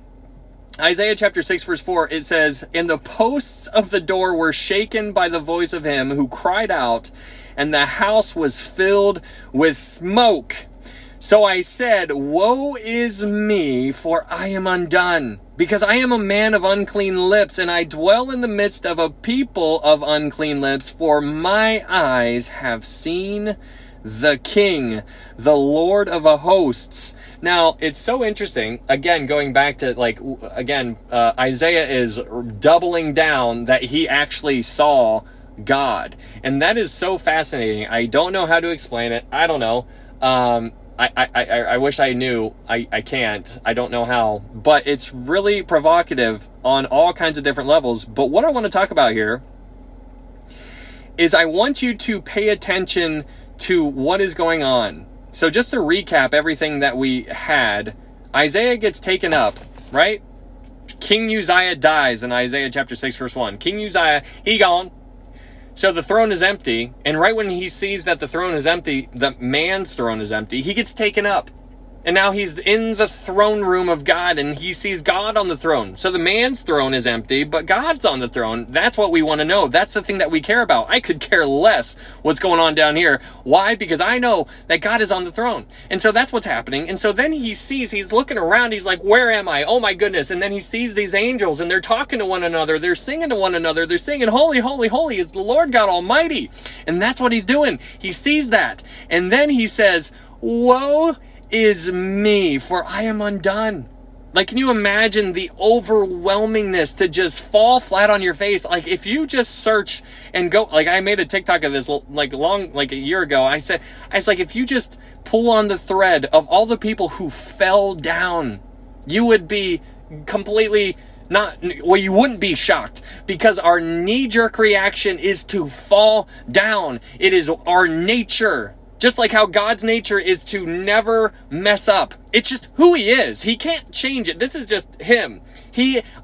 Isaiah chapter 6 verse 4, it says, and the posts of the door were shaken by the voice of him who cried out, and the house was filled with smoke. So I said, woe is me, for I am undone, because I am a man of unclean lips, and I dwell in the midst of a people of unclean lips, for my eyes have seen the King, the Lord of hosts. Now, it's so interesting, again, going back to, Isaiah is doubling down that he actually saw God. And that is so fascinating. I don't know how to explain it. I don't know. I wish I knew. I can't. I don't know how. But it's really provocative on all kinds of different levels. But what I want to talk about here is I want you to pay attention to what is going on. So just to recap everything that we had, Isaiah gets taken up, right? King Uzziah dies in Isaiah chapter 6, verse 1. King Uzziah, he gone. So the throne is empty, and right when he sees that the throne is empty, the man's throne is empty, he gets taken up. And now he's in the throne room of God, and he sees God on the throne. So the man's throne is empty, but God's on the throne. That's what we want to know. That's the thing that we care about. I could care less what's going on down here. Why? Because I know that God is on the throne. And so that's what's happening. And so then he sees, he's looking around, he's like, where am I? Oh my goodness. And then he sees these angels, and they're talking to one another. They're singing to one another. They're singing, holy, holy, holy is the Lord God Almighty. And that's what he's doing. He sees that. And then he says, woe is me, for I am undone. Like, can you imagine the overwhelmingness to just fall flat on your face? Like, if you just search and go, like, I made a TikTok of this like a year ago. I was like, if you just pull on the thread of all the people who fell down, you would be completely you wouldn't be shocked, because our knee-jerk reaction is to fall down. It is our nature. Just like how God's nature is to never mess up. It's just who he is. He can't change it. This is just him.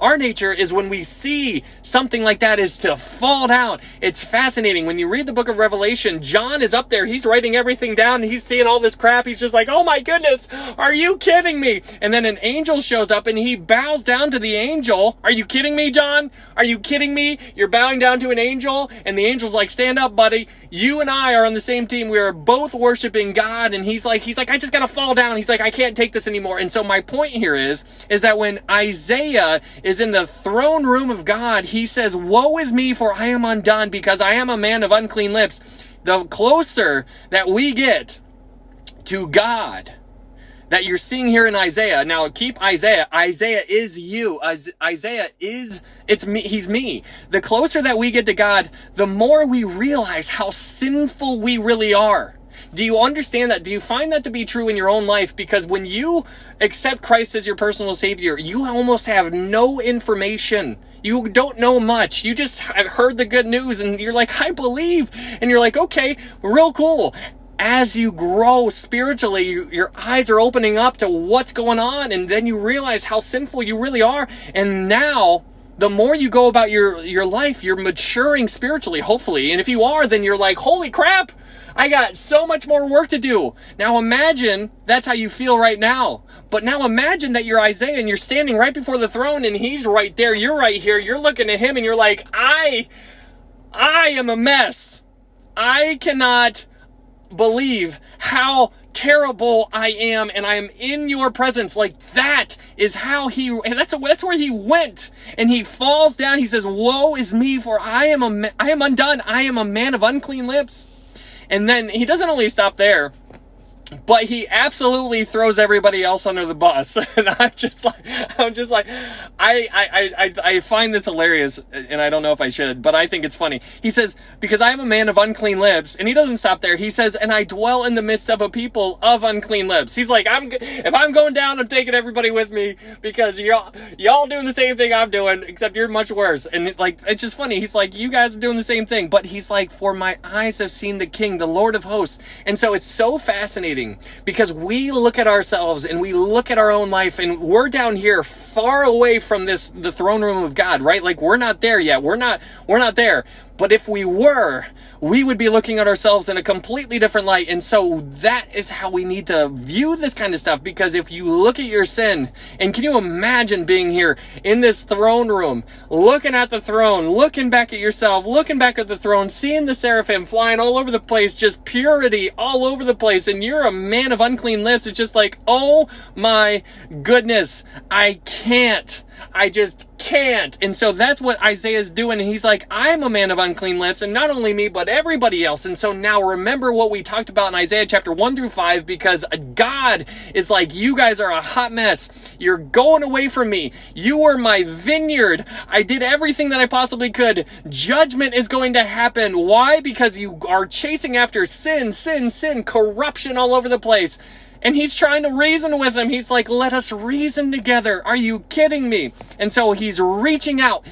Our nature is, when we see something like that, is to fall down. It's fascinating. When you read the book of Revelation, John is up there. He's writing everything down. He's seeing all this crap. He's just like, oh my goodness, are you kidding me? And then an angel shows up and he bows down to the angel. Are you kidding me, John? Are you kidding me? You're bowing down to an angel? And the angel's like, stand up, buddy. You and I are on the same team. We are both worshiping God. And he's like, I just gotta fall down. He's like, I can't take this anymore. And so my point here is that when Isaiah is in the throne room of God, he says, woe is me, for I am undone, because I am a man of unclean lips. The closer that we get to God, that you're seeing here in Isaiah. Now keep Isaiah. Isaiah is you. Isaiah is, it's me. He's me. The closer that we get to God, the more we realize how sinful we really are. Do you understand that? Do you find that to be true in your own life? Because when you accept Christ as your personal Savior, you almost have no information. You don't know much. You just heard the good news and you're like, I believe. And you're like, okay, real cool. As you grow spiritually, your eyes are opening up to what's going on. And then you realize how sinful you really are. And now, the more you go about your life, you're maturing spiritually, hopefully. And if you are, then you're like, holy crap, I got so much more work to do. Now imagine that's how you feel right now. But now imagine that you're Isaiah and you're standing right before the throne and he's right there. You're right here. You're looking at him and you're like, I am a mess. I cannot believe how terrible I am, and I am in your presence. Like, that is how that's where he went. And he falls down. He says, woe is me, for I am undone. I am a man of unclean lips. And then he doesn't only stop there, but he absolutely throws everybody else under the bus. And I'm just like, I find this hilarious, and I don't know if I should, but I think it's funny. He says, because I am a man of unclean lips, and he doesn't stop there. He says, and I dwell in the midst of a people of unclean lips. He's like, if I'm going down, I'm taking everybody with me, because y'all doing the same thing I'm doing, except you're much worse. And it's just funny. He's like, you guys are doing the same thing, but he's like, for my eyes have seen the King, the Lord of hosts. And so it's so fascinating, because we look at ourselves and we look at our own life, and we're down here far away from the throne room of God, right? Like, we're not there yet. We're not there. But if we were, we would be looking at ourselves in a completely different light. And so that is how we need to view this kind of stuff. Because if you look at your sin, and can you imagine being here in this throne room, looking at the throne, looking back at yourself, looking back at the throne, seeing the seraphim flying all over the place, just purity all over the place, and you're a man of unclean lips. It's just like, oh my goodness, I just can't. And so that's what Isaiah's doing. And he's like, I'm a man of unclean lips, and not only me, but everybody else. And so now remember what we talked about in Isaiah chapter 1 through 5, because God is like, you guys are a hot mess. You're going away from me. You were my vineyard. I did everything that I possibly could. Judgment is going to happen. Why? Because you are chasing after sin, corruption all over the place. And he's trying to reason with him. He's like, let us reason together. Are you kidding me? And so he's reaching out.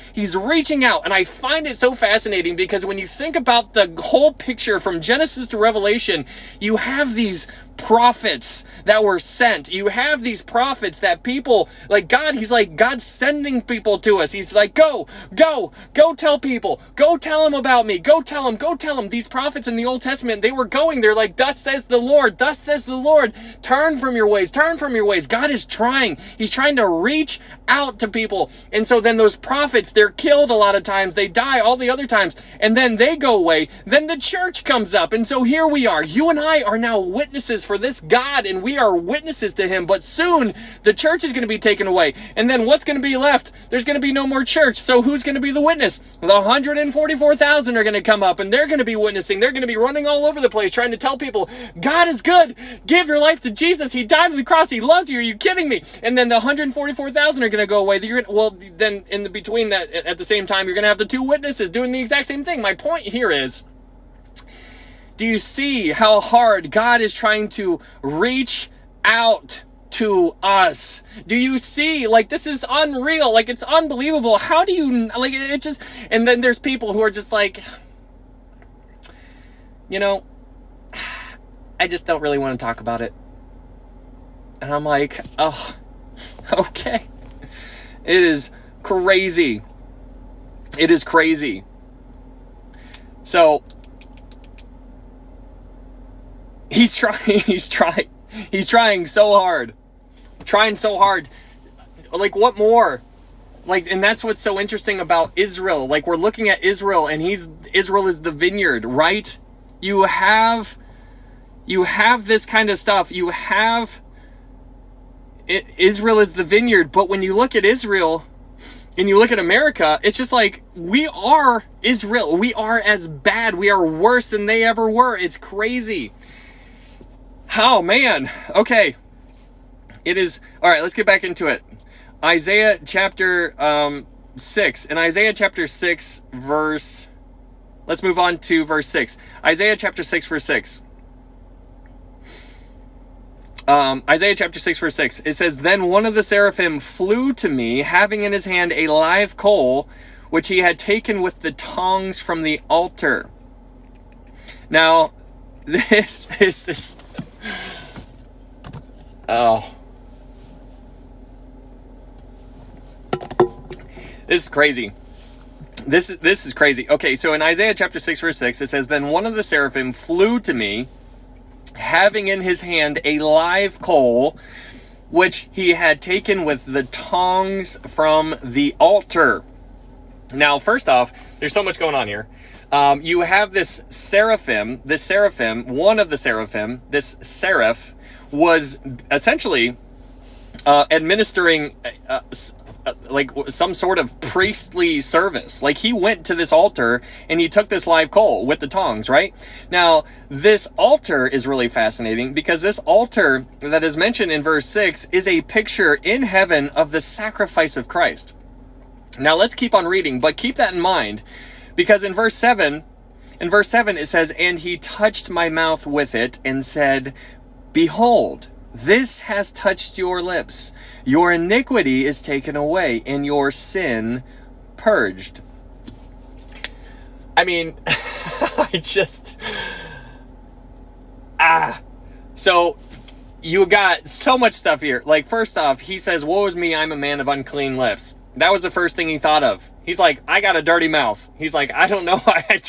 And I find it so fascinating, because when you think about the whole picture from Genesis to Revelation, you have these prophets that were sent. You have these prophets that people, like God, he's like, God's sending people to us. He's like, go tell people, go tell them about me, go tell them. These prophets in the Old Testament, they were going, they're like, thus says the Lord, turn from your ways. God is trying, he's trying to reach out to people. And so then those prophets, they're killed a lot of times, they die all the other times, and then they go away. Then the church comes up, and so here we are. You and I are now witnesses for this God, and we are witnesses to him, but soon the church is going to be taken away. And then what's going to be left? There's going to be no more church. So who's going to be the witness? The 144,000 are going to come up, and they're going to be witnessing. They're going to be running all over the place trying to tell people, God is good. Give your life to Jesus. He died on the cross. He loves you. Are you kidding me? And then the 144,000 are going to go away. Well, then in the between that, at the same time, you're going to have the two witnesses doing the exact same thing. My point here is, do you see how hard God is trying to reach out to us? Do you see, like, this is unreal, like, it's unbelievable. How do you, like, it just, and then there's people who are just like, you know, I just don't really want to talk about it. And I'm like, oh, okay. It is crazy. It is crazy. So, he's trying so hard. Like, what more? Like, and that's what's so interesting about Israel. Like, we're looking at Israel, and Israel is the vineyard, right? You have this kind of stuff. Israel is the vineyard, but when you look at Israel and you look at America, it's just like, we are Israel. We are as bad. We are worse than they ever were. It's crazy. Oh, man. Okay. It is. All right, let's get back into it. Isaiah chapter 6. In Isaiah chapter 6, verse... Let's move on to verse 6. Isaiah chapter 6, verse 6. Isaiah chapter 6, verse 6. It says, Then one of the seraphim flew to me, having in his hand a live coal, which he had taken with the tongs from the altar. Now, this is this... Oh. This is crazy. This is crazy. Okay, so in Isaiah chapter 6, verse 6, it says, Then one of the seraphim flew to me, having in his hand a live coal, which he had taken with the tongs from the altar. Now, first off, there's so much going on here. You have this seraphim, one of the seraphim, this seraph, was essentially administering like some sort of priestly service. Like, he went to this altar and he took this live coal with the tongs, right? Now, this altar is really fascinating because this altar that is mentioned in verse 6 is a picture in heaven of the sacrifice of Christ. Now, let's keep on reading, but keep that in mind, because in verse 7 it says, And he touched my mouth with it and said, Behold, this has touched your lips. Your iniquity is taken away, and your sin purged. I mean, So, you got so much stuff here. Like, first off, he says, Woe is me, I'm a man of unclean lips. That was the first thing he thought of. He's like, I got a dirty mouth. He's like, I don't know. I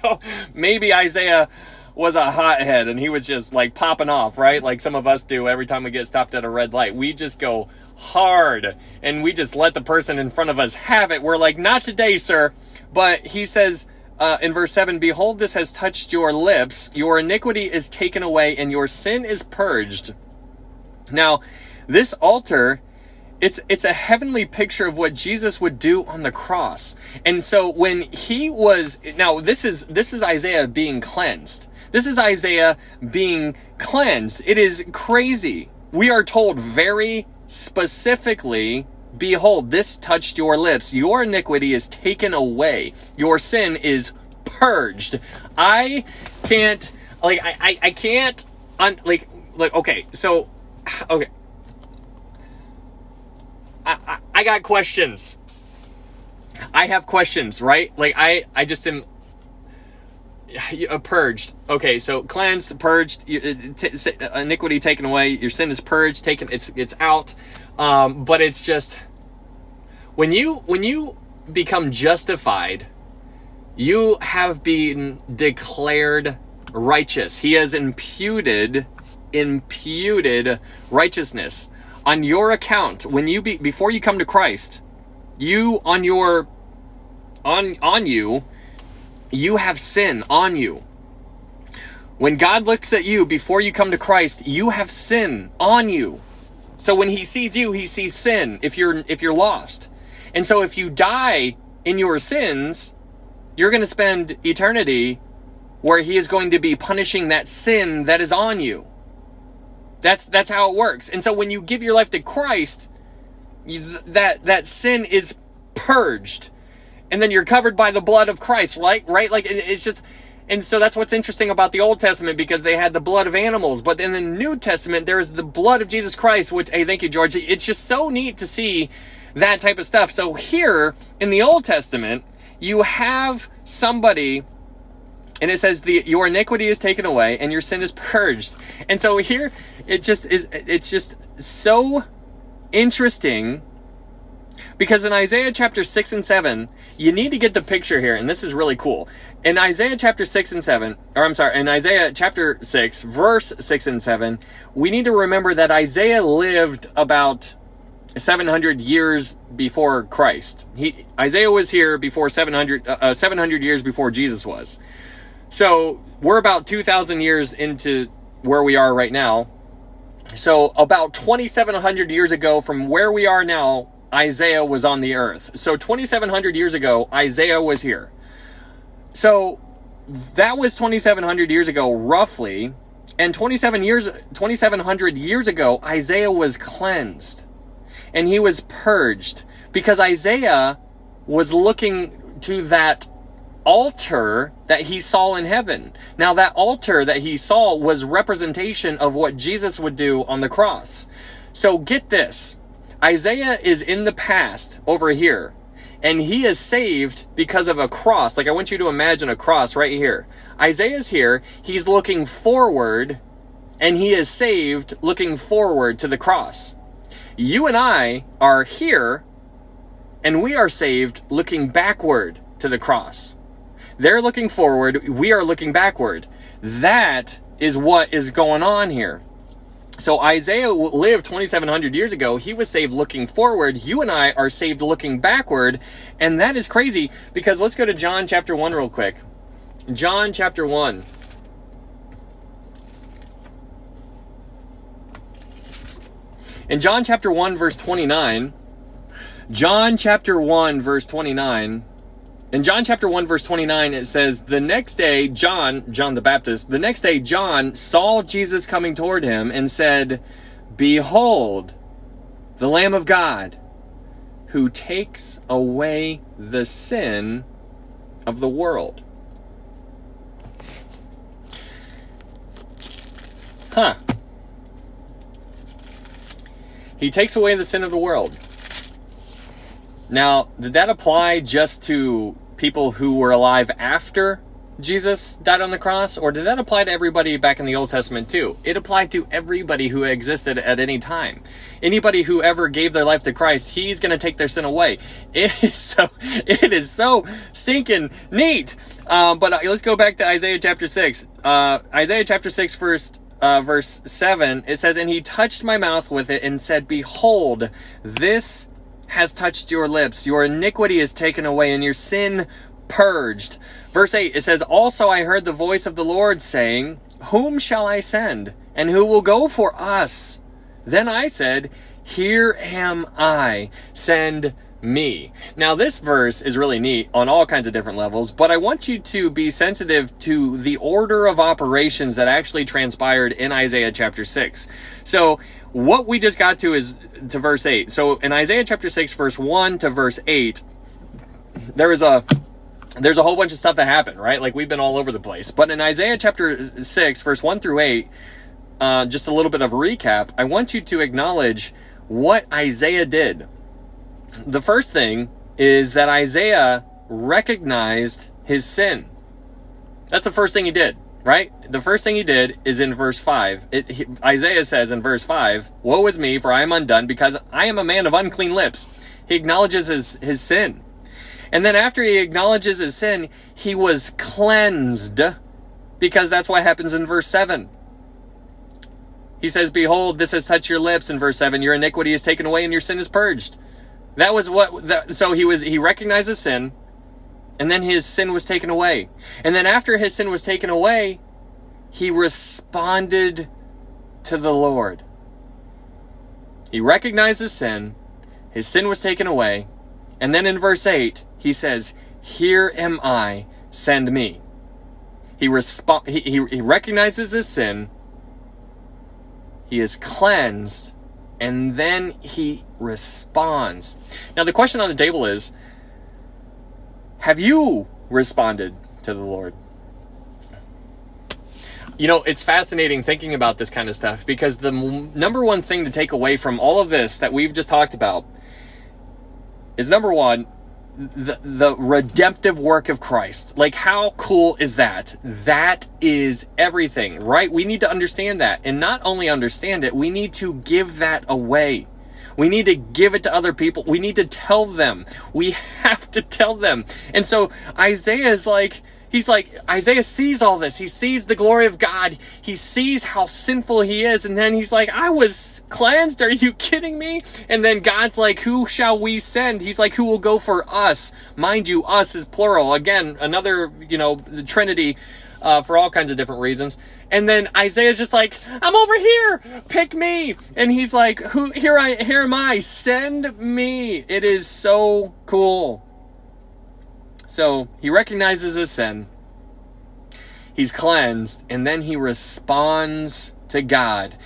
don't. Maybe Isaiah was a hothead and he was just like popping off, right? Like some of us do every time we get stopped at a red light. We just go hard and we just let the person in front of us have it. We're like, not today, sir. But he says in verse 7, Behold, this has touched your lips. Your iniquity is taken away and your sin is purged. Now, this altar, it's a heavenly picture of what Jesus would do on the cross. And so when he was, now this is Isaiah being cleansed. This is Isaiah being cleansed. It is crazy. We are told very specifically, Behold, this touched your lips. Your iniquity is taken away. Your sin is purged. I can't, like, I can't, okay, so, okay. I got questions. I have questions, right? Like, I just am, Purged. Okay, so cleansed, purged, iniquity taken away. Your sin is purged, taken. It's out. But it's just when you become justified, you have been declared righteous. He has imputed righteousness on your account. When before you come to Christ, you you have sin on you. When God looks at you before you come to Christ, you have sin on you. So when he sees you, he sees sin if you're lost. And so if you die in your sins, you're going to spend eternity where he is going to be punishing that sin that is on you. That's how it works. And so when you give your life to Christ, that sin is purged. And then you're covered by the blood of Christ, right? Like it's just, and so that's what's interesting about the Old Testament, because they had the blood of animals, but in the New Testament, there's the blood of Jesus Christ, which, hey, thank you, George. It's just so neat to see that type of stuff. So here in the Old Testament, you have somebody, and it says your iniquity is taken away and your sin is purged. And so here, it's just so interesting. Because in Isaiah chapter 6 and 7, you need to get the picture here, and this is really cool. In Isaiah chapter 6 and 7, in Isaiah chapter 6, verse 6 and 7, we need to remember that Isaiah lived about 700 years before Christ. Isaiah was here before 700 years before Jesus was. So we're about 2,000 years into where we are right now. So about 2,700 years ago from where we are now, Isaiah was on the earth. So 2,700 years ago, Isaiah was here. So that was 2,700 years ago, roughly. And 2,700 years ago, Isaiah was cleansed. And he was purged. Because Isaiah was looking to that altar that he saw in heaven. Now that altar that he saw was representation of what Jesus would do on the cross. So get this. Isaiah is in the past over here, and he is saved because of a cross. Like, I want you to imagine a cross right here. Isaiah's here, he's looking forward, and he is saved looking forward to the cross. You and I are here, and we are saved looking backward to the cross. They're looking forward, we are looking backward. That is what is going on here. So Isaiah lived 2,700 years ago. He was saved looking forward. You and I are saved looking backward. And that is crazy, because let's go to John chapter 1 real quick. John chapter 1. In John chapter 1 verse 29, John chapter 1 verse 29, in John chapter 1 verse 29, it says, the next day, John the Baptist, the next day John saw Jesus coming toward him and said, behold, the Lamb of God, who takes away the sin of the world. He takes away the sin of the world. Now, did that apply just to people who were alive after Jesus died on the cross? Or did that apply to everybody back in the Old Testament too? It applied to everybody who existed at any time. Anybody who ever gave their life to Christ, he's going to take their sin away. It is so stinking neat. But let's go back to Isaiah chapter 6. Isaiah chapter 6 verse 7, it says, and he touched my mouth with it and said, behold, this has touched your lips. Your iniquity is taken away and your sin purged. Verse 8, it says, also I heard the voice of the Lord saying, whom shall I send? And who will go for us? Then I said, here am I, send me. Now this verse is really neat on all kinds of different levels, but I want you to be sensitive to the order of operations that actually transpired in Isaiah chapter 6. So what we just got to is to verse 8. So in Isaiah chapter 6, verse 1 to verse 8, there's a whole bunch of stuff that happened, right? Like, we've been all over the place. But in Isaiah chapter 6, verse 1 through 8, just a little bit of recap, I want you to acknowledge what Isaiah did. The first thing is that Isaiah recognized his sin. That's the first thing he did, right? The first thing he did is in verse 5. Isaiah says in verse 5, "Woe is me, for I am undone, because I am a man of unclean lips." He acknowledges his sin. And then after he acknowledges his sin, he was cleansed, because that's what happens in verse 7. He says, "Behold, this has touched your lips," in verse 7. "Your iniquity is taken away and your sin is purged." That was so he recognized his sin, and then his sin was taken away. And then after his sin was taken away, he responded to the Lord. He recognized his sin was taken away, and then in verse 8, he says, "Here am I, send me." He recognizes his sin, he is cleansed, and then he responds. Now the question on the table is, have you responded to the Lord? You know, it's fascinating thinking about this kind of stuff, because the number one thing to take away from all of this that we've just talked about is, number one, the redemptive work of Christ. Like, how cool is that? That is everything, right? We need to understand that. And not only understand it, we need to give that away. We need to give it to other people. We need to tell them. We have to tell them. And so Isaiah is like, Isaiah sees all this. He sees the glory of God. He sees how sinful he is. And then he's like, I was cleansed. Are you kidding me? And then God's like, who shall we send? He's like, who will go for us? Mind you, us is plural. Again, another, the Trinity, for all kinds of different reasons. And then Isaiah's just like, I'm over here. Pick me. And he's like, here am I. Send me. It is so cool. So he recognizes his sin, he's cleansed, and then he responds to God.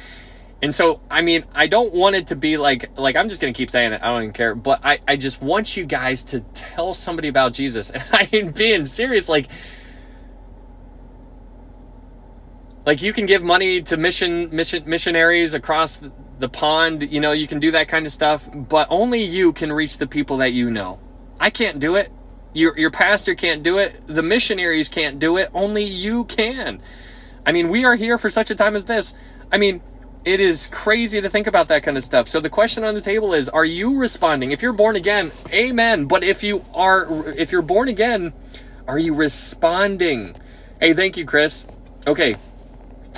And so, I mean, I don't want it to be like I'm just going to keep saying it, I don't even care, but I just want you guys to tell somebody about Jesus. And I ain't being serious, like you can give money to missionaries across the pond, you can do that kind of stuff, but only you can reach the people that you know. I can't do it. Your pastor can't do it. The missionaries can't do it. Only you can. I mean, we are here for such a time as this. I mean, it is crazy to think about that kind of stuff. So the question on the table is, are you responding? If you're born again, amen. But if you're born again, are you responding? Hey, thank you, Chris. Okay,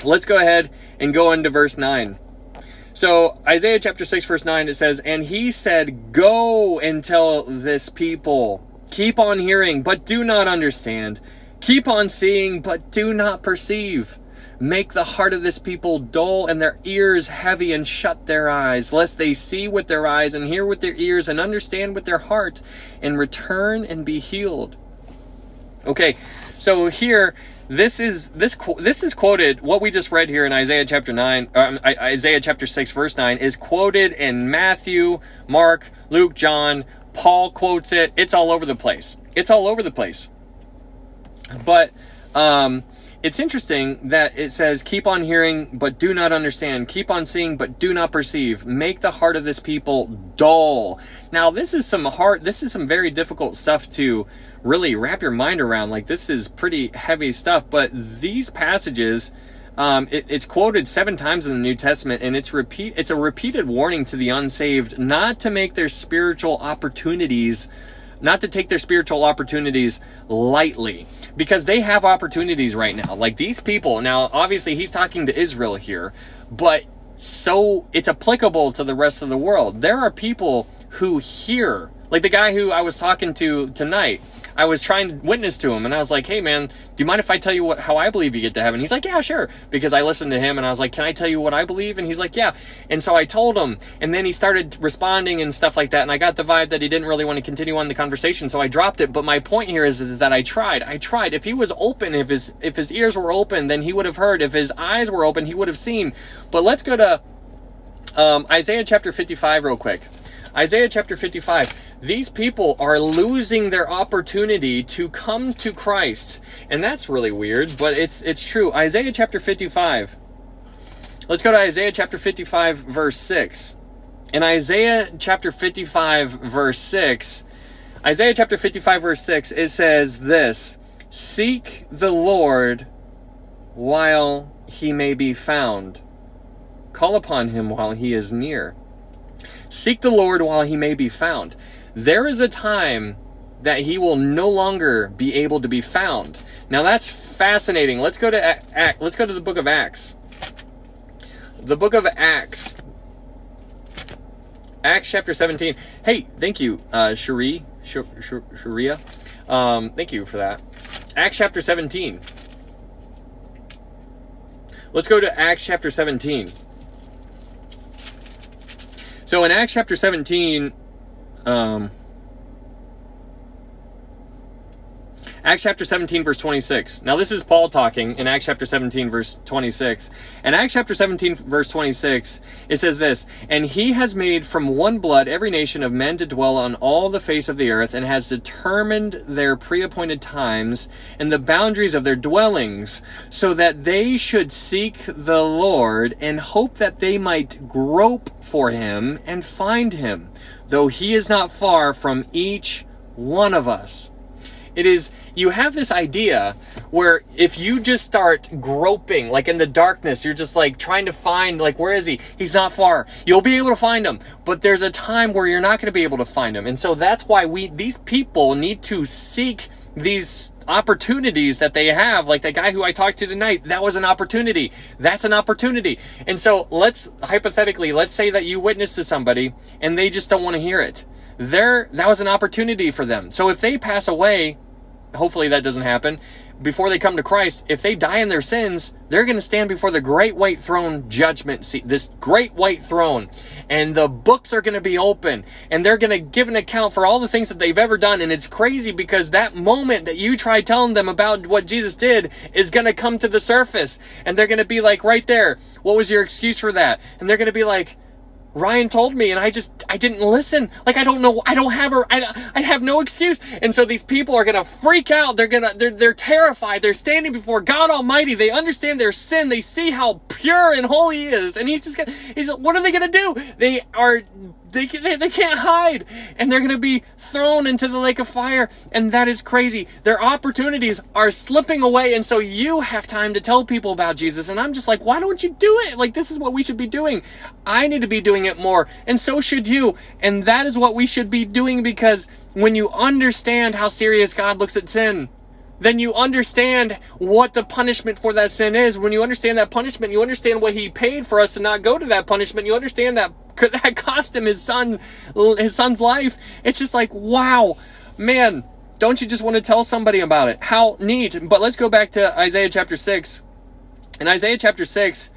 let's go ahead and go into verse 9. So Isaiah chapter 6, verse 9, it says, "And he said, go and tell this people. Keep on hearing, but do not understand. Keep on seeing, but do not perceive. Make the heart of this people dull and their ears heavy, and shut their eyes, lest they see with their eyes and hear with their ears and understand with their heart and return and be healed." Okay, so here, this is quoted, what we just read here in Isaiah chapter 6, verse 9, is quoted in Matthew, Mark, Luke, John. Paul quotes it. It's all over the place. But it's interesting that it says, keep on hearing, but do not understand. Keep on seeing, but do not perceive. Make the heart of this people dull. Now, this is some very difficult stuff to really wrap your mind around. Like, this is pretty heavy stuff, but these passages, it's quoted 7 times in the New Testament, and it's a repeated warning to the unsaved not to take their spiritual opportunities lightly, because they have opportunities right now. Like, these people, now obviously he's talking to Israel here, but so it's applicable to the rest of the world. There are people who hear, like the guy who I was talking to tonight. I was trying to witness to him, and I was like, hey man, do you mind if I tell you how I believe you get to heaven? He's like, yeah, sure. Because I listened to him, and I was like, can I tell you what I believe? And he's like, yeah. And so I told him, and then he started responding and stuff like that, and I got the vibe that he didn't really want to continue on the conversation, so I dropped it. But my point here is that I tried. If he was open, if his ears were open, then he would have heard. If his eyes were open, he would have seen. But let's go to Isaiah chapter 55 real quick. Isaiah chapter 55. These people are losing their opportunity to come to Christ. And that's really weird, but it's true. Isaiah chapter 55. Let's go to Isaiah chapter 55, verse 6. In Isaiah chapter 55, verse 6, it says this: Seek the Lord while he may be found. Call upon him while he is near. Seek the Lord while he may be found. There is a time that he will no longer be able to be found. Now that's fascinating. Let's go to the book of Acts. The book of Acts. Acts chapter 17. Hey, thank you, Sharia. Thank you for that. Acts chapter 17. Let's go to Acts chapter 17. So in Acts chapter 17, Acts chapter 17 verse 26. Now this is Paul talking in Acts chapter 17 verse 26. In Acts chapter 17 verse 26, it says this, "And he has made from one blood every nation of men to dwell on all the face of the earth, and has determined their preappointed times and the boundaries of their dwellings, so that they should seek the Lord and hope that they might grope for him and find him, though he is not far from each one of us." It is, you have this idea where if you just start groping, like in the darkness, you're just like trying to find, like, where is he? He's not far. You'll be able to find him. But there's a time where you're not going to be able to find him. And so that's why these people need to seek these opportunities that they have. Like the guy who I talked to tonight, that was an opportunity. That's an opportunity. And so let's say that you witness to somebody and they just don't want to hear it. That was an opportunity for them. So if they pass away, hopefully that doesn't happen, before they come to Christ, if they die in their sins, they're going to stand before the great white throne judgment seat, this great white throne, and the books are going to be open, and they're going to give an account for all the things that they've ever done. And it's crazy because that moment that you try telling them about what Jesus did is going to come to the surface, and they're going to be like, right there, what was your excuse for that? And they're going to be like, Ryan told me and I didn't listen. Like, I don't know. I have no excuse. And so these people are going to freak out. They're terrified. They're standing before God Almighty. They understand their sin. They see how pure and holy He is. And what are they going to do? They can't hide, and they're going to be thrown into the lake of fire, and that is crazy. Their opportunities are slipping away, and so you have time to tell people about Jesus. And I'm just like, why don't you do it? Like, this is what we should be doing. I need to be doing it more, and so should you. And that is what we should be doing, because when you understand how serious God looks at sin, then you understand what the punishment for that sin is. When you understand that punishment, you understand what He paid for us to not go to that punishment. You understand that cost Him his son's life. It's just like, wow, man, don't you just want to tell somebody about it? How neat. But let's go back to Isaiah chapter 6. In Isaiah chapter 6,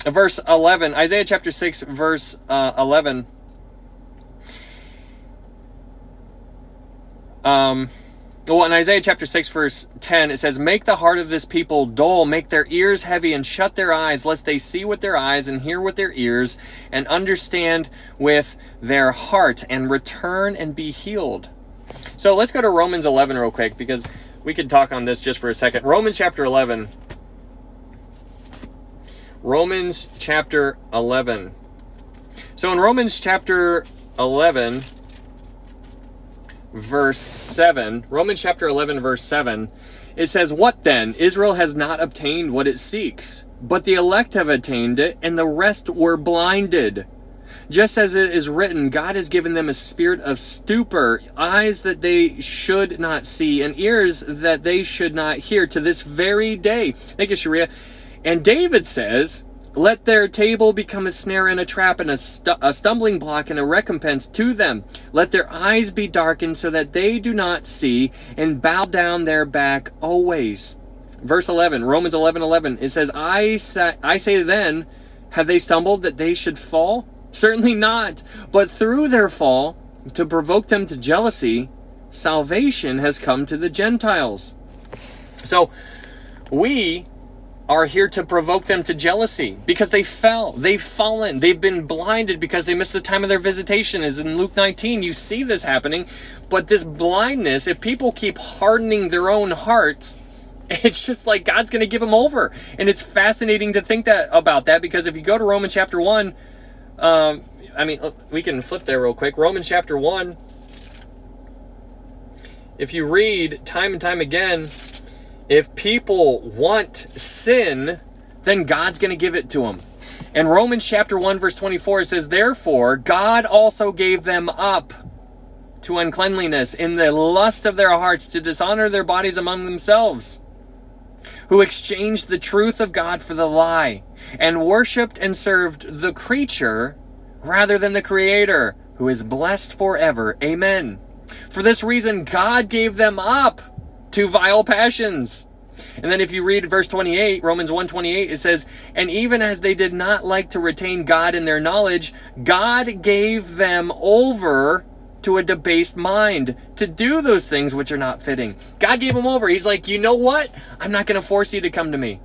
verse 11, Isaiah chapter 6, verse 11, well, in Isaiah chapter 6, verse 10, it says, "Make the heart of this people dull, make their ears heavy, and shut their eyes, lest they see with their eyes, and hear with their ears, and understand with their heart, and return and be healed." So let's go to Romans 11 real quick, because we could talk on this just for a second. Romans chapter 11. Romans chapter 11. So in Romans chapter 11, verse 7, Romans chapter 11, verse 7, it says, "What then? Israel has not obtained what it seeks, but the elect have attained it, and the rest were blinded. Just as it is written, God has given them a spirit of stupor, eyes that they should not see, and ears that they should not hear, to this very day." Thank you, Sharia. And David says, "Let their table become a snare and a trap, and a stumbling block and a recompense to them. Let their eyes be darkened so that they do not see, and bow down their back always." Verse 11, Romans 11:11, it says, I say then, have they stumbled that they should fall? Certainly not. But through their fall, to provoke them to jealousy, salvation has come to the Gentiles." So we are here to provoke them to jealousy because they fell. They've fallen. They've been blinded because they missed the time of their visitation. As in Luke 19, you see this happening. But this blindness, if people keep hardening their own hearts, it's just like God's going to give them over. And it's fascinating to think about that, because if you go to Romans chapter 1, we can flip there real quick. Romans chapter 1. if you read time and time again, if people want sin, then God's going to give it to them. In Romans chapter 1, verse 24, it says, therefore, God also gave them up to uncleanliness in the lust of their hearts to dishonor their bodies among themselves, who exchanged the truth of God for the lie, and worshipped and served the creature rather than the Creator, who is blessed forever. Amen. For this reason, God gave them up to vile passions. And then if you read verse 28, Romans 1:28, it says, and even as they did not like to retain God in their knowledge, God gave them over to a debased mind to do those things which are not fitting. God gave them over. He's like, you know what? I'm not going to force you to come to me.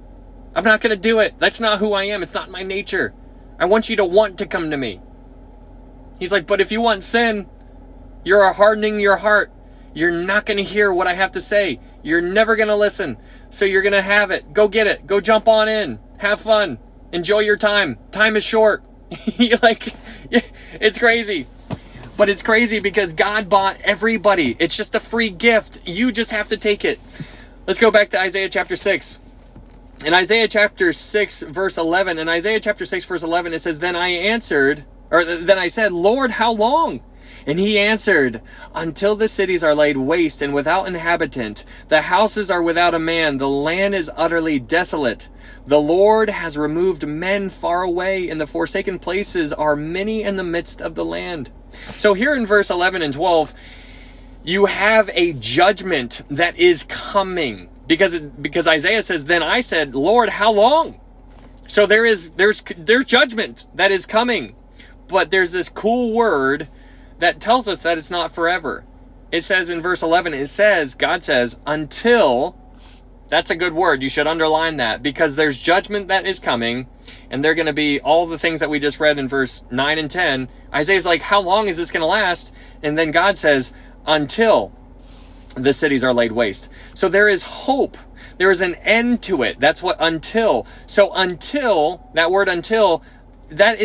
I'm not going to do it. That's not who I am. It's not my nature. I want you to want to come to me. He's like, but if you want sin, you're hardening your heart. You're not going to hear what I have to say. You're never going to listen. So you're going to have it. Go get it. Go jump on in. Have fun. Enjoy your time. Time is short. Like, it's crazy. But it's crazy because God bought everybody. It's just a free gift. You just have to take it. Let's go back to Isaiah chapter 6. In Isaiah chapter 6, verse 11, in Isaiah chapter 6, verse 11, it says, then I said, Lord, how long? And he answered, until the cities are laid waste and without inhabitant, the houses are without a man, the land is utterly desolate. The Lord has removed men far away, and the forsaken places are many in the midst of the land. So here in verse 11 and 12, you have a judgment that is coming. Because Isaiah says, then I said, Lord, how long? So there's judgment that is coming. But there's this cool word that tells us that it's not forever. It says in verse 11, God says, until, that's a good word. You should underline that, because there's judgment that is coming, and they're going to be all the things that we just read in verse 9 and 10. Isaiah's like, how long is this going to last? And then God says, until the cities are laid waste. So there is hope. There is an end to it. That's what until. So until, that word until, that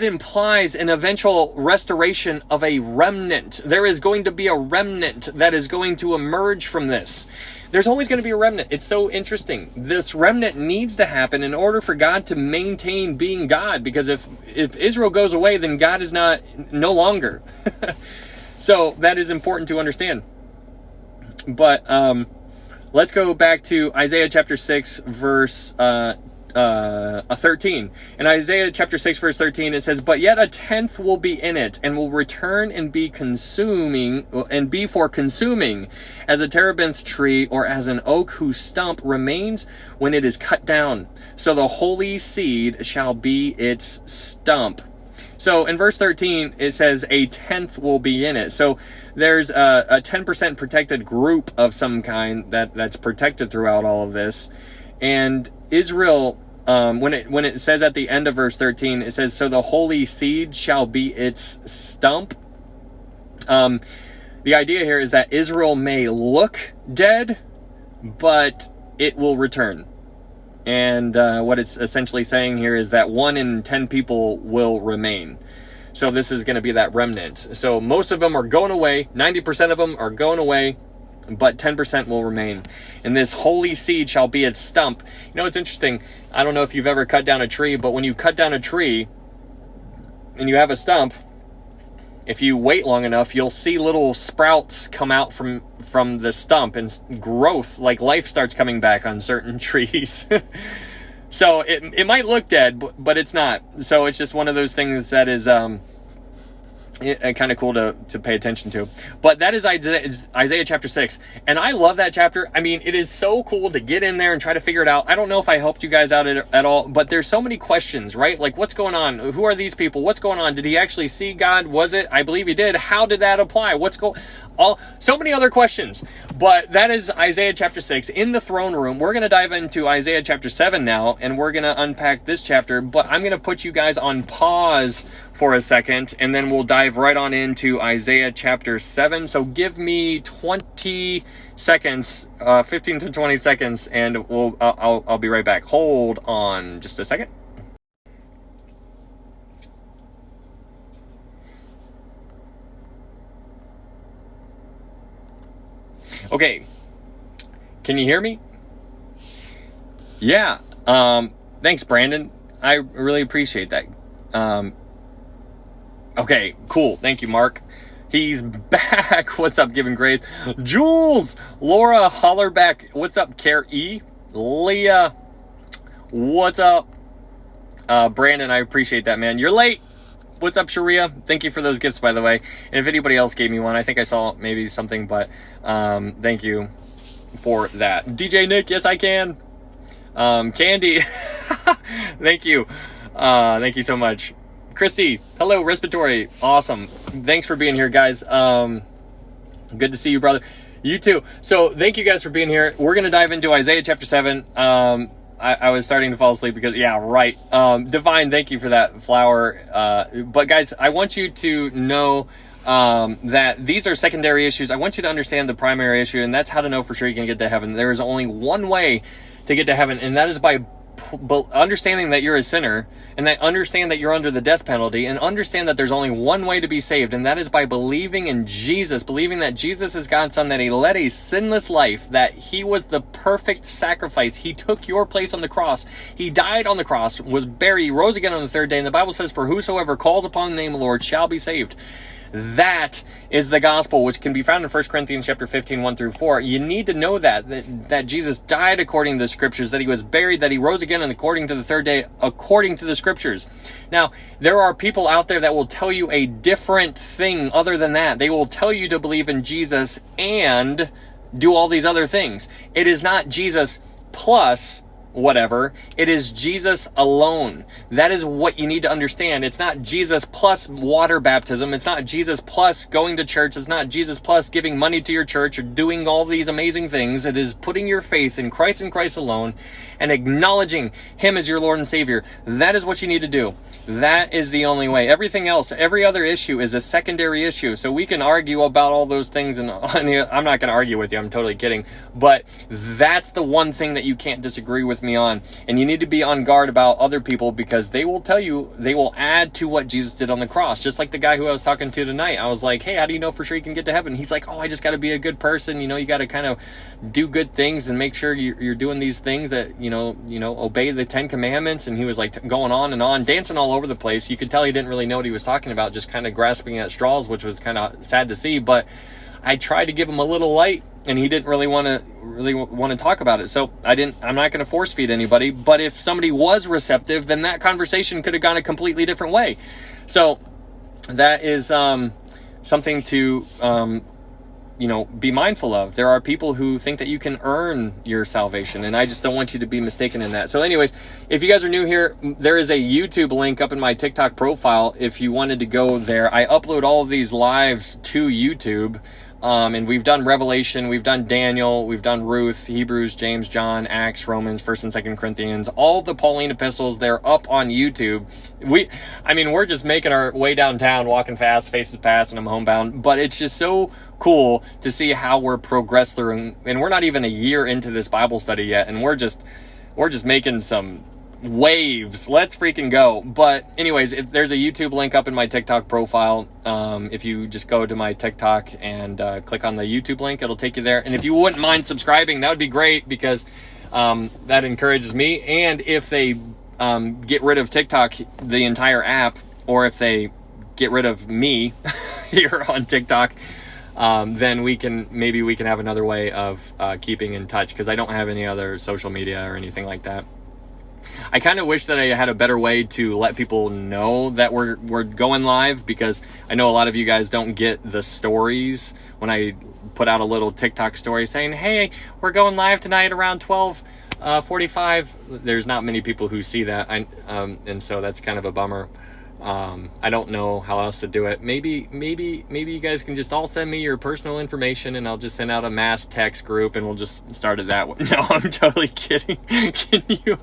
implies an eventual restoration of a remnant. There is going to be a remnant that is going to emerge from this. There's always going to be a remnant. It's so interesting. This remnant needs to happen in order for God to maintain being God, because if Israel goes away, then God is no longer. So that is important to understand. But let's go back to Isaiah chapter 6, verse 13. In Isaiah chapter 6, verse 13, it says, but yet a tenth will be in it, and will return and be for consuming, as a terebinth tree, or as an oak whose stump remains when it is cut down. So the holy seed shall be its stump. So in verse 13, it says a tenth will be in it. So there's a 10% protected group of some kind that's protected throughout all of this. And Israel, when it says at the end of verse 13, it says, so the holy seed shall be its stump. The idea here is that Israel may look dead, but it will return. And what it's essentially saying here is that 1 in 10 people will remain. So this is going to be that remnant. So most of them are going away. 90% of them are going away, but 10% will remain. And this holy seed shall be its stump. You know, it's interesting. I don't know if you've ever cut down a tree, but when you cut down a tree and you have a stump, if you wait long enough, you'll see little sprouts come out from the stump, and growth, like life starts coming back on certain trees. So it might look dead, but it's not. So it's just one of those things that is kind of cool to pay attention to. But that is Isaiah chapter 6. And I love that chapter. I mean, it is so cool to get in there and try to figure it out. I don't know if I helped you guys out at all, but there's so many questions, right? Like, what's going on? Who are these people? What's going on? Did he actually see God? Was it? I believe he did. How did that apply? So many other questions. But that is Isaiah chapter 6 in the throne room. We're going to dive into Isaiah chapter 7 now, and we're going to unpack this chapter, but I'm going to put you guys on pause for a second, and then we'll dive right on into Isaiah chapter 7. So give me 20 seconds, 15 to 20 seconds, and I'll be right back. Hold on just a second. Okay. Can you hear me? Yeah. Thanks, Brandon. I really appreciate that. Okay, cool. Thank you, Mark. He's back. What's up, Giving Grace? Jules, Laura Hollerback. What's up, Care E? Leah, what's up? Brandon, I appreciate that, man. You're late. What's up, Sharia? Thank you for those gifts, by the way. And if anybody else gave me one, I think I saw maybe something, but thank you for that. DJ Nick, yes, I can. Candy, thank you. Thank you so much. Christy, hello, Respiratory. Awesome. Thanks for being here, guys. Good to see you, brother. You too. So thank you guys for being here. We're going to dive into Isaiah chapter 7. I was starting to fall asleep because, yeah, right. Divine, thank you for that flower. But guys, I want you to know that these are secondary issues. I want you to understand the primary issue, and that's how to know for sure you can get to heaven. There is only one way to get to heaven, and that is by understanding that you're a sinner, and that understand that you're under the death penalty, and understand that there's only one way to be saved, and that is by believing in Jesus, believing that Jesus is God's Son, that he led a sinless life, that he was the perfect sacrifice. He took your place on the cross. He died on the cross, was buried, rose again on the third day, and the Bible says, for whosoever calls upon the name of the Lord shall be saved. That is the gospel, which can be found in 1 Corinthians chapter 15, 1 through 4. You need to know that Jesus died according to the scriptures, that he was buried, that he rose again, and according to the third day, according to the scriptures. Now, there are people out there that will tell you a different thing other than that. They will tell you to believe in Jesus and do all these other things. It is not Jesus plus whatever. It is Jesus alone. That is what you need to understand. It's not Jesus plus water baptism. It's not Jesus plus going to church. It's not Jesus plus giving money to your church or doing all these amazing things. It is putting your faith in Christ and Christ alone and acknowledging him as your Lord and Savior. That is what you need to do. That is the only way. Everything else, every other issue is a secondary issue. So we can argue about all those things, and I'm not going to argue with you. I'm totally kidding. But that's the one thing that you can't disagree with me on. And you need to be on guard about other people, because they will tell you, they will add to what Jesus did on the cross. Just like the guy who I was talking to tonight. I was like, hey, how do you know for sure you can get to heaven? He's like, oh, I just got to be a good person. You got to kind of do good things and make sure you're doing these things that, obey the 10 commandments. And he was like going on and on, dancing all over the place. You could tell he didn't really know what he was talking about, just kind of grasping at straws, which was kind of sad to see. But I tried to give him a little light, and he didn't really want to talk about it. So I'm not going to force feed anybody. But if somebody was receptive, then that conversation could have gone a completely different way. So that is something to be mindful of. There are people who think that you can earn your salvation, and I just don't want you to be mistaken in that. So anyways, if you guys are new here, there is a YouTube link up in my TikTok profile if you wanted to go there. I upload all of these lives to YouTube. And we've done Revelation, we've done Daniel, we've done Ruth, Hebrews, James, John, Acts, Romans, 1st and 2nd Corinthians, all the Pauline epistles. They're up on YouTube. We're just making our way downtown, walking fast, faces past, and I'm homebound. But it's just so cool to see how we're progressed through. And we're not even a year into this Bible study yet, and we're just making some waves. Let's freaking go. But anyways, if there's a YouTube link up in my TikTok profile, if you just go to my TikTok and click on the YouTube link, it'll take you there. And if you wouldn't mind subscribing, that would be great, because that encourages me. And if they get rid of TikTok, the entire app, or if they get rid of me here on TikTok, then we can have another way of keeping in touch, because I don't have any other social media or anything like that. I kind of wish that I had a better way to let people know that we're going live, because I know a lot of you guys don't get the stories when I put out a little TikTok story saying, hey, we're going live tonight around 12:45. There's not many people who see that, and so that's kind of a bummer. I don't know how else to do it. Maybe you guys can just all send me your personal information, and I'll just send out a mass text group, and we'll just start it that way. No, I'm totally kidding. Can you?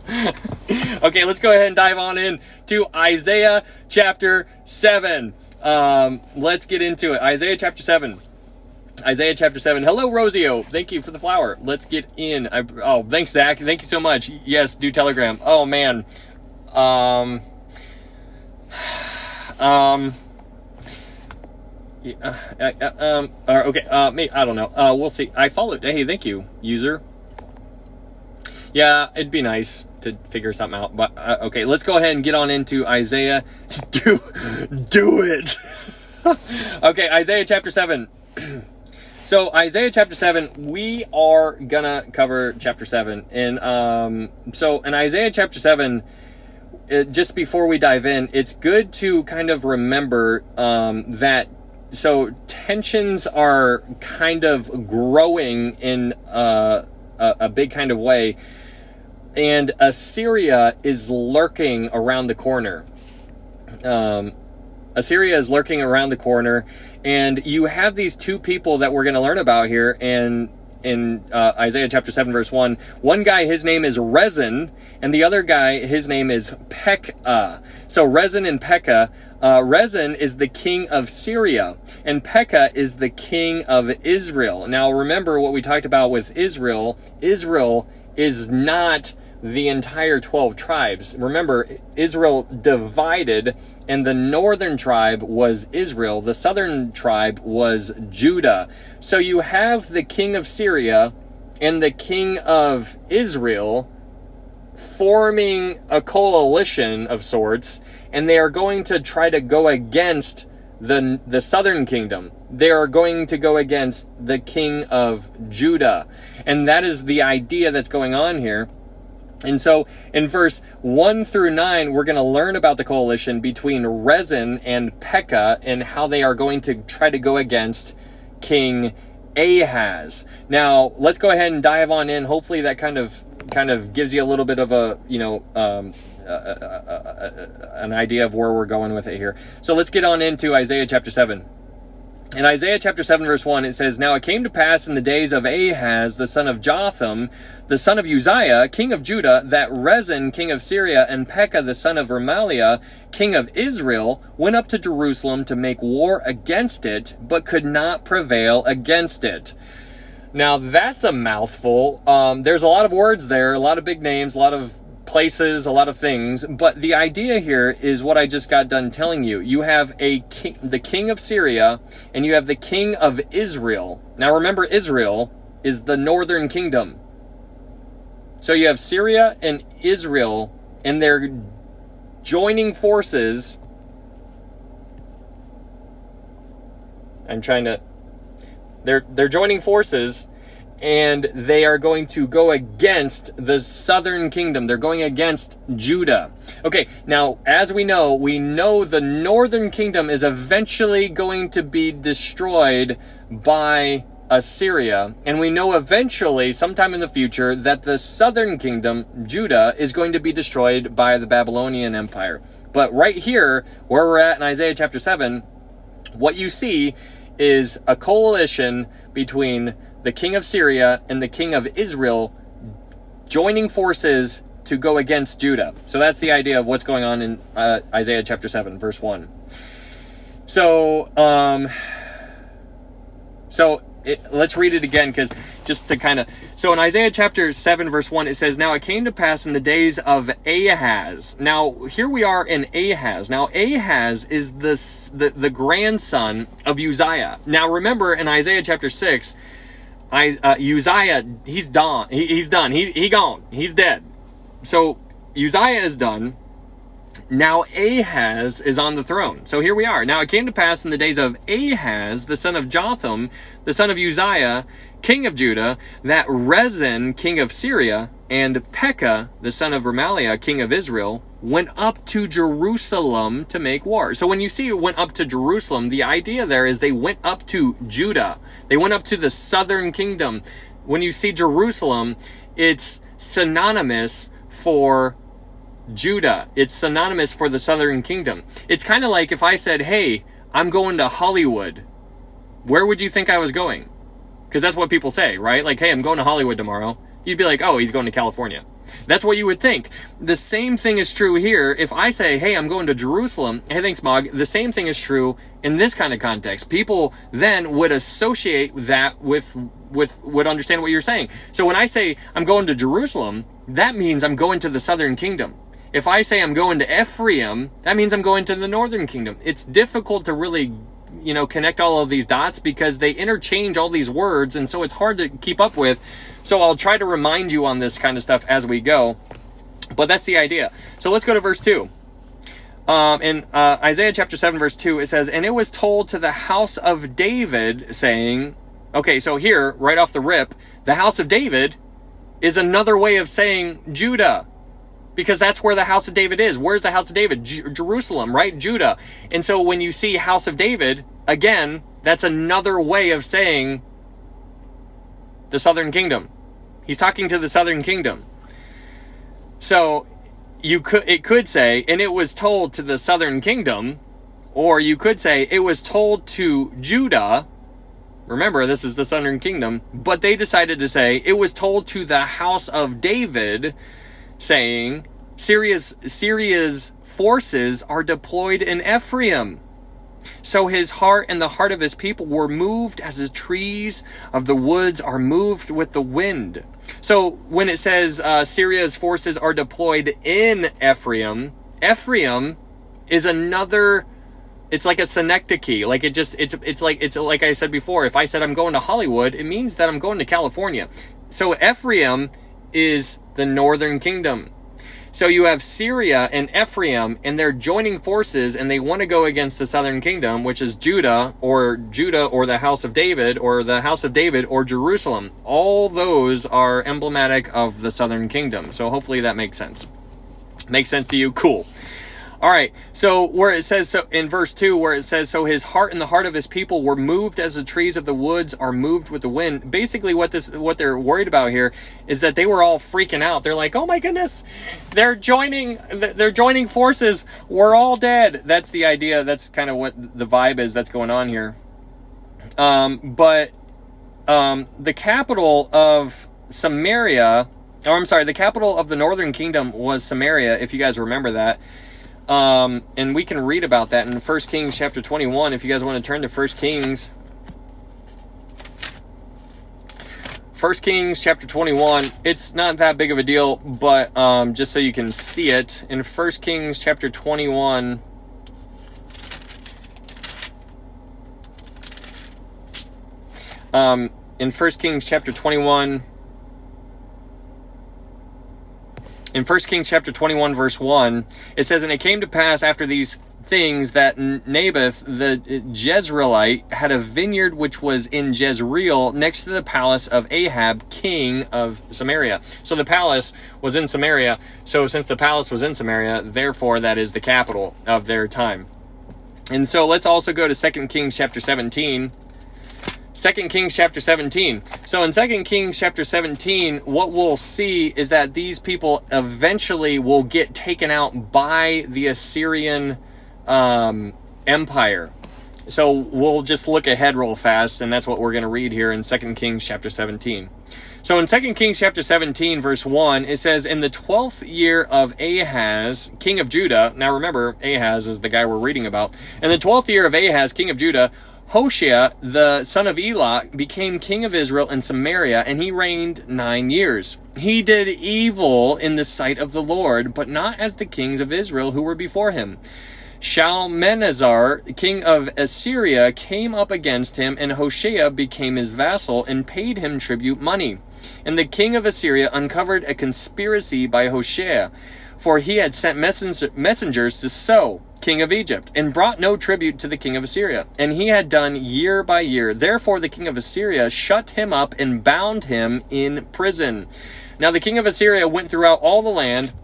Okay, let's go ahead and dive on in to Isaiah chapter 7. Let's get into it. Isaiah chapter 7. Hello, Rosio. Thank you for the flower. Let's get in. Thanks, Zach. Thank you so much. Yes, do Telegram. Oh, man. Okay, maybe, I don't know. We'll see. I followed. Hey, thank you, user. Yeah, it'd be nice to figure something out. But okay, let's go ahead and get on into Isaiah. Do it. Okay, Isaiah chapter 7. So Isaiah chapter 7, we are gonna cover chapter 7. And so in Isaiah chapter 7, just before we dive in, it's good to kind of remember that so tensions are kind of growing in a big kind of way, and Assyria is lurking around the corner. Assyria is lurking around the corner, and you have these two people that we're going to learn about here in Isaiah chapter 7 verse 1. One guy, his name is Rezin, and the other guy, his name is Pekah. So Rezin and Pekah, Rezin is the king of Syria, and Pekah is the king of Israel. Now remember what we talked about with Israel. Israel is not the entire 12 tribes. Remember, Israel divided, and the northern tribe was Israel. The southern tribe was Judah. So you have the king of Syria and the king of Israel forming a coalition of sorts, and they are going to try to go against the southern kingdom. They are going to go against the king of Judah. And that is the idea that's going on here. And so in verse 1 through 9, we're going to learn about the coalition between Rezin and Pekah and how they are going to try to go against King Ahaz. Now, let's go ahead and dive on in. Hopefully that kind of gives you a little bit of a, an idea of where we're going with it here. So let's get on into Isaiah chapter 7. In Isaiah chapter 7 verse 1, it says, "Now it came to pass in the days of Ahaz, the son of Jotham, the son of Uzziah, king of Judah, that Rezin, king of Syria, and Pekah, the son of Remaliah, king of Israel, went up to Jerusalem to make war against it, but could not prevail against it." Now that's a mouthful. There's a lot of words there, a lot of big names, a lot of places, a lot of things, but the idea here is what I just got done telling you. You have the king of Syria, and you have the king of Israel. Now remember, Israel is the northern kingdom. So you have Syria and Israel, and they're joining forces. They're joining forces, and they are going to go against the southern kingdom. They're going against Judah. Okay, now, as we know the northern kingdom is eventually going to be destroyed by Assyria, and we know eventually, sometime in the future, that the southern kingdom, Judah, is going to be destroyed by the Babylonian Empire. But right here, where we're at in Isaiah chapter 7, what you see is a coalition between the king of Syria and the king of Israel joining forces to go against Judah. So that's the idea of what's going on in Isaiah chapter 7, verse 1. So, let's read it again, because just to kind of... So in Isaiah chapter 7, verse 1, it says, "Now it came to pass in the days of Ahaz." Now, here we are in Ahaz. Now, Ahaz is the grandson of Uzziah. Now, remember, in Isaiah chapter 6, Uzziah, he's done. He's done. He gone. He's dead. So Uzziah is done. Now Ahaz is on the throne. So here we are. "Now it came to pass in the days of Ahaz, the son of Jotham, the son of Uzziah, king of Judah, that Rezin, king of Syria, and Pekah, the son of Remaliah, king of Israel, went up to Jerusalem to make war." So when you see it went up to Jerusalem, the idea there is they went up to Judah. They went up to the southern kingdom. When you see Jerusalem, it's synonymous for Judah. It's synonymous for the southern kingdom. It's kind of like if I said, "Hey, I'm going to Hollywood." Where would you think I was going? Because that's what people say, right? Like, "Hey, I'm going to Hollywood tomorrow." You'd be like, "Oh, he's going to California." That's what you would think. The same thing is true here. If I say, "Hey, I'm going to Jerusalem," hey, thanks, Mog. The same thing is true in this kind of context. People then would associate that would understand what you're saying. So when I say I'm going to Jerusalem, that means I'm going to the southern kingdom. If I say I'm going to Ephraim, that means I'm going to the northern kingdom. It's difficult to really connect all of these dots because they interchange all these words, and so it's hard to keep up with. So I'll try to remind you on this kind of stuff as we go. But that's the idea. So let's go to verse 2. In Isaiah chapter 7, verse 2, it says, "And it was told to the house of David, saying," okay, so here, right off the rip, the house of David is another way of saying Judah, because that's where the house of David is. Where's the house of David? Jerusalem, right? Judah. And so when you see house of David, again, that's another way of saying the southern kingdom. He's talking to the southern kingdom. So it could say, "And it was told to the southern kingdom," or you could say, "It was told to Judah." Remember, this is the southern kingdom, but they decided to say, "It was told to the house of David," saying, Syria's forces are deployed in Ephraim. So his heart and the heart of his people were moved as the trees of the woods are moved with the wind. So when it says Syria's forces are deployed in Ephraim, Ephraim is another, it's like a synecdoche. Like it's like I said before, if I said I'm going to Hollywood, it means that I'm going to California. So Ephraim is the northern kingdom. So you have Syria and Ephraim, and they're joining forces, and they want to go against the southern kingdom, which is Judah or the house of David, or Jerusalem. All those are emblematic of the southern kingdom. So hopefully that makes sense. Makes sense to you? Cool. All right, so where it says, so in verse 2, where it says, "So his heart and the heart of his people were moved as the trees of the woods are moved with the wind." Basically what they're worried about here is that they were all freaking out. They're like, "Oh my goodness, they're joining forces. We're all dead." That's the idea. That's kind of what the vibe is that's going on here. But the capital of Samaria, the capital of the northern kingdom was Samaria, if you guys remember that. And we can read about that in 1 Kings chapter 21, if you guys want to turn to 1 Kings. 1 Kings chapter 21, it's not that big of a deal, but just so you can see it, in 1 Kings chapter 21, in 1 Kings chapter 21, in 1 Kings chapter 21, verse 1, it says, "And it came to pass after these things that Naboth the Jezreelite had a vineyard which was in Jezreel next to the palace of Ahab, king of Samaria." So the palace was in Samaria. So since the palace was in Samaria, therefore that is the capital of their time. And so let's also go to 2 Kings chapter 17. 2 Kings chapter 17. So in 2 Kings chapter 17, what we'll see is that these people eventually will get taken out by the Assyrian Empire. So we'll just look ahead real fast, and that's what we're going to read here in 2 Kings chapter 17. So in 2 Kings chapter 17, verse 1, it says, "In the 12th year of Ahaz, king of Judah," now remember, Ahaz is the guy we're reading about. "In the 12th year of Ahaz, king of Judah, Hoshea, the son of Elah, became king of Israel in Samaria, and he reigned 9 years. He did evil in the sight of the Lord, but not as the kings of Israel who were before him. Shalmaneser, king of Assyria, came up against him, and Hoshea became his vassal and paid him tribute money. And the king of Assyria uncovered a conspiracy by Hoshea, for he had sent messengers to So, king of Egypt, and brought no tribute to the king of Assyria. And he had done year by year. Therefore the king of Assyria shut him up and bound him in prison. Now the king of Assyria went throughout all the land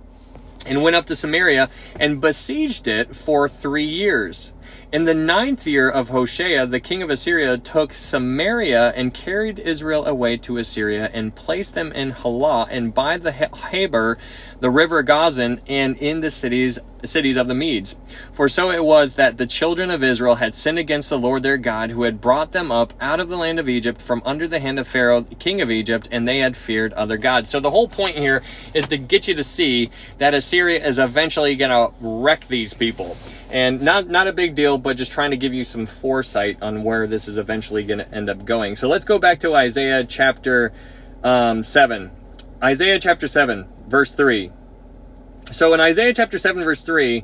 and went up to Samaria and besieged it for 3 years. In the 9th year of Hoshea, the king of Assyria took Samaria and carried Israel away to Assyria and placed them in Halah and by the Habor, the river Gazan, and in the cities of the Medes. For so it was that the children of Israel had sinned against the Lord their God, who had brought them up out of the land of Egypt from under the hand of Pharaoh, king of Egypt, and they had feared other gods. So the whole point here is to get you to see that Assyria is eventually going to wreck these people. And not a big deal, but just trying to give you some foresight on where this is eventually going to end up going. So let's go back to Isaiah chapter 7. Isaiah chapter 7, verse 3. So in Isaiah chapter 7, verse 3,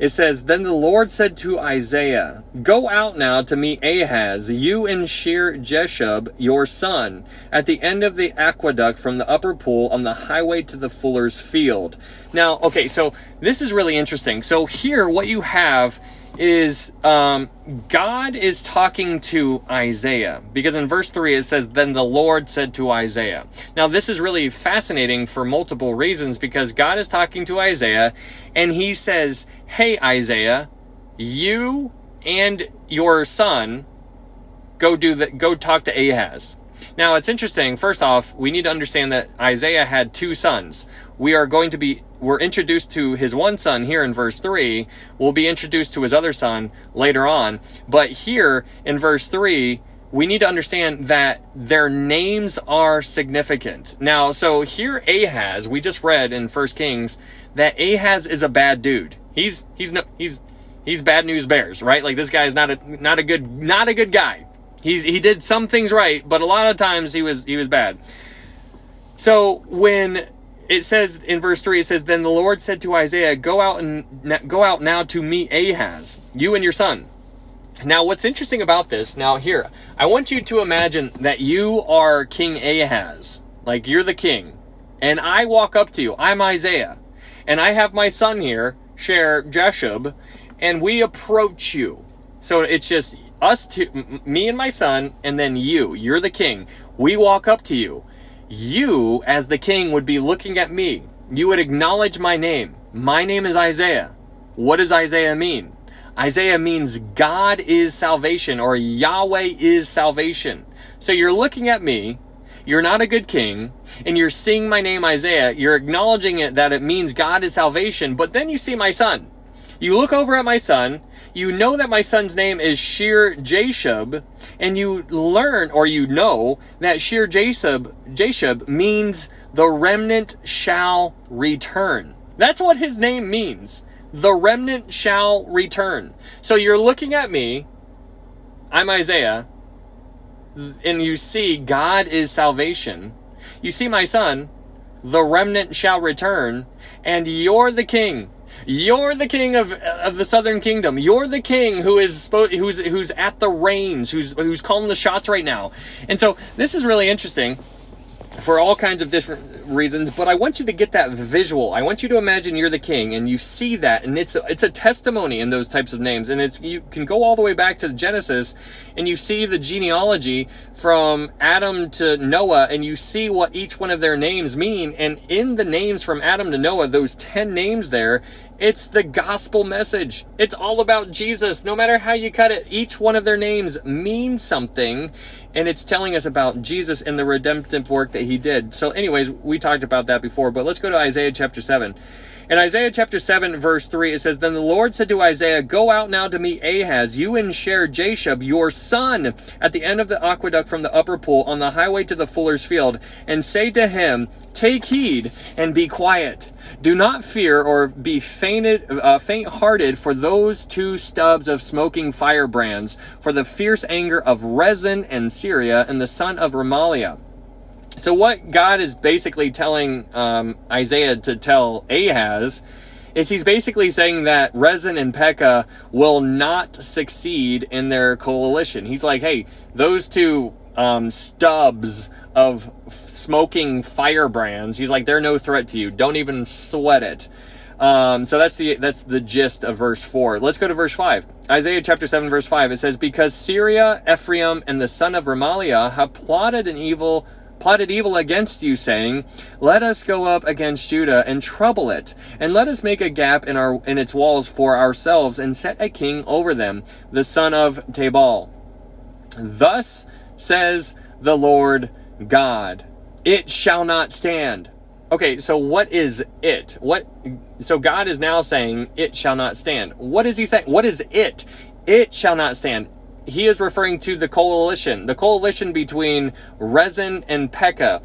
It says, Then the Lord said to Isaiah, Go out now to meet Ahaz, you and Shear-Jashub, your son, at the end of the aqueduct from the upper pool on the highway to the fuller's field. Now, okay, so this is really interesting. So here, what you have is God is talking to Isaiah, because in verse 3 it says, Then the Lord said to Isaiah. Now this is really fascinating for multiple reasons, because God is talking to Isaiah and he says, Hey Isaiah, you and your son go talk to Ahaz. Now it's interesting. First off, we need to understand that Isaiah had two sons. We're introduced to his one son here in verse 3. We'll be introduced to his other son later on. But here in verse 3, we need to understand that their names are significant. Now, so here Ahaz, we just read in 1 Kings that Ahaz is a bad dude. He's bad news bears, right? Like, this guy is not a good guy. He did some things right, but a lot of times he was bad. So when it says in verse 3, it says, Then the Lord said to Isaiah, Go out now to meet Ahaz, you and your son. Now, what's interesting about this, now here, I want you to imagine that you are King Ahaz, like you're the king, and I walk up to you, I'm Isaiah, and I have my son here, Shear-Jashub, and we approach you. So it's just us two, me and my son, and then you're the king. We walk up to you. You, as the king, would be looking at me. You would acknowledge my name. My name is Isaiah. What does Isaiah mean? Isaiah means God is salvation, or Yahweh is salvation. So you're looking at me, you're not a good king, and you're seeing my name Isaiah, you're acknowledging it that it means God is salvation, but then you see my son. You look over at my son, you know that my son's name is Shear-Jashub, and you learn, or you know, that Shear-Jashub means the remnant shall return. That's what his name means. The remnant shall return. So you're looking at me, I'm Isaiah, and you see God is salvation. You see my son, the remnant shall return, and you're the king. You're the king of the southern kingdom. You're the king who's at the reins, who's calling the shots right now. And so this is really interesting for all kinds of different reasons, but I want you to get that visual. I want you to imagine you're the king and you see that, and it's a testimony in those types of names, and you can go all the way back to Genesis and you see the genealogy from Adam to Noah, and you see what each one of their names mean. And in the names from Adam to Noah, those 10 names there, it's the gospel message. It's all about Jesus. No matter how you cut it, each one of their names means something, and it's telling us about Jesus and the redemptive work that he did. So anyways, we talked about that before, but let's go to Isaiah chapter 7. In Isaiah chapter 7, verse 3, it says, Then the Lord said to Isaiah, Go out now to meet Ahaz, you and Shear-Jashub, your son, at the end of the aqueduct from the upper pool on the highway to the fuller's field, and say to him, Take heed and be quiet. Do not fear or be faint-hearted for those two stubs of smoking firebrands, for the fierce anger of Rezin and Syria and the son of Remaliah. So what God is basically telling Isaiah to tell Ahaz is he's basically saying that Rezin and Pekah will not succeed in their coalition. He's like, hey, those two stubs of smoking firebrands, he's like, they're no threat to you. Don't even sweat it. So that's the gist of verse 4. Let's go to verse 5. Isaiah chapter 7, verse 5. It says, Because Syria, Ephraim, and the son of Remaliah have plotted evil against you, saying, Let us go up against Judah and trouble it, and let us make a gap in its walls for ourselves, and set a king over them, the son of Tabal. Thus says the Lord God, It shall not stand. Okay, so what is it? So God is now saying, It shall not stand. What is he saying? What is it? It shall not stand. He is referring to the coalition between Rezin and Pekah.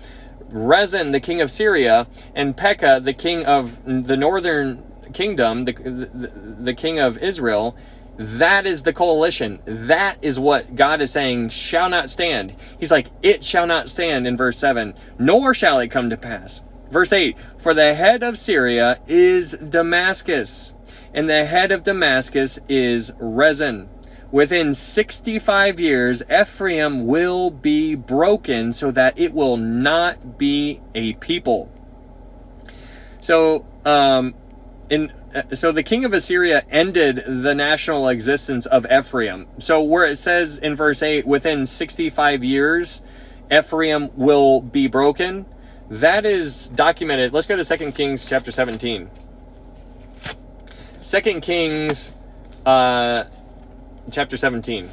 Rezin, the king of Syria, and Pekah, the king of the northern kingdom, the king of Israel. That is the coalition. That is what God is saying shall not stand. He's like, it shall not stand in verse 7, nor shall it come to pass. Verse 8, for the head of Syria is Damascus, and the head of Damascus is Rezin. Within 65 years, Ephraim will be broken so that it will not be a people. So, so the king of Assyria ended the national existence of Ephraim. So where it says in verse 8, within 65 years, Ephraim will be broken, that is documented. Let's go to 2 Kings chapter 17. 2 Kings chapter 17.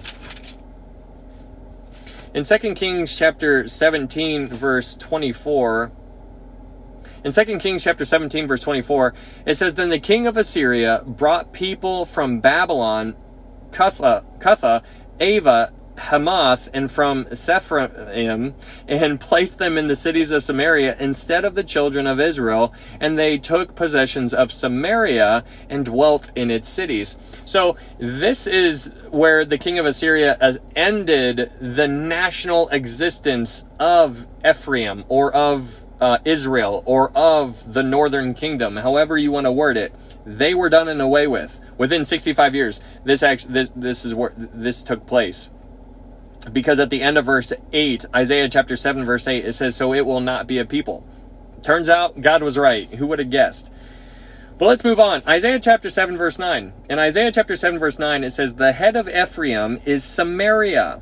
In 2 Kings chapter 17 verse 24, in 2 Kings chapter 17 verse 24, it says, Then the king of Assyria brought people from Babylon, Cutha, Ava, Hamath, and from Sepharvaim, and placed them in the cities of Samaria instead of the children of Israel, and they took possessions of Samaria and dwelt in its cities. So this is where the king of Assyria has ended the national existence of Ephraim, or of Israel, or of the northern kingdom, however you want to word it. They were done and away with within 65 years. This is where this took place. Because at the end of verse 8, Isaiah chapter 7 verse 8, it says, So it will not be a people. Turns out God was right. Who would have guessed? But let's move on. Isaiah chapter 7 verse 9. In Isaiah chapter 7 verse 9, it says, The head of Ephraim is Samaria.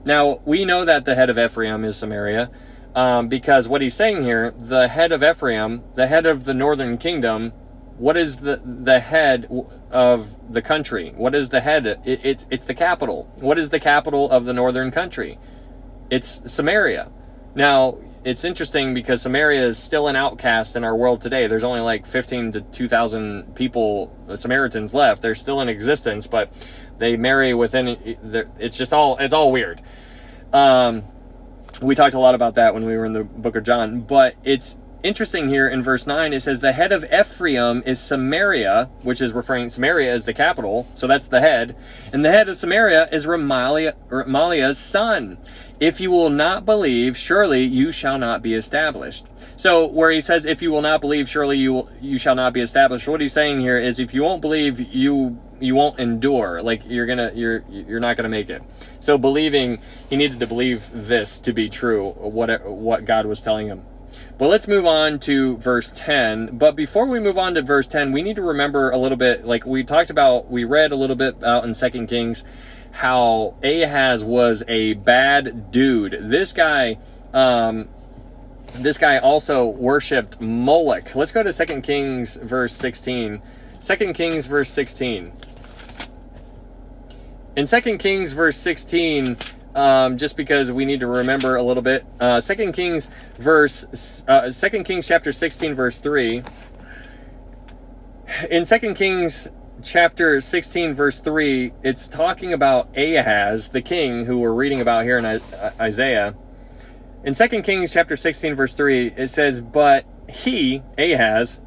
Now, we know that the head of Ephraim is Samaria, because what he's saying here, the head of Ephraim, the head of the northern kingdom, what is the head of the country? What is the head? It's the capital. What is the capital of the northern country? It's Samaria. Now, it's interesting because Samaria is still an outcast in our world today. There's only like 15 to 2,000 people, Samaritans left. They're still in existence, but they marry within, it's all weird. We talked a lot about that when we were in the book of John, but it's interesting here in verse 9, it says, The head of Ephraim is Samaria, which is referring, Samaria is the capital, so that's the head. And the head of Samaria is Remaliah's son. If you will not believe, surely you shall not be established. So where he says, if you will not believe, surely you shall not be established, what he's saying here is, if you won't believe, you won't endure. Like, you're not gonna make it. So believing, he needed to believe this to be true, what God was telling him. But let's move on to verse 10. But before we move on to verse 10, we need to remember a little bit, like we read a little bit out in 2 Kings, how Ahaz was a bad dude. This guy also worshipped Moloch. Let's go to 2 Kings verse 16. 2 Kings verse 16. In 2 Kings verse 16, just because we need to remember a little bit, 2 Kings chapter 16 verse 3. In 2 Kings chapter 16 verse 3, it's talking about Ahaz, the king who we're reading about here in Isaiah. In 2 Kings chapter 16 verse 3, it says, But Ahaz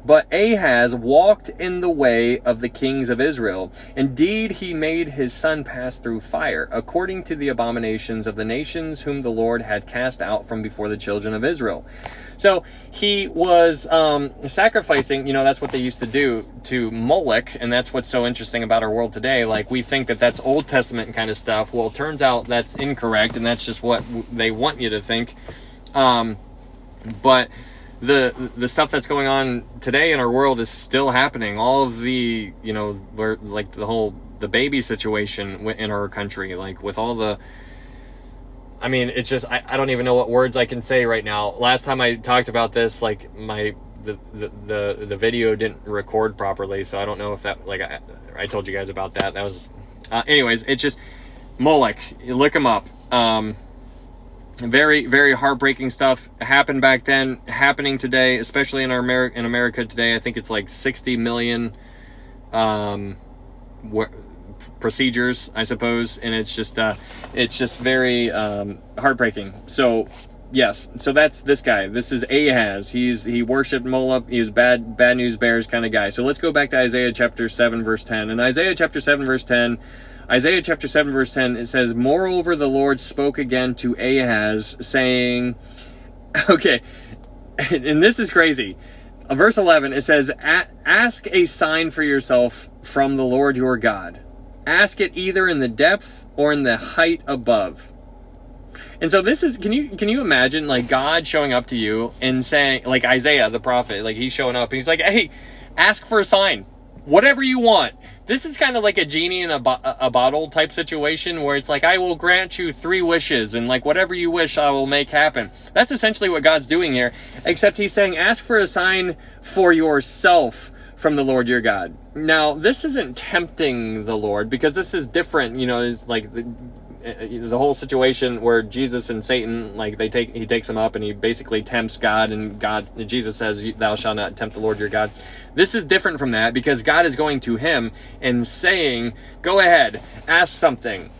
walked in the way of the kings of Israel. Indeed, he made his son pass through fire, according to the abominations of the nations whom the Lord had cast out from before the children of Israel. So he was sacrificing, that's what they used to do to Moloch, and that's what's so interesting about our world today. Like, we think that that's Old Testament kind of stuff. Well, it turns out that's incorrect, and that's just what they want you to think. But the stuff that's going on today in our world is still happening. All of the, like the baby situation in our country, like with all the, it's just, I don't even know what words I can say right now. Last time I talked about this, like the video didn't record properly, so I don't know if that, like I told you guys about that. That was, anyways, it's just Moloch. Look him up. Very, very heartbreaking stuff happened back then, happening today, especially in America today. I think it's like 60 million procedures, I suppose, and it's just very heartbreaking. So yes, so that's this guy. This is Ahaz. He worshipped Moloch. He was bad news bears kind of guy. So let's go back to Isaiah chapter 7 verse 10. In Isaiah chapter 7 verse 10, it says, Moreover, the Lord spoke again to Ahaz, saying, okay, and this is crazy. verse 11, it says, ask a sign for yourself from the Lord your God. Ask it either in the depth or in the height above. And so this is, can you imagine like God showing up to you and saying, like Isaiah the prophet, like he's showing up and he's like, hey, ask for a sign, whatever you want. This is kind of like a genie in a bottle type situation where it's like, I will grant you 3 wishes and like whatever you wish I will make happen. That's essentially what God's doing here, except he's saying, ask for a sign for yourself from the Lord your God. Now, this isn't tempting the Lord because this is different, you know, it's like there's a whole situation where Jesus and Satan, like he takes him up and he basically tempts God, and Jesus says, thou shalt not tempt the Lord your God. This is different from that because God is going to him and saying, go ahead, ask something.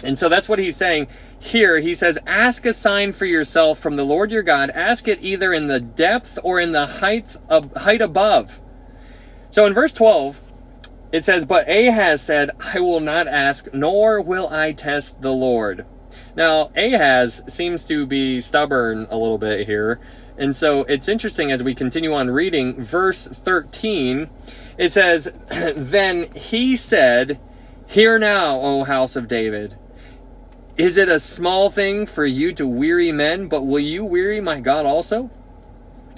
And so that's what he's saying here. He says, ask a sign for yourself from the Lord your God. Ask it either in the depth or in the height above. So in verse 12, it says, but Ahaz said, I will not ask, nor will I test the Lord. Now, Ahaz seems to be stubborn a little bit here. And so it's interesting as we continue on reading, verse 13, it says, then he said, hear now, O house of David. Is it a small thing for you to weary men, but will you weary my God also?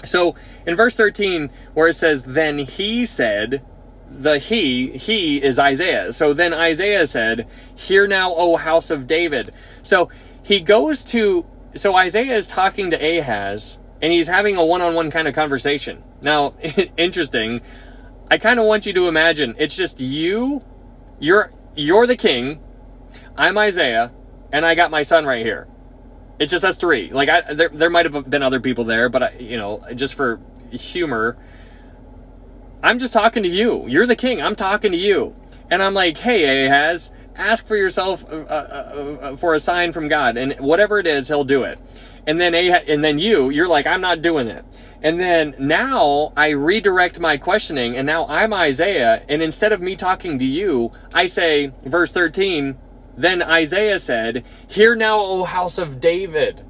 So in verse 13, where it says, then he said, the he is Isaiah. So then Isaiah said, hear now, O house of David. So so Isaiah is talking to Ahaz, and he's having a one-on-one kind of conversation. Now, interesting, I kind of want you to imagine, it's just you're the king, I'm Isaiah, and I got my son right here. It's just us 3. Like, there might have been other people there, but just for humor, I'm just talking to you. You're the king. I'm talking to you. And I'm like, hey, Ahaz, ask for yourself for a sign from God. And whatever it is, he'll do it. And then you're like, I'm not doing it. And then now I redirect my questioning, and now I'm Isaiah. And instead of me talking to you, I say, verse 13, then Isaiah said, hear now, O house of David.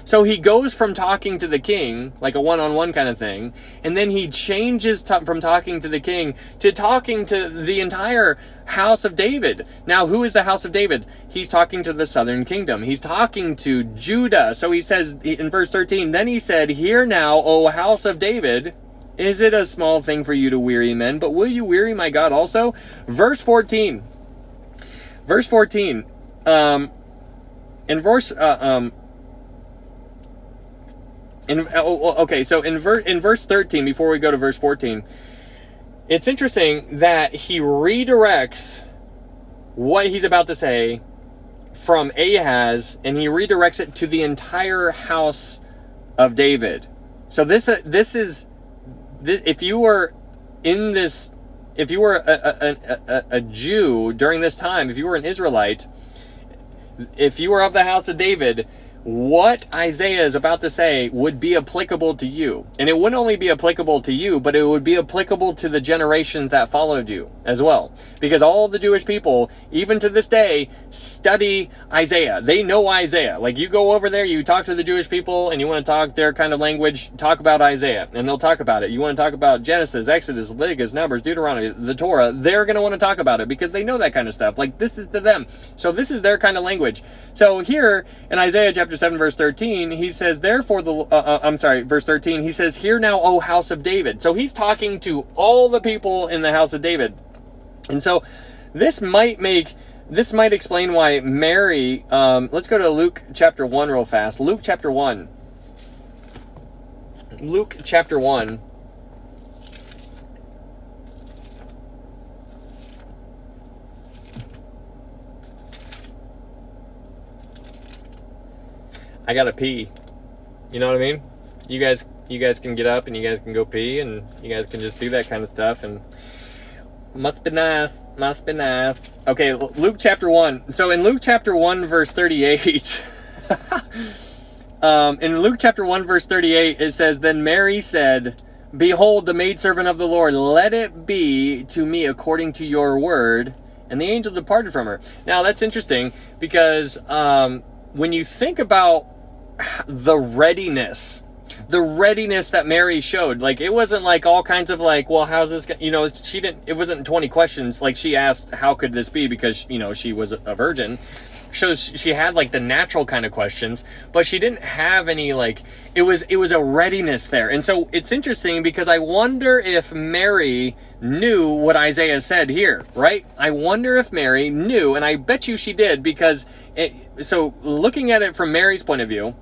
So he goes from talking to the king, like a one-on-one kind of thing, and then he changes from talking to the king to talking to the entire house of David. Now, who is the house of David? He's talking to the southern kingdom. He's talking to Judah. So he says in verse 13, then he said, hear now, O house of David, is it a small thing for you to weary men, but will you weary my God also? Verse 14. So in verse 13, before we go to verse 14, it's interesting that he redirects what he's about to say from Ahaz, and he redirects it to the entire house of David. So if you were a Jew during this time, if you were an Israelite, if you were of the house of David, what Isaiah is about to say would be applicable to you. And it wouldn't only be applicable to you, but it would be applicable to the generations that followed you as well. Because all the Jewish people, even to this day, study Isaiah. They know Isaiah. Like, you go over there, you talk to the Jewish people, and you want to talk their kind of language, talk about Isaiah, and they'll talk about it. You want to talk about Genesis, Exodus, Leviticus, Numbers, Deuteronomy, the Torah, they're going to want to talk about it because they know that kind of stuff. Like, this is to them. So this is their kind of language. So here in Isaiah chapter 7, verse 13, he says, verse 13, he says, hear now, O house of David. So he's talking to all the people in the house of David. And so this might explain why Mary, let's go to Luke chapter 1 real fast. Luke chapter 1. I gotta pee. You know what I mean? You guys can get up and you guys can go pee, and you guys can just do that kind of stuff, and must be nice. Okay, Luke chapter 1. So in Luke chapter 1 verse 38, in Luke chapter 1 verse 38, it says, then Mary said, behold, the maidservant of the Lord, let it be to me according to your word. And the angel departed from her. Now that's interesting because when you think about the readiness the readiness that Mary showed. Like, it wasn't like all kinds of like, well, how's this, it wasn't 20 questions. Like, she asked, how could this be? Because, she was a virgin. So she had like the natural kind of questions, but she didn't have any, like, it was a readiness there. And so it's interesting because I wonder if Mary knew what Isaiah said here, right? I wonder if Mary knew, and I bet you she did, because so looking at it from Mary's point of view,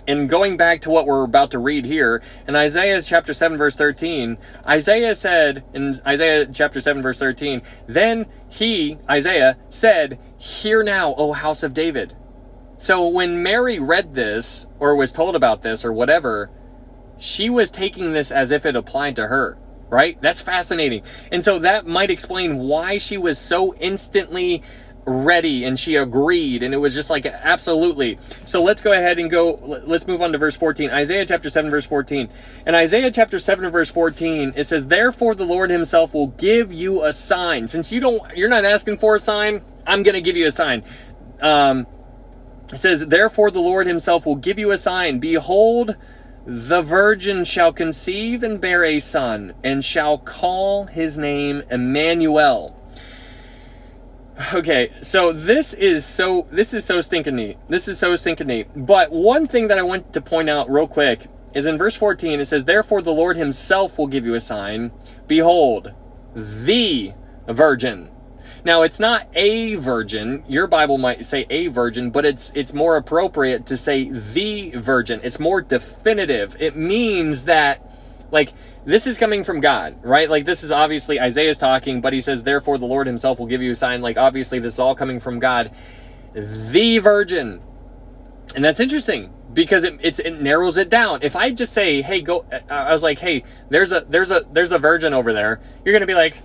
and going back to what we're about to read here, in Isaiah chapter 7, verse 13, Isaiah said, in Isaiah chapter 7, verse 13, then he, Isaiah, said, hear now, O house of David. So when Mary read this, or was told about this, or whatever, she was taking this as if it applied to her, right? That's fascinating. And so that might explain why she was so instantly ready and she agreed, and it was just like, absolutely. So let's go ahead and let's move on to verse 14. Isaiah chapter 7 verse 14. In Isaiah chapter 7 verse 14, it says, therefore the Lord himself will give you a sign. Since you're not asking for a sign, I'm going to give you a sign. It says, therefore the Lord himself will give you a sign. Behold, the virgin shall conceive and bear a son, and shall call his name Emmanuel. Okay, so this is so stinking neat. This is so stinking neat. But one thing that I want to point out real quick is in verse 14, it says, therefore the Lord himself will give you a sign. Behold, the virgin. Now, it's not a virgin. Your Bible might say a virgin, but it's more appropriate to say the virgin. It's more definitive. It means that, like, this is coming from God, right? Like, this is obviously Isaiah's talking, but he says, therefore the Lord himself will give you a sign. Like, obviously this is all coming from God. The virgin. And that's interesting because it narrows it down. If I just say, hey, go, I was like, hey, there's a virgin over there. You're going to be like,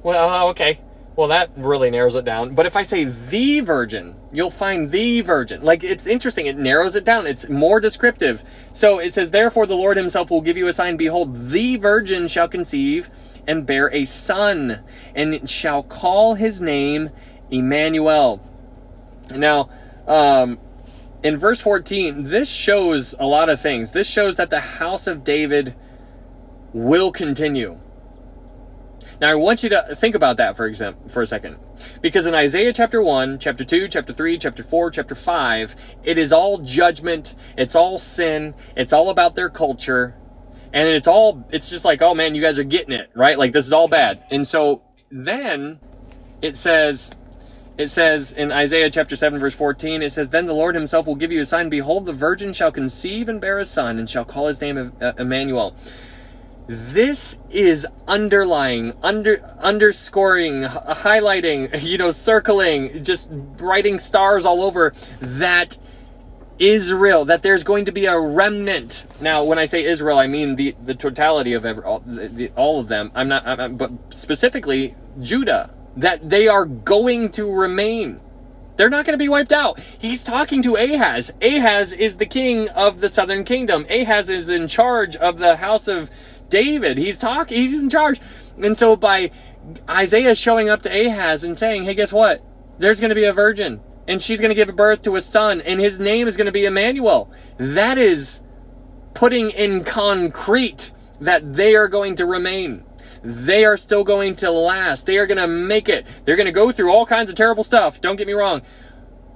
well, okay. Well, that really narrows it down. But if I say the virgin, you'll find the virgin. Like, it's interesting. It narrows it down. It's more descriptive. So it says, therefore the Lord himself will give you a sign. Behold, the virgin shall conceive and bear a son, and shall call his name Emmanuel. Now, in verse 14, this shows a lot of things. This shows that the house of David will continue. Now, I want you to think about that for a second. Because in Isaiah chapter 1, chapter 2, chapter 3, chapter 4, chapter 5, it is all judgment, it's all sin, it's all about their culture, and it's just like, oh man, you guys are getting it, right? Like, this is all bad. And so then it says in Isaiah chapter 7, verse 14, it says, then the Lord himself will give you a sign. Behold, the virgin shall conceive and bear a son, and shall call his name Emmanuel. This is underscoring, highlighting, circling, just writing stars all over that Israel, that there's going to be a remnant. Now, when I say Israel, I mean the totality of all of them. But specifically Judah, that they are going to remain. They're not going to be wiped out. He's talking to Ahaz. Ahaz is the king of the southern kingdom. Ahaz is in charge of the house of David. He's in charge. And so by Isaiah showing up to Ahaz and saying, hey, guess what? There's going to be a virgin, and she's going to give birth to a son, and his name is going to be Emmanuel. That is putting in concrete that they are going to remain. They are still going to last. They are going to make it. They're going to go through all kinds of terrible stuff. Don't get me wrong.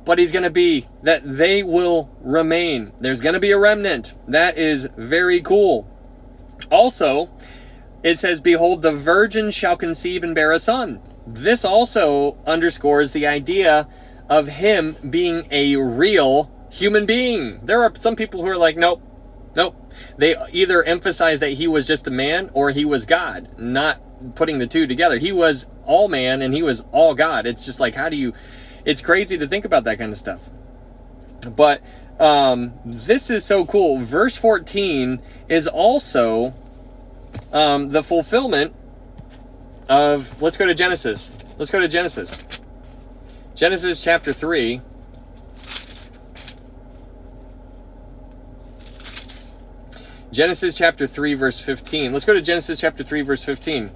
But he's going to be that they will remain. There's going to be a remnant. That is very cool. Also, it says, behold, the virgin shall conceive and bear a son. This also underscores the idea of him being a real human being. There are some people who are like, nope. They either emphasize that he was just a man or he was God, not putting the two together. He was all man and he was all God. It's just like, it's crazy to think about that kind of stuff. But this is so cool. Verse 14 is also the fulfillment of, let's go to Genesis. Genesis chapter 3. Genesis chapter 3 verse 15. Let's go to Genesis chapter 3 verse 15.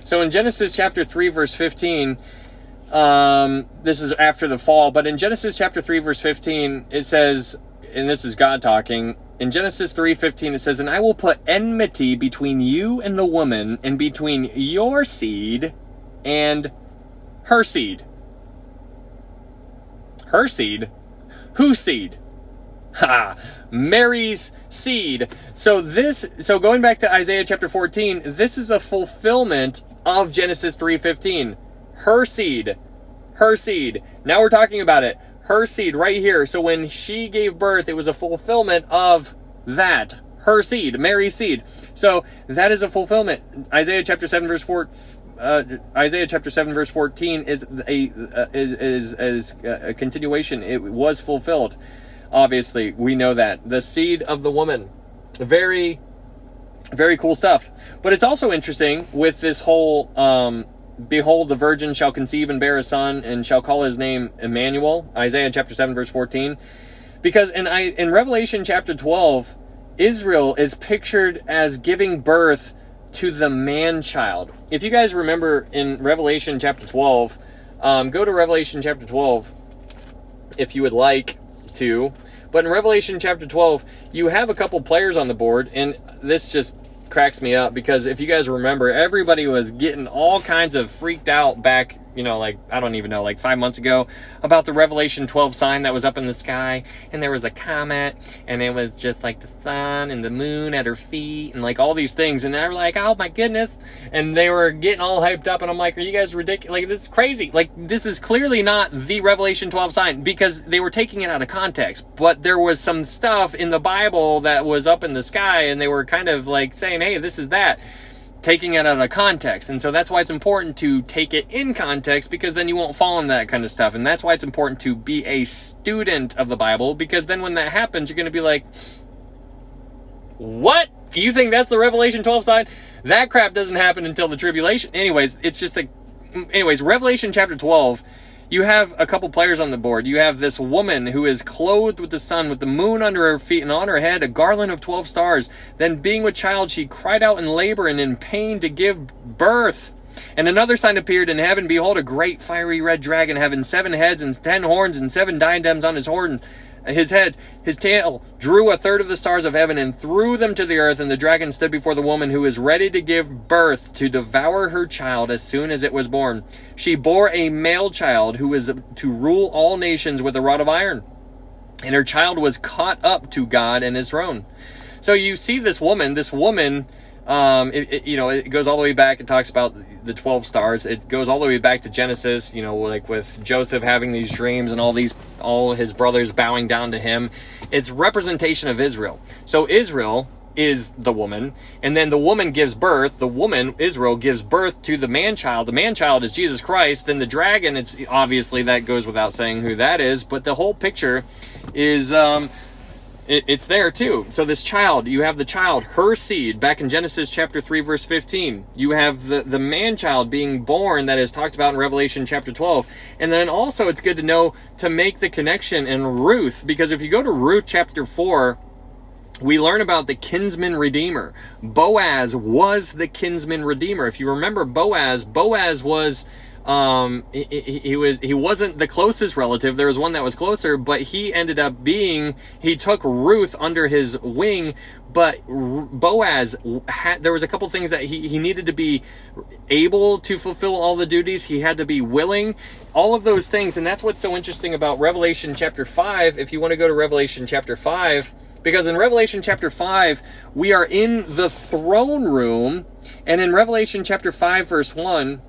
So in Genesis chapter 3 verse 15, this is after the fall, but in Genesis chapter 3 verse 15, it says, and this is God talking, in Genesis 3:15, it says, "And I will put enmity between you and the woman, and between your seed and her seed." Her seed? Whose seed? Ha! Mary's seed. So going back to Isaiah chapter 14, this is a fulfillment of Genesis 3:15. Her seed. Her seed. Now we're talking about it. Her seed right here. So when she gave birth, it was a fulfillment of that. Her seed, Mary's seed. So that is a fulfillment. Isaiah chapter 7 verse 14 is a continuation. It was fulfilled. Obviously, we know that. The seed of the woman. Very, very cool stuff. But it's also interesting with this whole behold, the virgin shall conceive and bear a son, and shall call his name Emmanuel. Isaiah chapter 7 verse 14. Because in Revelation chapter 12, Israel is pictured as giving birth to the man-child. If you guys remember in Revelation chapter 12, go to Revelation chapter 12 if you would like to. But in Revelation chapter 12, you have a couple players on the board, and this just cracks me up because if you guys remember, everybody was getting all kinds of freaked out back, like, I don't even know, like 5 months ago about the Revelation 12 sign that was up in the sky, and there was a comet, and it was just like the sun and the moon at her feet, and like all these things, and they were like, oh my goodness, and they were getting all hyped up, and I'm like, are you guys ridiculous? Like, this is crazy. Like, this is clearly not the Revelation 12 sign, because they were taking it out of context, but there was some stuff in the Bible that was up in the sky, and they were kind of like saying, hey, this is that, taking it out of context. And so that's why it's important to take it in context, because then you won't fall into that kind of stuff. And that's why it's important to be a student of the Bible, because then when that happens, you're going to be like, what? You think that's the Revelation 12 sign? That crap doesn't happen until the tribulation. Anyways, Revelation chapter 12, you have a couple players on the board. You have this woman who is clothed with the sun, with the moon under her feet, and on her head a garland of 12 stars. Then being with child, she cried out in labor and in pain to give birth. And another sign appeared in heaven. Behold, a great fiery red dragon, having 7 heads and 10 horns and 7 diadems on his horns. His head, his tail drew a third of the stars of heaven and threw them to the earth. And the dragon stood before the woman who is ready to give birth, to devour her child as soon as it was born. She bore a male child who is to rule all nations with a rod of iron. And her child was caught up to God and his throne. So you see this woman, it goes all the way back. It talks about the 12 stars. It goes all the way back to Genesis, like with Joseph having these dreams and all his brothers bowing down to him. It's representation of Israel. So Israel is the woman, and then the woman gives birth. The woman, Israel, gives birth to the man-child. The man-child is Jesus Christ. Then the dragon, it's obviously, that goes without saying who that is, but the whole picture is, it's there too. So this child, you have the child, her seed, back in Genesis chapter 3 verse 15. You have the man-child being born that is talked about in Revelation chapter 12. And then also it's good to know to make the connection in Ruth, because if you go to Ruth chapter 4, we learn about the kinsman redeemer. Boaz was the kinsman redeemer. If you remember Boaz was he wasn't the closest relative. There was one that was closer, but he ended up he took Ruth under his wing. But Boaz there was a couple things that he needed to be able to fulfill all the duties. He had to be willing, all of those things. And that's what's so interesting about Revelation chapter 5. If you want to go to Revelation chapter 5, because in Revelation chapter 5, we are in the throne room. And in Revelation chapter 5 verse 1,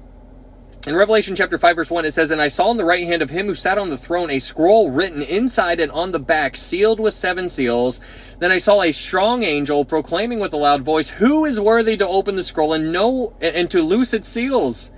it says, "And I saw in the right hand of him who sat on the throne a scroll written inside and on the back, sealed with 7 seals. Then I saw a strong angel proclaiming with a loud voice, 'Who is worthy to open the scroll and to loose its seals?'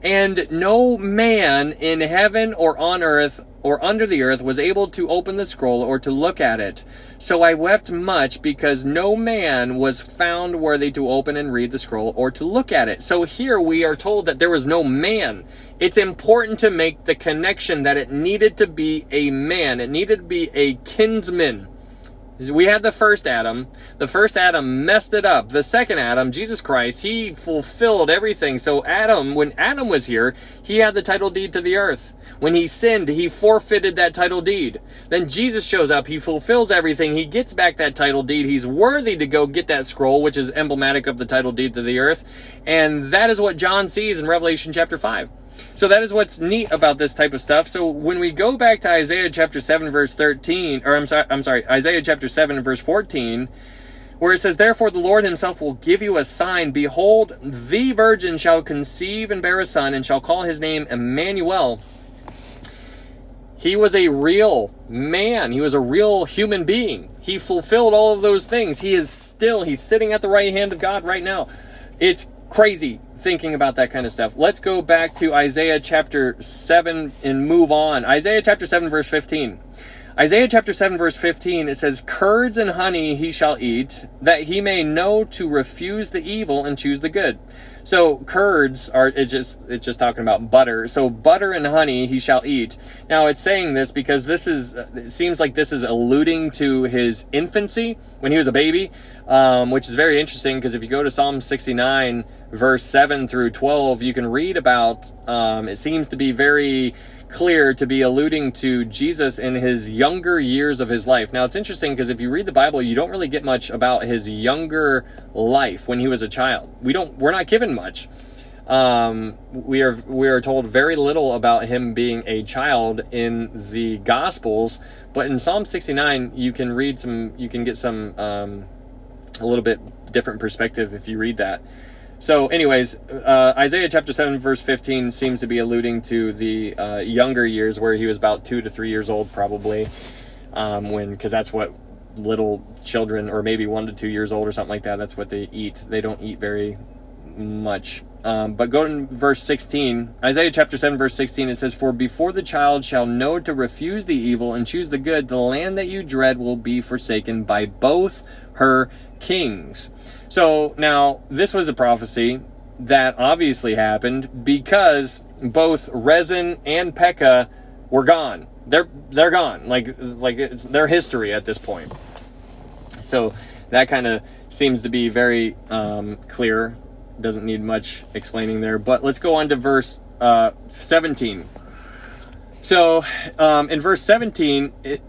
And no man in heaven or on earth or under the earth was able to open the scroll or to look at it. So I wept much, because no man was found worthy to open and read the scroll or to look at it." So here we are told that there was no man. It's important to make the connection that it needed to be a man. It needed to be a kinsman. We had the first Adam. The first Adam messed it up. The second Adam, Jesus Christ, he fulfilled everything. So Adam, when Adam was here, he had the title deed to the earth. When he sinned, he forfeited that title deed. Then Jesus shows up. He fulfills everything. He gets back that title deed. He's worthy to go get that scroll, which is emblematic of the title deed to the earth. And that is what John sees in Revelation chapter 5. So that is what's neat about this type of stuff. So when we go back to Isaiah chapter 7 verse 13, or I'm sorry, Isaiah chapter 7 verse 14, where it says, "Therefore the Lord himself will give you a sign. Behold, the virgin shall conceive and bear a son, and shall call his name Emmanuel." He was a real man. He was a real human being. He fulfilled all of those things. He's sitting at the right hand of God right now. It's crazy thinking about that kind of stuff. Let's go back to Isaiah chapter 7 and move on. Isaiah chapter 7 verse 15. Isaiah chapter 7 verse 15, it says, "Curds and honey he shall eat, that he may know to refuse the evil and choose the good." So curds it's just talking about butter. So butter and honey he shall eat. Now it's saying this because it seems like this is alluding to his infancy when he was a baby, which is very interesting because if you go to Psalm 69 verse 7 through 12, you can read about, it seems to be very clear to be alluding to Jesus in his younger years of his life. Now it's interesting because if you read the Bible, you don't really get much about his younger life when he was a child. We're not given much. We are told very little about him being a child in the Gospels, but in Psalm 69 you can get some a little bit different perspective if you read that. So anyways, Isaiah chapter 7 verse 15 seems to be alluding to the younger years where he was about 2 to 3 years old probably, because that's what little children, or maybe 1 to 2 years old or something like that, that's what they eat. They don't eat very much. But go to verse 16, Isaiah chapter 7 verse 16, it says, "For before the child shall know to refuse the evil and choose the good, the land that you dread will be forsaken by both her kings." So now this was a prophecy that obviously happened because both Rezin and Pekah were gone. They're gone. Like it's their history at this point. So that kind of seems to be very clear. Doesn't need much explaining there. But let's go on to verse 17. So in verse 17, it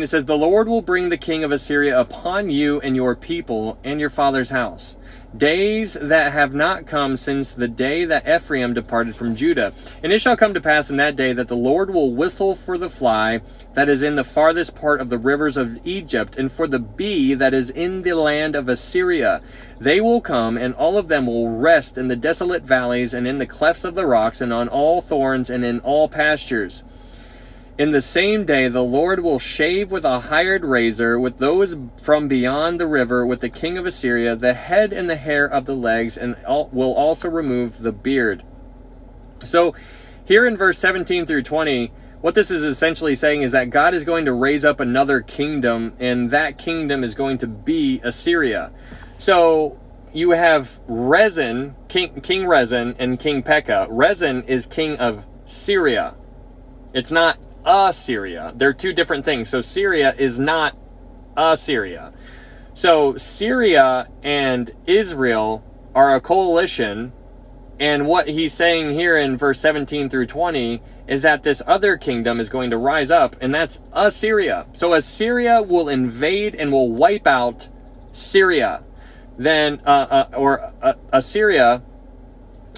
says, "The Lord will bring the king of Assyria upon you and your people and your father's house. Days that have not come since the day that Ephraim departed from Judah. And it shall come to pass in that day that the Lord will whistle for the fly that is in the farthest part of the rivers of Egypt, and for the bee that is in the land of Assyria. They will come, and all of them will rest in the desolate valleys, and in the clefts of the rocks, and on all thorns, and in all pastures. In the same day the Lord will shave with a hired razor, with those from beyond the river, with the king of Assyria, the head and the hair of the legs, and will also remove the beard." So here in verse 17 through 20, what this is essentially saying is that God is going to raise up another kingdom, and that kingdom is going to be Assyria. So you have Rezin, King Rezin, and King Pekah. Rezin is king of Syria. It's not Assyria. They're two different things. So Syria is not Assyria. So Syria and Israel are a coalition, and what he's saying here in verse 17 through 20 is that this other kingdom is going to rise up, and that's Assyria. So Assyria will invade and will wipe out Syria. Then Assyria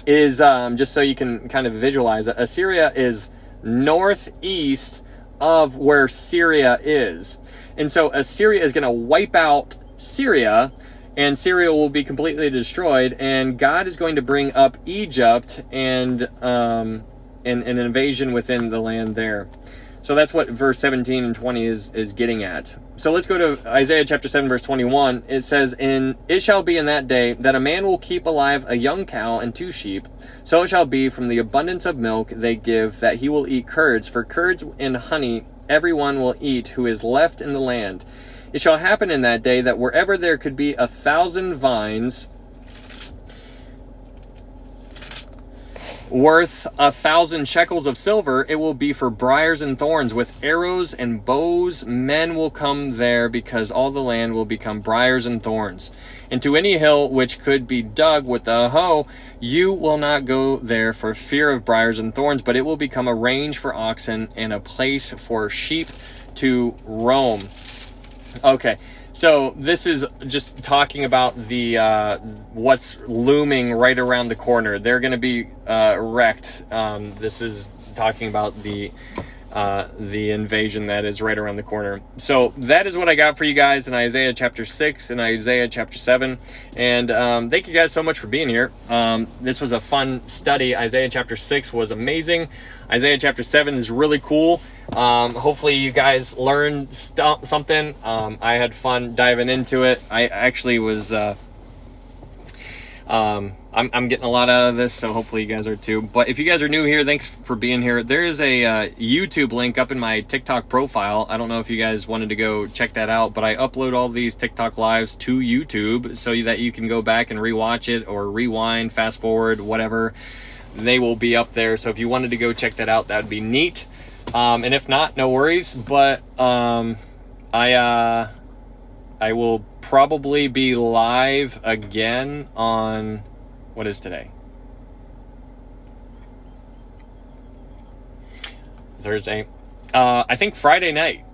is, just so you can kind of visualize it, Assyria is northeast of where Syria is. And so Assyria is going to wipe out Syria, and Syria will be completely destroyed, and God is going to bring up Egypt and an invasion within the land there. So that's what verse 17 and 20 is getting at. So let's go to Isaiah chapter 7 verse 21. It says, "It shall be in that day that a man will keep alive a young cow and 2 sheep. So it shall be from the abundance of milk they give that he will eat curds. For curds and honey everyone will eat who is left in the land. It shall happen in that day that wherever there could be 1,000 vines, worth 1,000 shekels of silver. It will be for briars and thorns. With arrows and bows, men will come there, because all the land will become briars and thorns. And to any hill which could be dug with a hoe, you will not go there for fear of briars and thorns, but it will become a range for oxen and a place for sheep to roam. Okay, so this is just talking about the what's looming right around the corner. They're going to be wrecked. This is talking about the invasion that is right around the corner. So that is what I got for you guys in Isaiah chapter 6 and Isaiah chapter 7. And thank you guys so much for being here. This was a fun study. Isaiah chapter 6 was amazing. Isaiah chapter 7 is really cool. Hopefully you guys learned something. I had fun diving into it. I actually was... I'm getting a lot out of this, so hopefully you guys are too. But if you guys are new here, thanks for being here. There is a YouTube link up in my TikTok profile. I don't know if you guys wanted to go check that out, but I upload all these TikTok lives to YouTube so that you can go back and rewatch it or rewind, fast forward, whatever. They will be up there. So if you wanted to go check that out, that would be neat. And if not, no worries. But I will probably be live again on, what is today? Thursday. I think Friday night.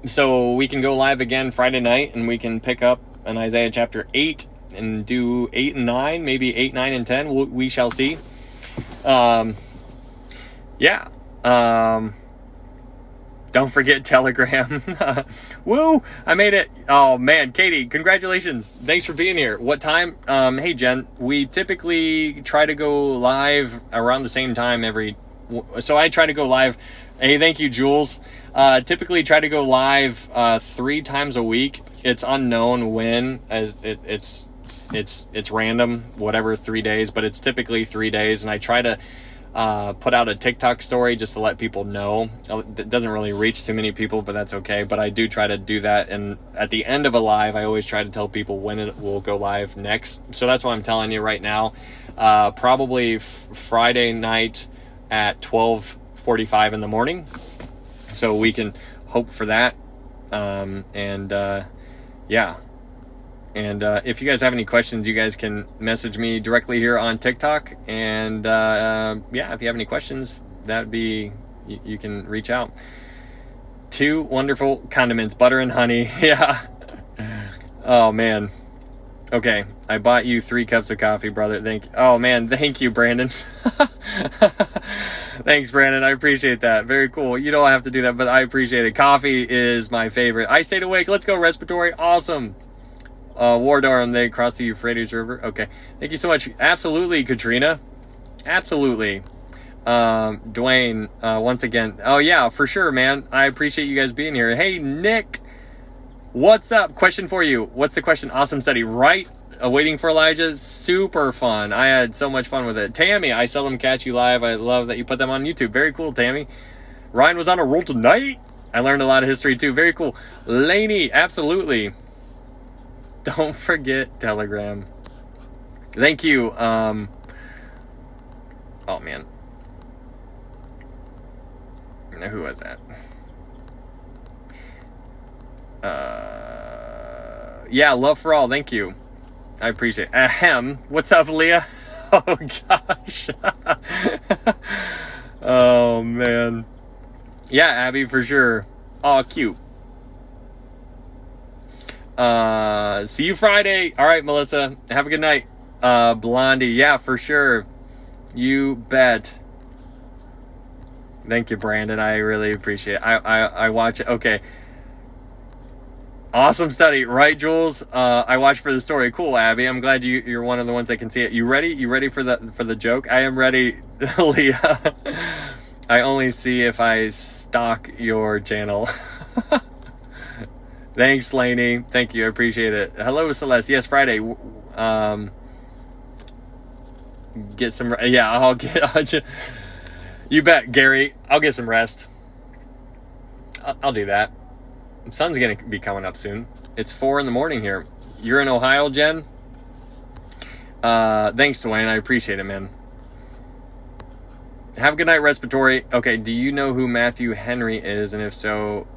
So we can go live again Friday night, and we can pick up an Isaiah chapter 8 and do 8 and 9, maybe 8, 9, and 10. We shall see. Yeah. Don't forget Telegram. Woo! I made it. Oh man, Katie, congratulations. Thanks for being here. What time? Hey Jen, we typically try to go live around the same time so I try to go live. Hey, thank you, Jules. Typically try to go live 3 times a week. It's unknown when, as it's random, whatever, 3 days, but it's typically 3 days, and I try to put out a TikTok story just to let people know. It doesn't really reach too many people, but that's okay. But I do try to do that, and at the end of a live, I always try to tell people when it will go live next. So that's what I'm telling you right now. Probably Friday night at 12:45 in the morning. So we can hope for that. Yeah. And if you guys have any questions, you guys can message me directly here on TikTok. And yeah, if you have any questions, that'd be, you can reach out. 2 wonderful condiments, butter and honey. Yeah. Oh man. Okay, I bought you 3 cups of coffee, brother. Oh man, thank you, Brandon. Thanks, Brandon. I appreciate that. Very cool. You don't have to do that, but I appreciate it. Coffee is my favorite. I stayed awake. Let's go, respiratory. Awesome. War Durham, they cross the Euphrates River. Okay. Thank you so much. Absolutely, Katrina. Absolutely. Dwayne, once again. Oh, yeah, for sure, man. I appreciate you guys being here. Hey, Nick. What's up? Question for you. What's the question? Awesome study, right? Waiting for Elijah. Super fun. I had so much fun with it. Tammy, I seldom catch you live. I love that you put them on YouTube. Very cool, Tammy. Ryan was on a roll tonight. I learned a lot of history, too. Very cool. Lainey, absolutely. Don't forget Telegram. Thank you. Oh man. Now who was that? Yeah, love for all. Thank you. I appreciate it. Ahem. What's up, Leah? Oh gosh. Oh man. Yeah, Abby, for sure. Oh, cute. See you Friday. All right, Melissa. Have a good night. Blondie. Yeah, for sure. You bet. Thank you, Brandon. I really appreciate it. I watch it. Okay. Awesome study, right, Jules? I watched for the story. Cool, Abby. I'm glad you're one of the ones that can see it. You ready? You ready for the joke? I am ready, Leah. I only see if I stalk your channel. Thanks, Lainey. Thank you. I appreciate it. Hello, Celeste. Yes, Friday. Get some. Yeah, I'll get. You bet, Gary. I'll get some rest. I'll do that. The sun's gonna be coming up soon. It's 4 a.m. here. You're in Ohio, Jen? Thanks, Dwayne. I appreciate it, man. Have a good night, Respiratory. Okay, do you know who Matthew Henry is? And if so,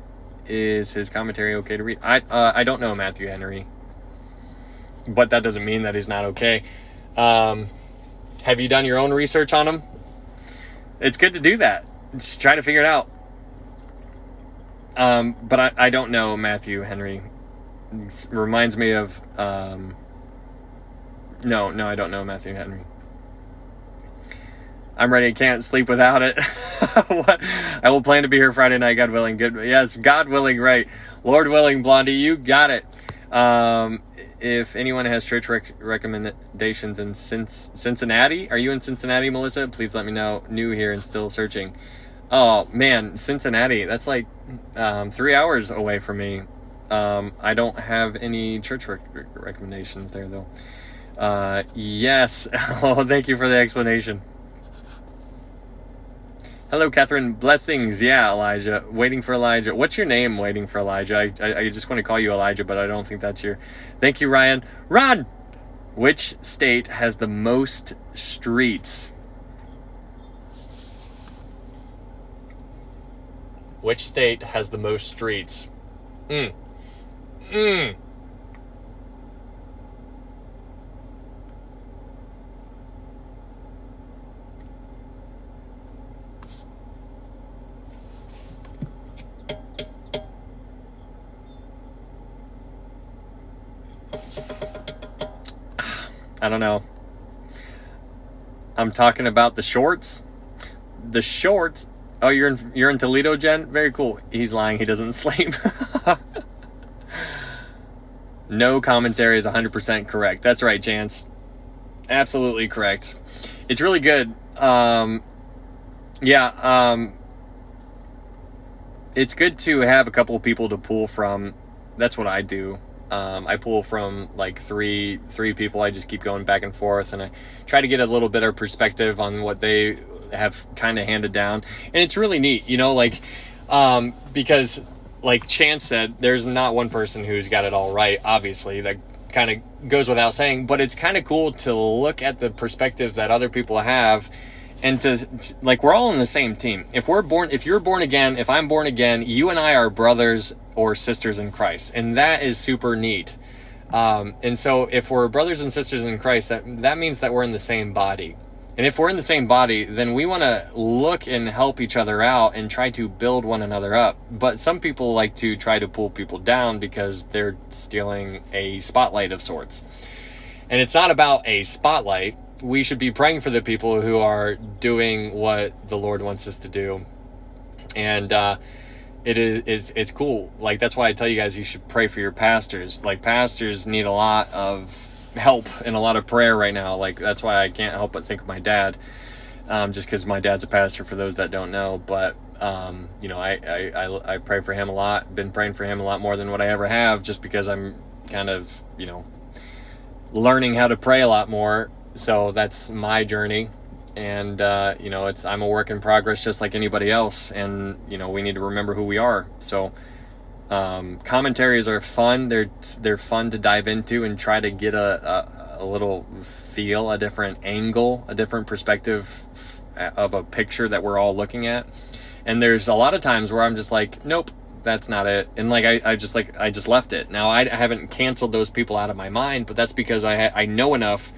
is his commentary okay to read? I don't know Matthew Henry, but that doesn't mean that he's not okay. Have you done your own research on him? It's good to do that. Just try to figure it out. But I don't know Matthew Henry. It reminds me of... No, I don't know Matthew Henry. I'm ready. I can't sleep without it. I will plan to be here Friday night, God willing. Good. Yes, God willing, right. Lord willing, Blondie, you got it. If anyone has church recommendations in Cincinnati, are you in Cincinnati, Melissa? Please let me know. New here and still searching. Oh, man, Cincinnati. That's like 3 hours away from me. I don't have any church recommendations there, though. Yes. Oh, thank you for the explanation. Hello, Catherine. Blessings. Yeah, Elijah. Waiting for Elijah. What's your name, Waiting for Elijah? I just want to call you Elijah, but I don't think that's your... Thank you, Ryan. Ron! Which state has the most streets? Which state has the most streets? I don't know. I'm talking about the shorts. The shorts. Oh, you're in Toledo, Jen? Very cool. He's lying. He doesn't sleep. No commentary is 100% correct. That's right, Chance. Absolutely correct. It's really good. It's good to have a couple of people to pull from. That's what I do. I pull from like three people. I just keep going back and forth, and I try to get a little bit of perspective on what they have kind of handed down. And it's really neat, because like Chance said, there's not one person who's got it all right, obviously. That kind of goes without saying, but it's kind of cool to look at the perspectives that other people have, and to, like, we're all on the same team. If you're born again, if I'm born again, you and I are brothers or sisters in Christ, and that is super neat. And so if we're brothers and sisters in Christ, that means that we're in the same body. And if we're in the same body, then we want to look and help each other out and try to build one another up. But some people like to try to pull people down because they're stealing a spotlight of sorts. And it's not about a spotlight. We should be praying for the people who are doing what the Lord wants us to do. And it's cool. Like, that's why I tell you guys you should pray for your pastors. Like, pastors need a lot of help and a lot of prayer right now. Like, that's why I can't help but think of my dad, just because my dad's a pastor, for those that don't know. But I pray for him a lot. Been praying for him a lot more than what I ever have, just because I'm kind of learning how to pray a lot more. So that's my journey, and I'm a work in progress, just like anybody else. And we need to remember who we are. So commentaries are fun. They're fun to dive into and try to get a little feel, a different angle, a different perspective of a picture that we're all looking at. And there's a lot of times where I'm just like, nope, that's not it. And like I just left it. Now I haven't canceled those people out of my mind, but that's because I know enough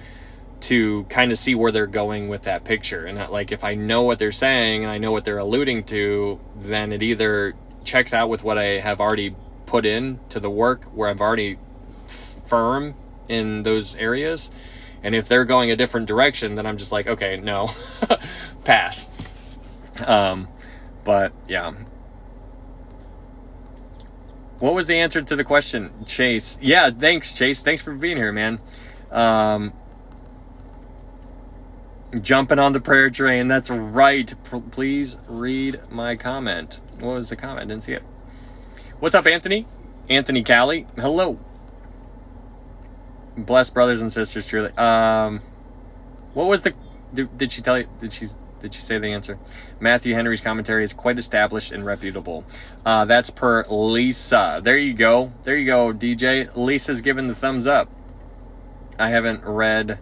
to kind of see where they're going with that picture. And like, if I know what they're saying and I know what they're alluding to, then it either checks out with what I have already put in to the work, where I've already firm in those areas. And if they're going a different direction, then I'm just like, okay, no, pass. But yeah. What was the answer to the question, Chase? Yeah, thanks, Chase. Thanks for being here, man. Jumping on the prayer train. That's right. Please read my comment. What was the comment? I didn't see it. What's up, Anthony? Anthony Callie. Hello. Blessed brothers and sisters, truly. What was the... Did she tell you... Did she say the answer? Matthew Henry's commentary is quite established and reputable. That's per Lisa. There you go. There you go, DJ. Lisa's given the thumbs up. I haven't read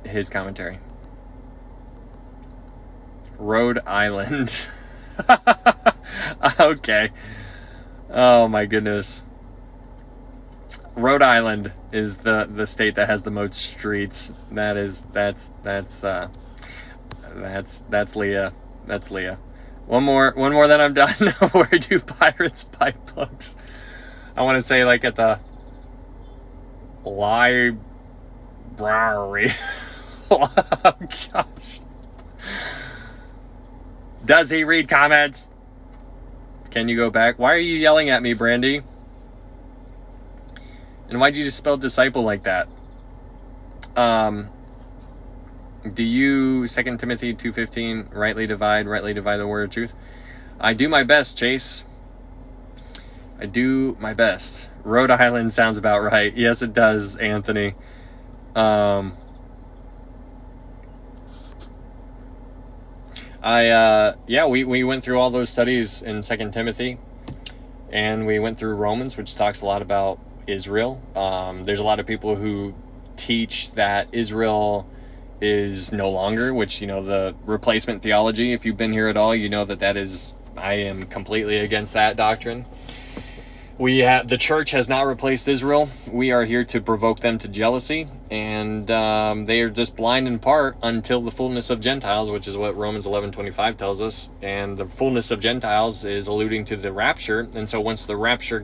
his commentary. Rhode Island. Okay. Oh my goodness. Rhode Island is the state that has the most streets. That's Leah. That's Leah. One more then I'm done. Where do pirates buy books? I want to say like at the library. Oh gosh. Does he read comments? Can you go back? Why are you yelling at me, Brandy? And why'd you just spell disciple like that? Do you 2 Timothy 2:15 rightly divide the word of truth? I do my best, Chase. I do my best. Rhode Island sounds about right. Yes, it does, Anthony. We went through all those studies in 2 Timothy, and we went through Romans, which talks a lot about Israel. There's a lot of people who teach that Israel is no longer, which, the replacement theology, if you've been here at all, I am completely against that doctrine. The church has not replaced Israel. We are here to provoke them to jealousy, and they are just blind in part until the fullness of Gentiles, which is what Romans 11:25 tells us. And the fullness of Gentiles is alluding to the rapture. And so once the rapture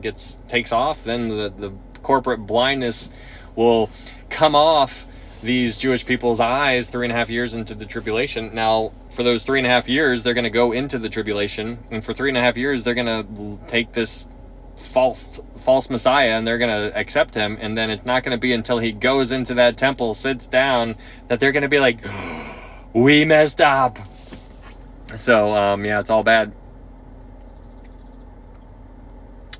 takes off, then the corporate blindness will come off these Jewish people's eyes 3.5 years into the tribulation. Now, for those 3.5 years, they're going to go into the tribulation, and for 3.5 years, they're going to take this false Messiah, and they're going to accept him, and then it's not going to be until he goes into that temple, sits down, that they're going to be like, we messed up. So, it's all bad.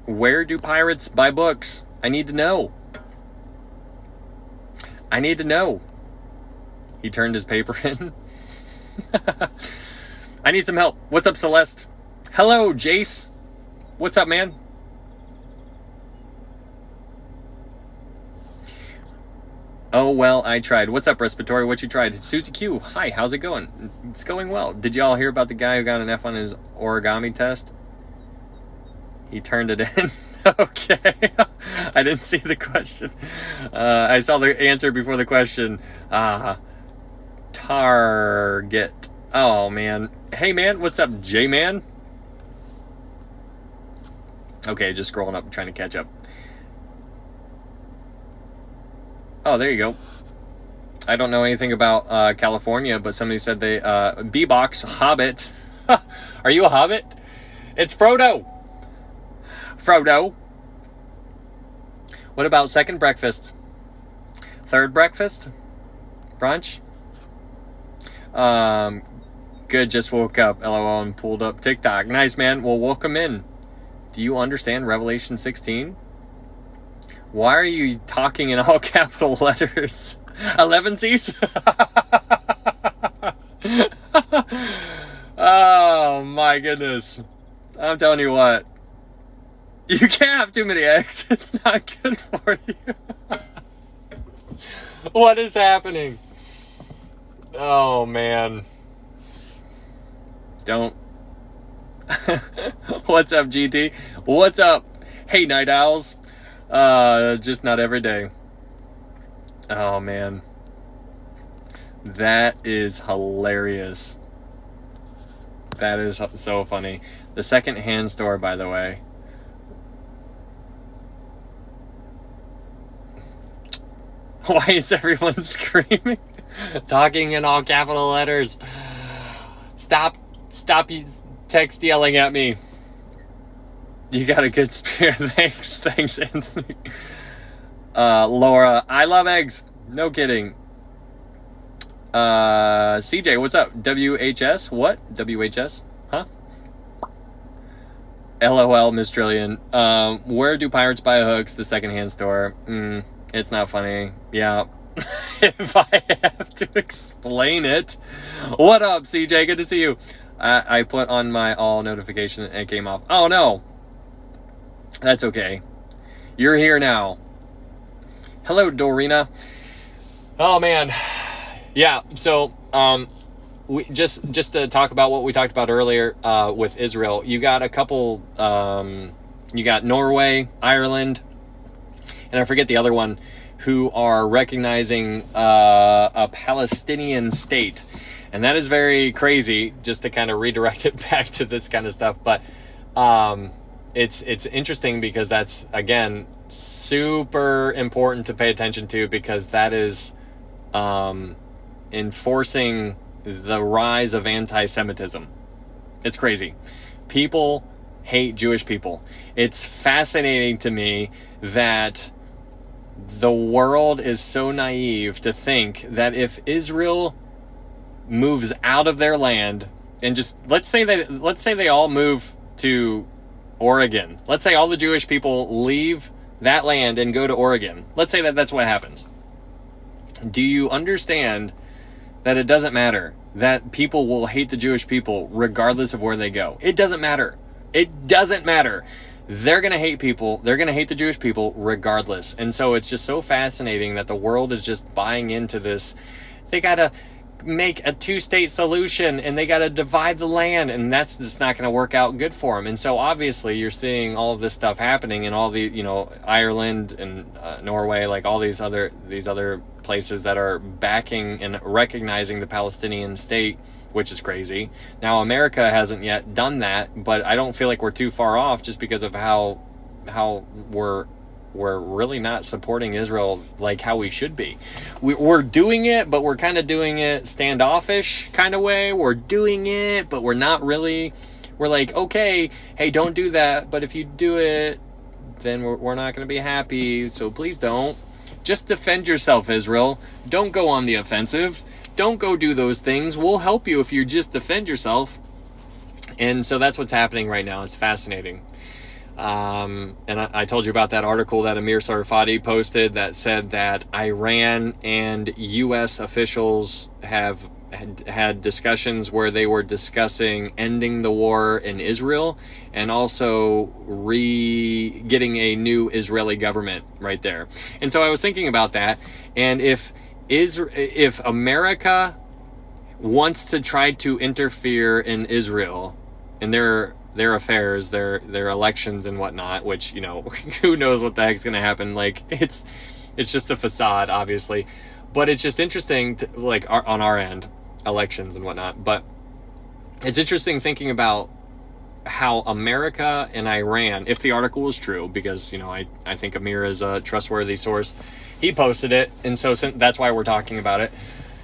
Where do pirates buy books? I need to know. He turned his paper in. I need some help. What's up, Celeste? Hello, Jace. What's up, man? Oh, well, I tried. What's up, Respiratory? What you tried? Susie Q. Hi, how's it going? It's going well. Did y'all hear about the guy who got an F on his origami test? He turned it in. Okay. I didn't see the question. I saw the answer before the question. Target. Oh, man. Hey, man. What's up, J-Man? Okay, just scrolling up, trying to catch up. Oh, there you go. I don't know anything about California, but somebody said they... B-Box, Hobbit. Are you a Hobbit? It's Frodo. What about second breakfast? Third breakfast? Brunch? Good, just woke up, LOL, and pulled up TikTok. Nice, man. Well, welcome in. Do you understand Revelation 16? Why are you talking in all capital letters? 11 C's? Oh, my goodness. I'm telling you what. You can't have too many eggs. It's not good for you. What is happening? Oh, man. Don't. What's up, GT? What's up? Hey, Night Owls. Just not every day. Oh, man. That is hilarious. That is so funny. The second-hand store, by the way. Why is everyone screaming? Talking in all capital letters. Stop you text yelling at me. You got a good spirit. Thanks, Anthony. Laura, I love eggs. No kidding. CJ, what's up? WHS? What? WHS? Huh? LOL, Miss Trillion. Where do pirates buy hooks? The secondhand store. It's not funny. Yeah. If I have to explain it. What up, CJ? Good to see you. I put on my all notification and it came off. Oh, no. That's okay. You're here now. Hello, Dorina. Oh, man. Yeah, so, we just to talk about what we talked about earlier with Israel. You got a couple. You got Norway, Ireland, and I forget the other one, who are recognizing a Palestinian state. And that is very crazy, just to kind of redirect it back to this kind of stuff. But it's interesting because that's, again, super important to pay attention to, because that is enforcing the rise of anti-Semitism. It's crazy. People hate Jewish people. It's fascinating to me that the world is so naive to think that if Israel moves out of their land, and just let's say they all move to Oregon. Let's say all the Jewish people leave that land and go to Oregon. Let's say that that's what happens. Do you understand that it doesn't matter, that people will hate the Jewish people regardless of where they go? It doesn't matter. It doesn't matter. They're going to hate people. They're going to hate the Jewish people regardless. And so it's just so fascinating that the world is just buying into this. They got to make a two-state solution, and they got to divide the land, and that's just not going to work out good for them. And so obviously you're seeing all of this stuff happening in all the, Ireland and Norway, like all these other places that are backing and recognizing the Palestinian state, which is crazy. Now, America hasn't yet done that, but I don't feel like we're too far off, just because of how we're really not supporting Israel like how we should be. We're doing it, but we're kind of doing it standoffish kind of way. We're doing it, but we're not really. We're like, okay, hey, don't do that, but if you do it, then we're not going to be happy, so please don't. Just defend yourself, Israel. Don't go on the offensive. Don't go do those things. We'll help you if you just defend yourself. And so that's what's happening right now. It's fascinating. And I told you about that article that Amir Sarfati posted that said that Iran and U.S. officials have had discussions where they were discussing ending the war in Israel and also getting a new Israeli government right there. And so I was thinking about that, and if America wants to try to interfere in Israel and their affairs, their elections and whatnot, which, who knows what the heck's going to happen. Like, it's just a facade, obviously, but it's just interesting to, like, on our end, elections and whatnot. But it's interesting thinking about how America and Iran, if the article is true, because, I think Amir is a trustworthy source. He posted it, and so that's why we're talking about it.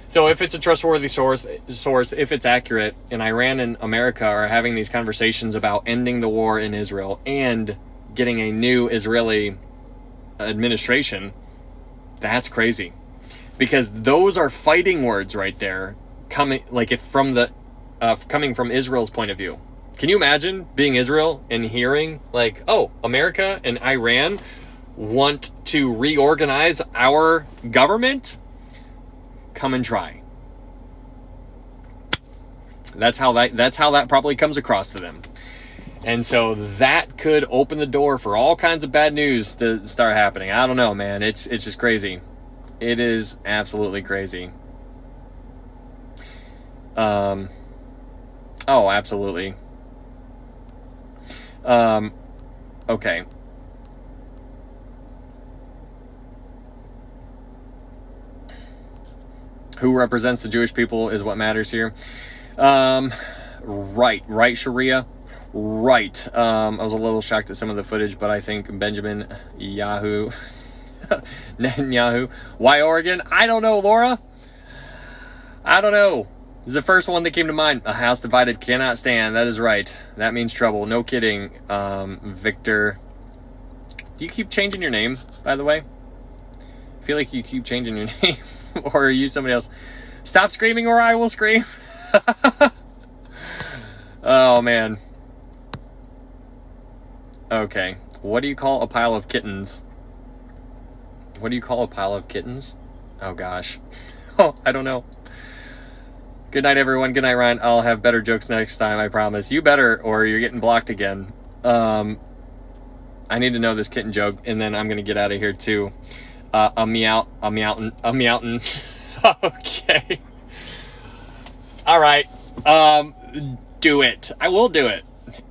So if it's a trustworthy source, if it's accurate, and Iran and America are having these conversations about ending the war in Israel and getting a new Israeli administration, that's crazy. Because those are fighting words right there, coming from Israel's point of view. Can you imagine being Israel and hearing, like, oh, America and Iran want to reorganize our government? Come and try. That's how that probably comes across to them. And so that could open the door for all kinds of bad news to start happening. I don't know, man. It's just crazy. It is absolutely crazy. Oh, absolutely. Okay. Who represents the Jewish people is what matters here. Right, Sharia. Right. I was a little shocked at some of the footage, but I think Benjamin Netanyahu. Why Oregon? I don't know, Laura. I don't know. This is the first one that came to mind. A house divided cannot stand. That is right. That means trouble. No kidding, Victor. Do you keep changing your name, by the way? I feel like you keep changing your name. Or are you somebody else? Stop screaming or I will scream. Oh, man. Okay. What do you call a pile of kittens? What do you call a pile of kittens? Oh, gosh. Oh, I don't know. Good night, everyone. Good night, Ryan. I'll have better jokes next time, I promise. You better, or you're getting blocked again. I need to know this kitten joke, and then I'm going to get out of here, too. A meowing. Okay. All right. Do it. I will do it.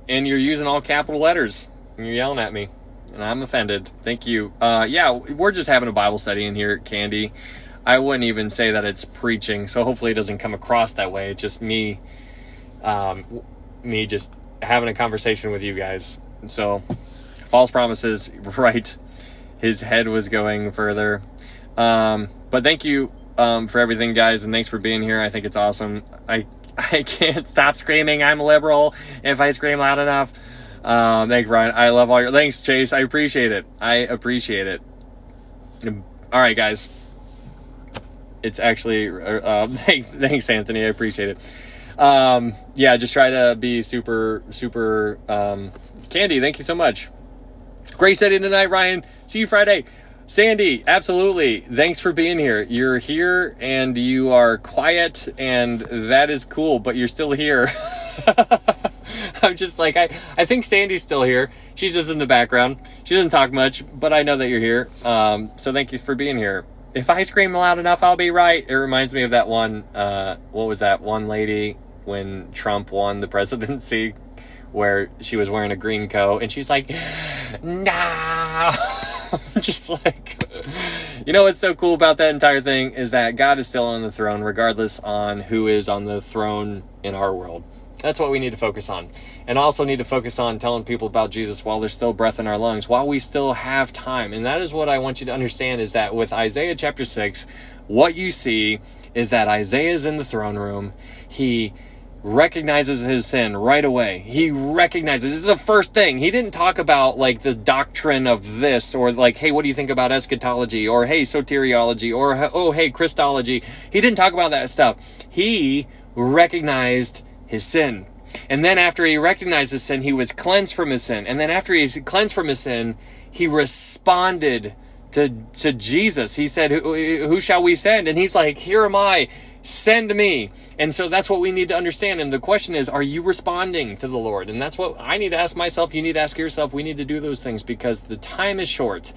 And you're using all capital letters. And you're yelling at me. And I'm offended. Thank you. Yeah, we're just having a Bible study in here at Candy. I wouldn't even say that it's preaching, so hopefully it doesn't come across that way. It's just me just having a conversation with you guys. So, false promises, right. His head was going further. But thank you for everything, guys, and thanks for being here. I think it's awesome. I can't stop screaming I'm liberal if I scream loud enough. Thanks, Ryan. I love all your... Thanks, Chase. I appreciate it. All right, guys. It's actually... thanks, Anthony. I appreciate it. Yeah, just try to be super... Candy, thank you so much. Great setting tonight, Ryan. See you Friday. Sandy, absolutely. Thanks for being here. You're here and you are quiet, and that is cool, but you're still here. I'm just like, I think Sandy's still here. She's just in the background. She doesn't talk much, but I know that you're here. So thank you for being here. If I scream loud enough, I'll be right. It reminds me of that one, what was that one lady when Trump won the presidency, where she was wearing a green coat and she's like, no. Just like, you know what's so cool about that entire thing is that God is still on the throne, regardless on who is on the throne in our world. That's what we need to focus on. And also need to focus on telling people about Jesus while there's still breath in our lungs, while we still have time. And that is what I want you to understand, is that with Isaiah chapter 6, what you see is that Isaiah is in the throne room. He recognizes his sin right away. He recognizes, this is the first thing. He didn't talk about like the doctrine of this, or like, hey, what do you think about eschatology, or hey, soteriology, or oh, hey, Christology. He didn't talk about that stuff. He recognized his sin. And then after he recognized his sin, he was cleansed from his sin. And then after he's cleansed from his sin, he responded to Jesus. He said, who shall we send? And he's like, here am I. Send me. And so that's what we need to understand. And the question is, are you responding to the Lord? And that's what I need to ask myself. You need to ask yourself. We need to do those things because the time is short.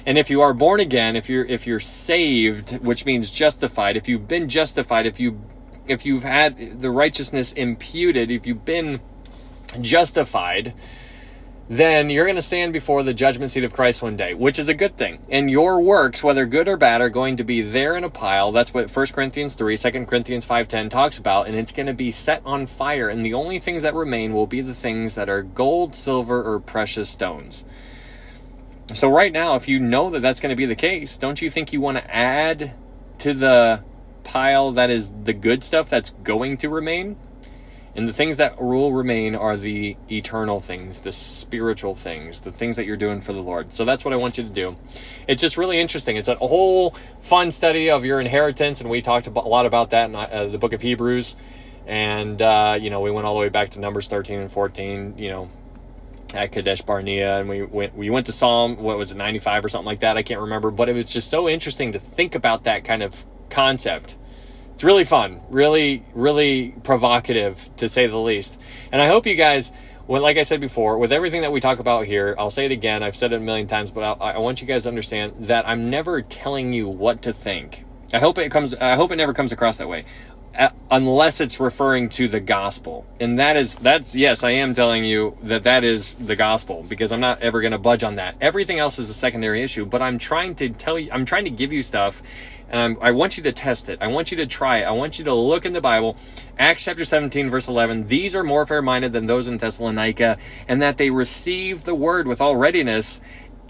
And if you are born again, if you're saved, which means justified, if you've been justified, if you've had the righteousness imputed, if you've been justified, then you're going to stand before the judgment seat of Christ one day, which is a good thing. And your works, whether good or bad, are going to be there in a pile. That's what 1 Corinthians 3, 2 Corinthians 5:10 talks about, and it's going to be set on fire. And the only things that remain will be the things that are gold, silver, or precious stones. So right now, if you know that that's going to be the case, don't you think you want to add to the pile that is the good stuff that's going to remain? And the things that will remain are the eternal things, the spiritual things, the things that you're doing for the Lord. So that's what I want you to do. It's just really interesting. It's a whole fun study of your inheritance, and we talked a lot about that in the book of Hebrews. And, we went all the way back to Numbers 13 and 14, at Kadesh Barnea, and we went to Psalm, 95 or something like that? I can't remember, but it was just so interesting to think about that kind of concept. It's really fun, really, really provocative, to say the least. And I hope you guys, like I said before, with everything that we talk about here, I'll say it again, I've said it a million times, but I want you guys to understand that I'm never telling you what to think. I hope it never comes across that way, unless it's referring to the gospel. And that's yes, I am telling you that is the gospel, because I'm not ever going to budge on that. Everything else is a secondary issue, but I'm trying to give you stuff. And I want you to test it. I want you to try it. I want you to look in the Bible. Acts chapter 17, verse 11. These are more fair-minded than those in Thessalonica, and that they receive the word with all readiness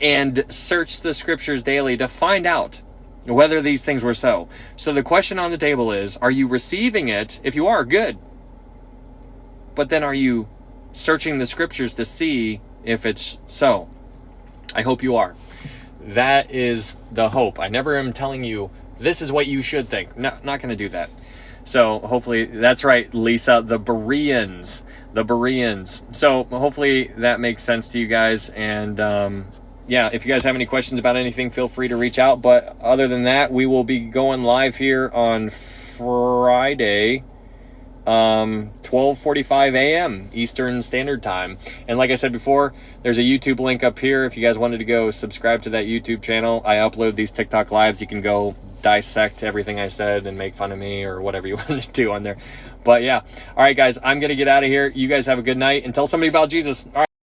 and search the scriptures daily to find out whether these things were so. So the question on the table is, are you receiving it? If you are, good. But then are you searching the scriptures to see if it's so? I hope you are. That is the hope. I never am telling you, this is what you should think. No, not going to do that. So hopefully, that's right, Lisa, the Bereans. So hopefully that makes sense to you guys. And if you guys have any questions about anything, feel free to reach out. But other than that, we will be going live here on Friday 12:45 a.m. Eastern Standard Time. And like I said before, there's a YouTube link up here if you guys wanted to go subscribe to that YouTube channel. I upload these TikTok lives. You can go dissect everything I said and make fun of me or whatever you want to do on there. But yeah, all right guys, I'm gonna get out of here. You guys have a good night and tell somebody about Jesus. All right.